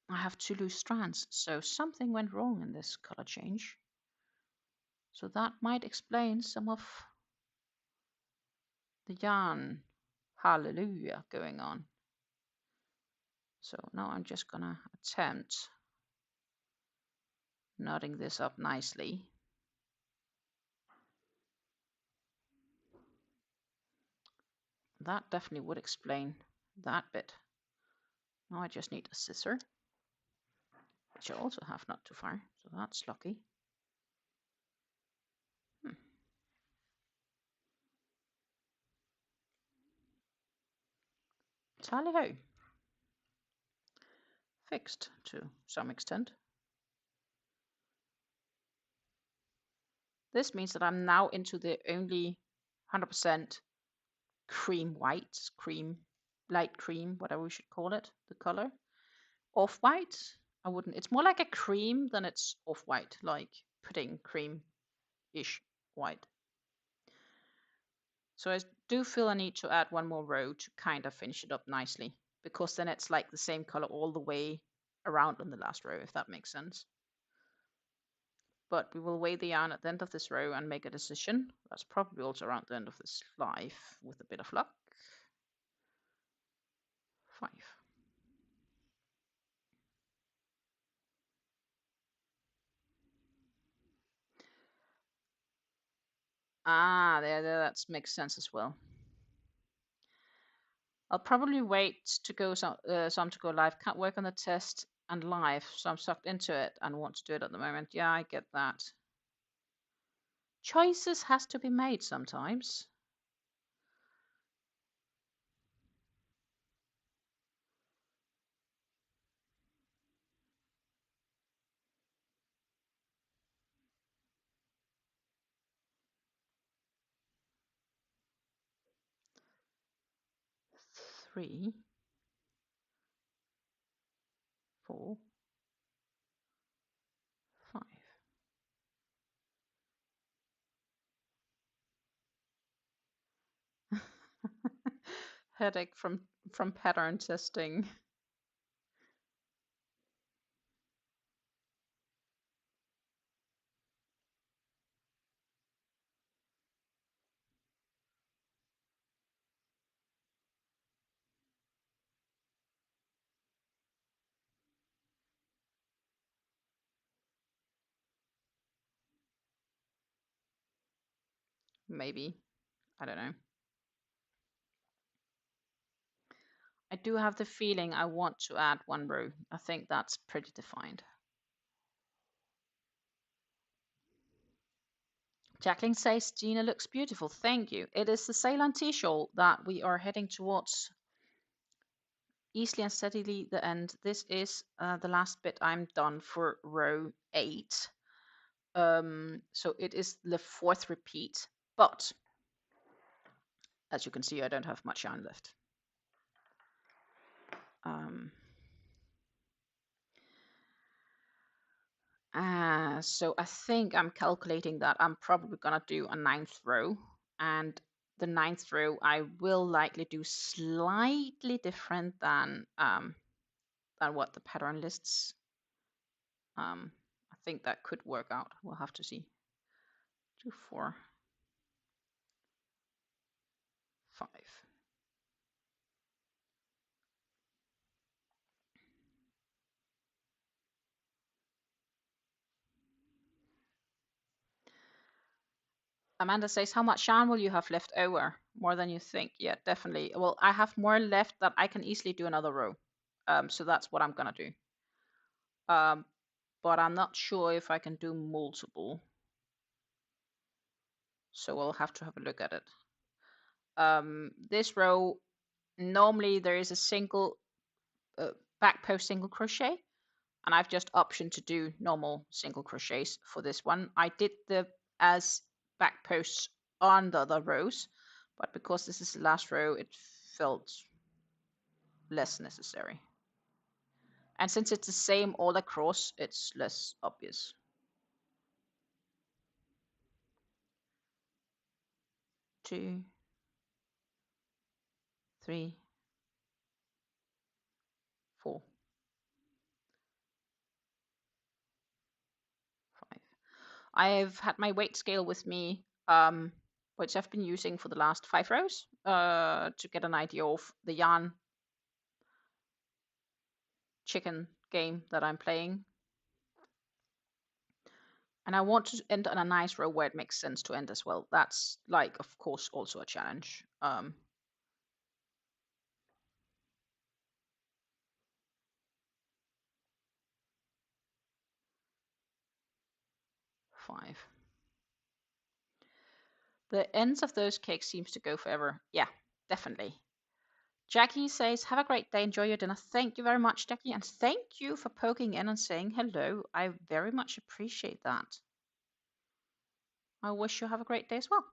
I have 2 loose strands, so something went wrong in this color change. So that might explain some of the yarn hallelujah going on. So now I'm just gonna attempt knotting this up nicely. That definitely would explain that bit. Now I just need a scissor, which I also have not too far, so that's lucky. Tally ho! Fixed to some extent. This means that I'm now into the only 100% cream white, light cream, whatever we should call it, the color. Off-white, I wouldn't, it's more like a cream than it's off-white, like pudding cream-ish white. So I do feel I need to add one more row to kind of finish it up nicely, because then it's like the same color all the way around on the last row, if that makes sense. But we will weigh the yarn at the end of this row and make a decision. That's probably also around the end of this live with a bit of luck. 5. Ah, there, that makes sense as well. I'll probably wait to go some to go live. Can't work on the test and live, so I'm sucked into it and want to do it at the moment. Yeah, I get that. Choices has to be made sometimes. Three, 4, 5. Headache from pattern testing. Maybe. I don't know. I do have the feeling I want to add one row. I think that's pretty defined. Jacqueline says, Gina looks beautiful. Thank you. It is the Ceylon Tea Shawl that we are heading towards easily and steadily the end. This is the last bit I'm done for row 8. So it is the 4th repeat, but as you can see, I don't have much yarn left. So I think I'm calculating that I'm probably gonna do a 9th row, and the 9th row I will likely do slightly different than than what the pattern lists. I think that could work out. We'll have to see. 2, 4, 5. Amanda says, how much yarn will you have left over? More than you think. Yeah, definitely. Well, I have more left that I can easily do another row. So that's what I'm going to do. But I'm not sure if I can do multiple. So we'll have to have a look at it. This row, normally there is a single back post single crochet, and I've just optioned to do normal single crochets for this one. I did the as back posts on the other rows, but because this is the last row, it felt less necessary. And since it's the same all across, it's less obvious. 2, 3, 4, 5. I've had my weight scale with me, which I've been using for the last 5 rows, to get an idea of the yarn chicken game that I'm playing. And I want to end on a nice row where it makes sense to end as well. That's, like, of course, also a challenge. 5. The ends of those cakes seems to go forever. Yeah, definitely. Jackie says, have a great day. Enjoy your dinner. Thank you very much, Jackie. And thank you for poking in and saying hello. I very much appreciate that. I wish you have a great day as well.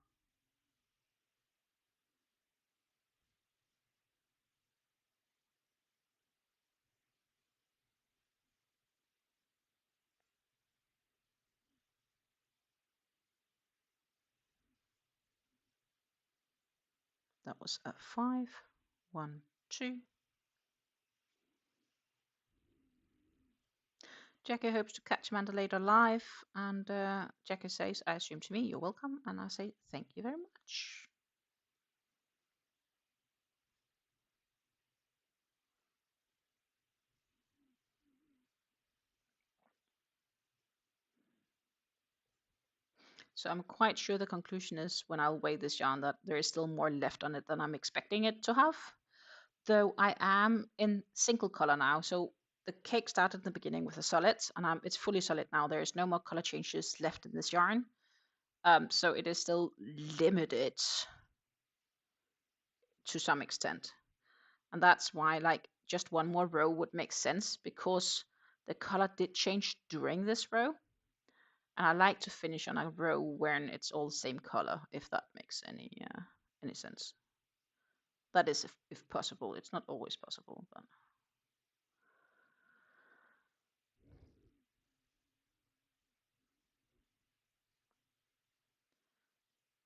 That was a 5, 1, 2. Jackie hopes to catch Amanda later live. And Jackie says, I assume to me, you're welcome. And I say, thank you very much. So I'm quite sure the conclusion is when I'll weigh this yarn that there is still more left on it than I'm expecting it to have. Though I am in single color now. So the cake started in the beginning with a solid, and it's fully solid now. There is no more color changes left in this yarn. So it is still limited to some extent. And that's why, like, just one more row would make sense, because the color did change during this row. And I like to finish on a row when it's all the same color, if that makes any sense. That is, if possible. It's not always possible, but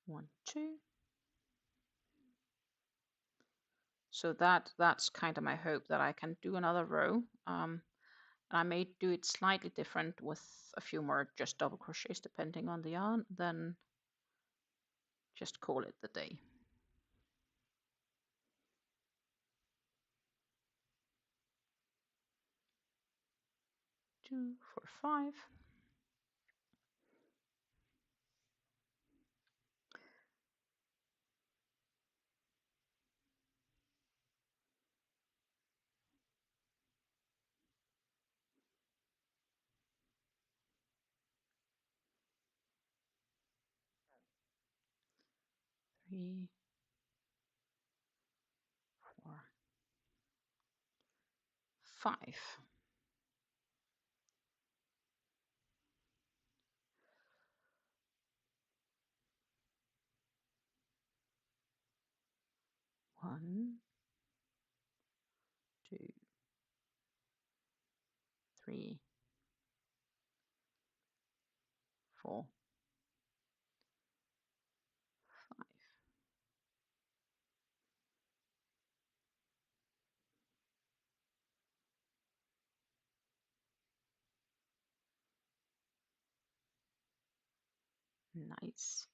1, 2. So that's kind of my hope, that I can do another row. And I may do it slightly different with a few more just double crochets depending on the yarn, then just call it the day. 2, 4, 5. Three, 4, 5. 1, 2, 3, 4, 5. Nice.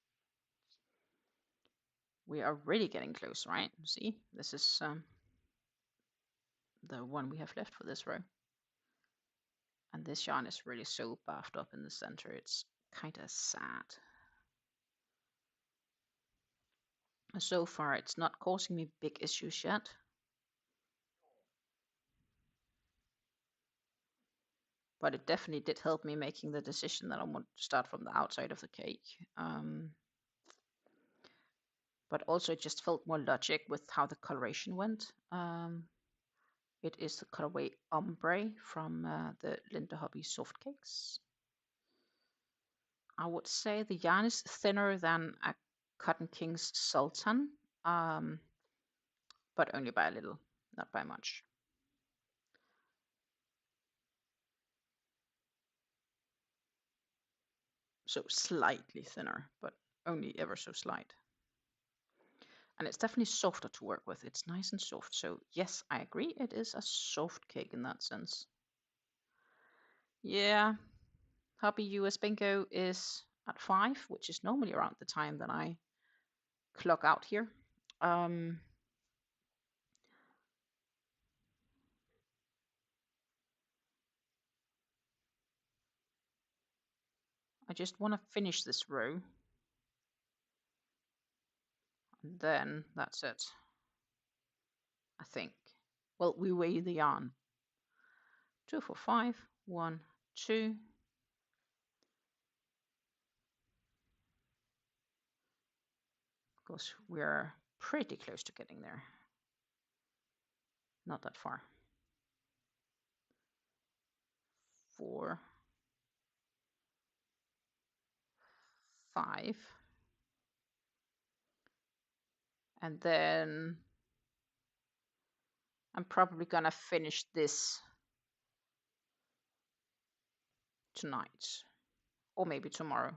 We are really getting close, right? See, this is the one we have left for this row. And this yarn is really so buffed up in the center, it's kind of sad. So far, it's not causing me big issues yet. But it definitely did help me making the decision that I want to start from the outside of the cake. But also it just felt more logic with how the coloration went. It is the colorway Ombre from the Lindehobby Soft Cakes. I would say the yarn is thinner than a Cotton King's Sultan, but only by a little, not by much. So slightly thinner, but only ever so slight. And it's definitely softer to work with. It's nice and soft. So yes, I agree. It is a soft cake in that sense. Yeah, Hobby US Bingo is at 5, which is normally around the time that I clock out here. I just want to finish this row. And then that's it. I think. Well, we weigh the yarn. 2, 4, 5. 1, 2. Because we're pretty close to getting there. Not that far. 4, 5. And then I'm probably gonna finish this tonight or maybe tomorrow.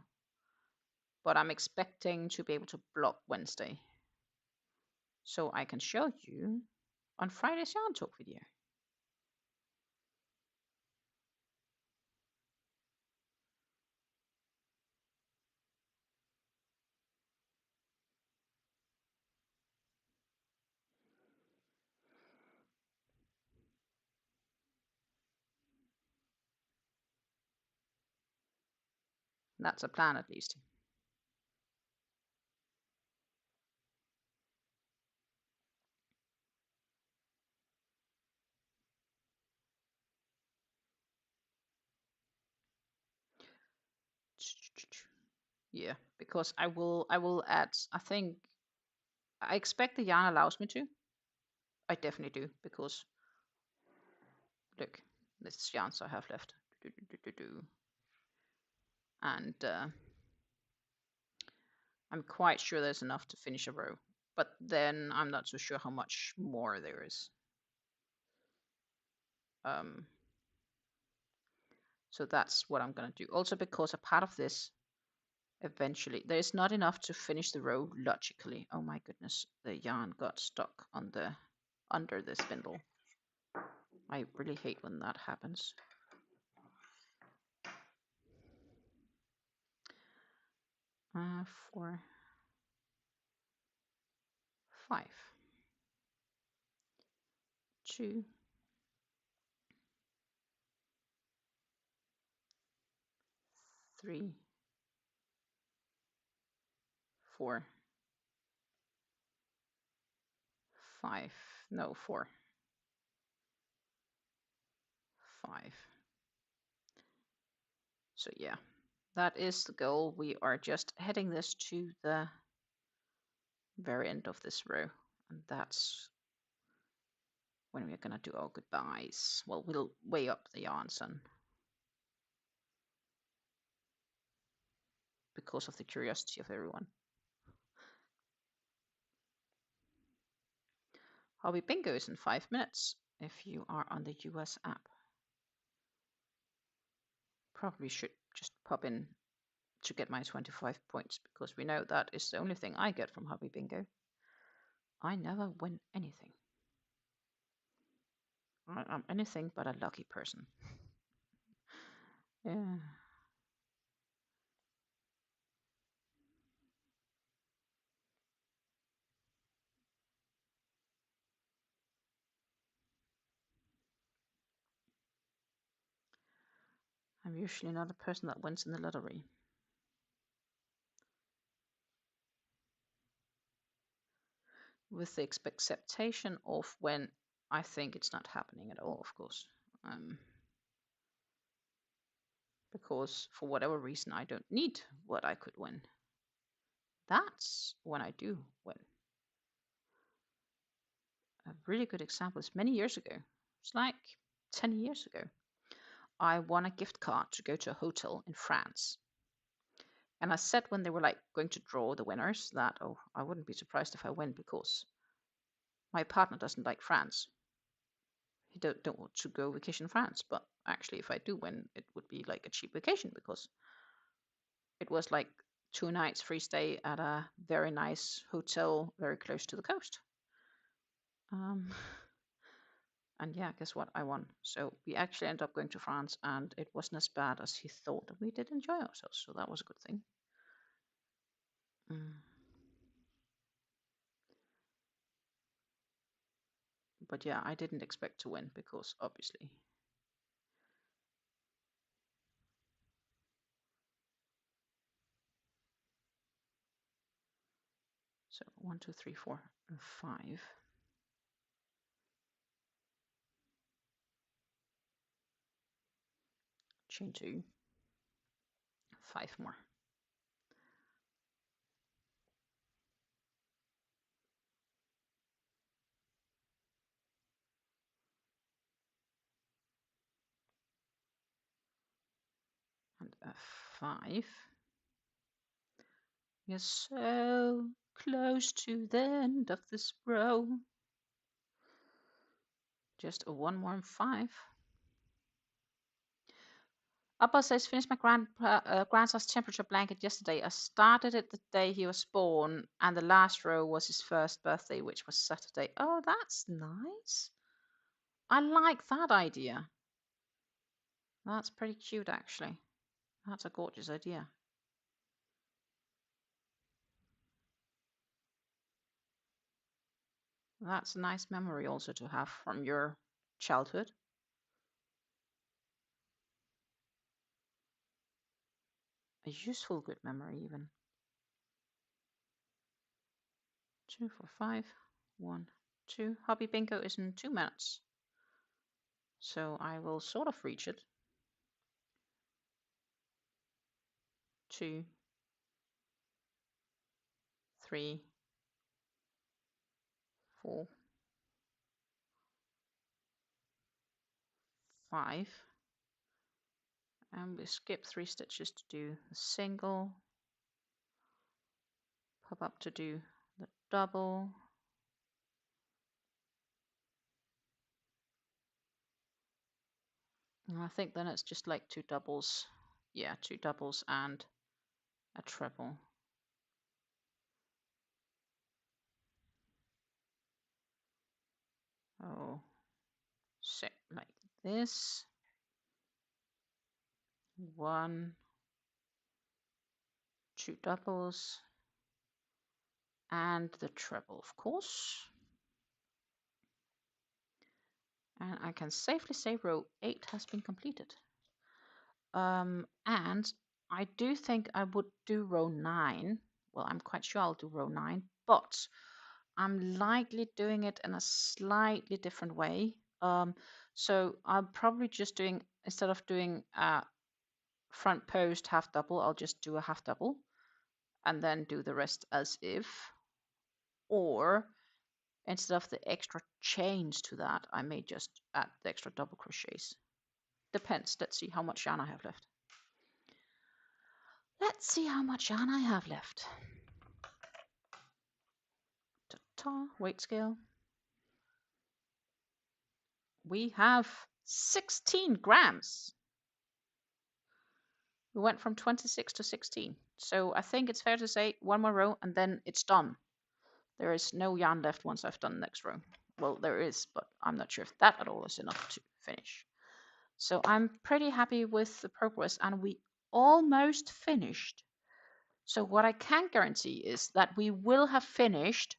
But I'm expecting to be able to block Wednesday so I can show you on Friday's yarn talk video. That's a plan at least. Yeah, because I will add, I think, I expect the yarn allows me to. I definitely do, because look, this is yarns I have left. And I'm quite sure there's enough to finish a row, but then I'm not so sure how much more there is. So that's what I'm gonna do. Also because a part of this, eventually, there's not enough to finish the row logically. Oh my goodness, the yarn got stuck on the under the spindle. I really hate when that happens. 4, 5, 2, 3, 4, 5, no, 4, 5. So yeah, that is the goal. We are just heading this to the very end of this row, and that's when we're gonna do our goodbyes. Well, we'll weigh up the yarns and because of the curiosity of everyone. Hobby Bingo is in 5 minutes if you are on the US app. Probably should just pop in to get my 25 points because we know that is the only thing I get from Hobby Bingo. I never win anything. I'm anything but a lucky person. Yeah. I'm usually not a person that wins in the lottery. With the expectation of when I think it's not happening at all, of course. Because for whatever reason I don't need what I could win. That's when I do win. A really good example is many years ago. It's like 10 years ago. I won a gift card to go to a hotel in France. And I said when they were like going to draw the winners that, oh, I wouldn't be surprised if I win because my partner doesn't like France. He don't want to go vacation in France. But actually, if I do win, it would be like a cheap vacation because it was like 2 nights free stay at a very nice hotel very close to the coast. And yeah, guess what? I won. So we actually ended up going to France, and it wasn't as bad as he thought. We did enjoy ourselves, so that was a good thing. But yeah, I didn't expect to win because obviously. So 1, 2, 3, 4, and 5. Chain 2. 5 more. And a 5. You're so close to the end of this row. Just a 1 more and 5. Abba says, finished my grandson's temperature blanket yesterday. I started it the day he was born, and the last row was his first birthday, which was Saturday. Oh, that's nice. I like that idea. That's pretty cute, actually. That's a gorgeous idea. That's a nice memory also to have from your childhood. A useful good memory, even. 2, 4, 5. 1, 2. Hobby bingo is in 2 minutes. So I will sort of reach it. 2, 3, 4, 5. And we skip 3 stitches to do the single, pop up to do the double, and I think then it's just like 2 doubles. Yeah, 2 doubles and a treble. Oh, so like this. 1, 2 doubles, and the treble, of course. And I can safely say row 8 has been completed. And I do think I would do row 9. Well, I'm quite sure I'll do row 9, but I'm likely doing it in a slightly different way. So I'm probably just doing, instead of doing a front post half double, I'll just do a half double and then do the rest as if. Or instead of the extra chains to that, I may just add the extra double crochets. Depends. Let's see how much yarn I have left. Let's see how much yarn I have left. Ta-ta, weight scale. We have 16 grams. We went from 26 to 16. So I think it's fair to say 1 more row and then it's done. There is no yarn left once I've done the next row. Well, there is, but I'm not sure if that at all is enough to finish. So I'm pretty happy with the progress, and we almost finished. So what I can guarantee is that we will have finished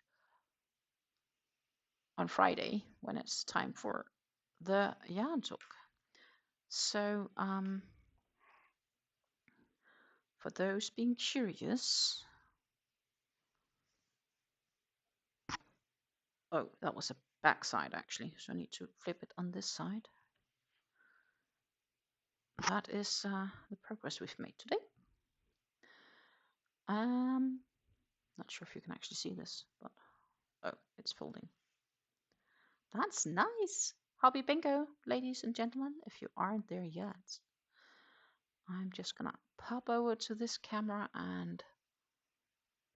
on Friday when it's time for the yarn talk. So for those being curious. Oh, that was a back side actually, so I need to flip it on this side. That is the progress we've made today. Not sure if you can actually see this, but oh, it's folding. That's nice. Hobby bingo, ladies and gentlemen, if you aren't there yet. I'm just gonna pop over to this camera and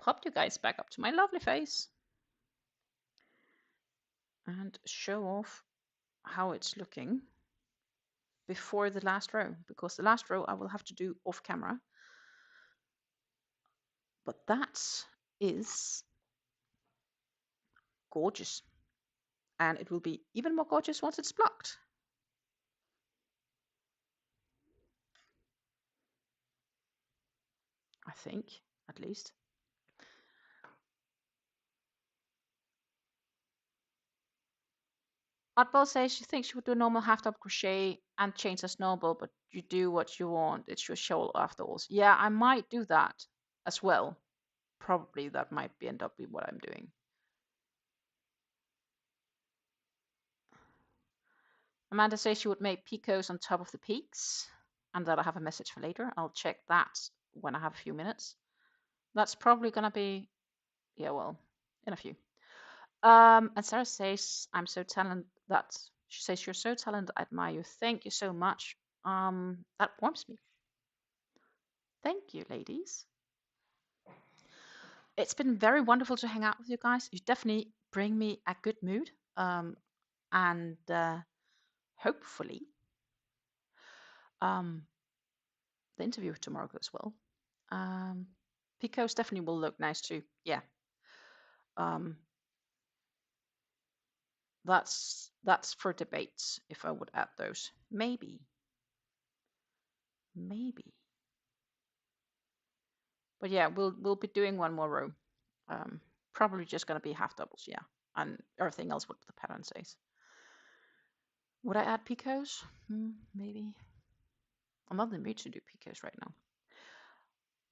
pop you guys back up to my lovely face and show off how it's looking before the last row, because the last row I will have to do off camera. But that is gorgeous. And it will be even more gorgeous once it's blocked. I think, at least. Oddball says she thinks she would do normal half-top crochet and chains as normal, but you do what you want. It's your shawl afterwards. Yeah, I might do that as well. Probably that might end up being what I'm doing. Amanda says she would make picots on top of the peaks, and that I have a message for later. I'll check that when I have a few minutes. That's probably gonna be, yeah, well, in a few. And Sarah says, I'm so talented that she says you're so talented, I admire you. Thank you so much. That warms me. Thank you, ladies. It's been very wonderful to hang out with you guys. You definitely bring me a good mood. And hopefully the interview tomorrow goes well. Picots definitely will look nice too. Yeah. That's for debates if I would add those. Maybe. But yeah, we'll be doing one more row. Probably just gonna be half doubles, yeah. And everything else what the pattern says. Would I add picots? Maybe. I'm not in the mood to do picots right now.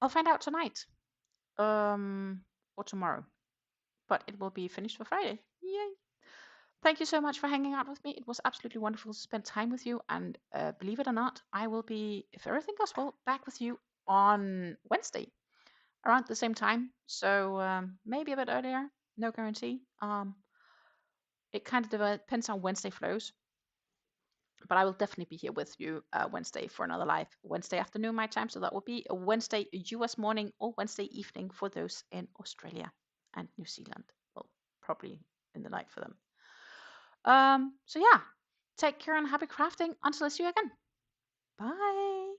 I'll find out tonight. Or tomorrow. But it will be finished for Friday. Yay! Thank you so much for hanging out with me. It was absolutely wonderful to spend time with you. And believe it or not, I will be, if everything goes well, back with you on Wednesday around the same time. So maybe a bit earlier. No guarantee. It kind of depends on Wednesday flows. But I will definitely be here with you Wednesday for another live Wednesday afternoon my time. So that will be a Wednesday US morning or Wednesday evening for those in Australia and New Zealand. Well, probably in the night for them. So yeah, take care and happy crafting until I see you again. Bye.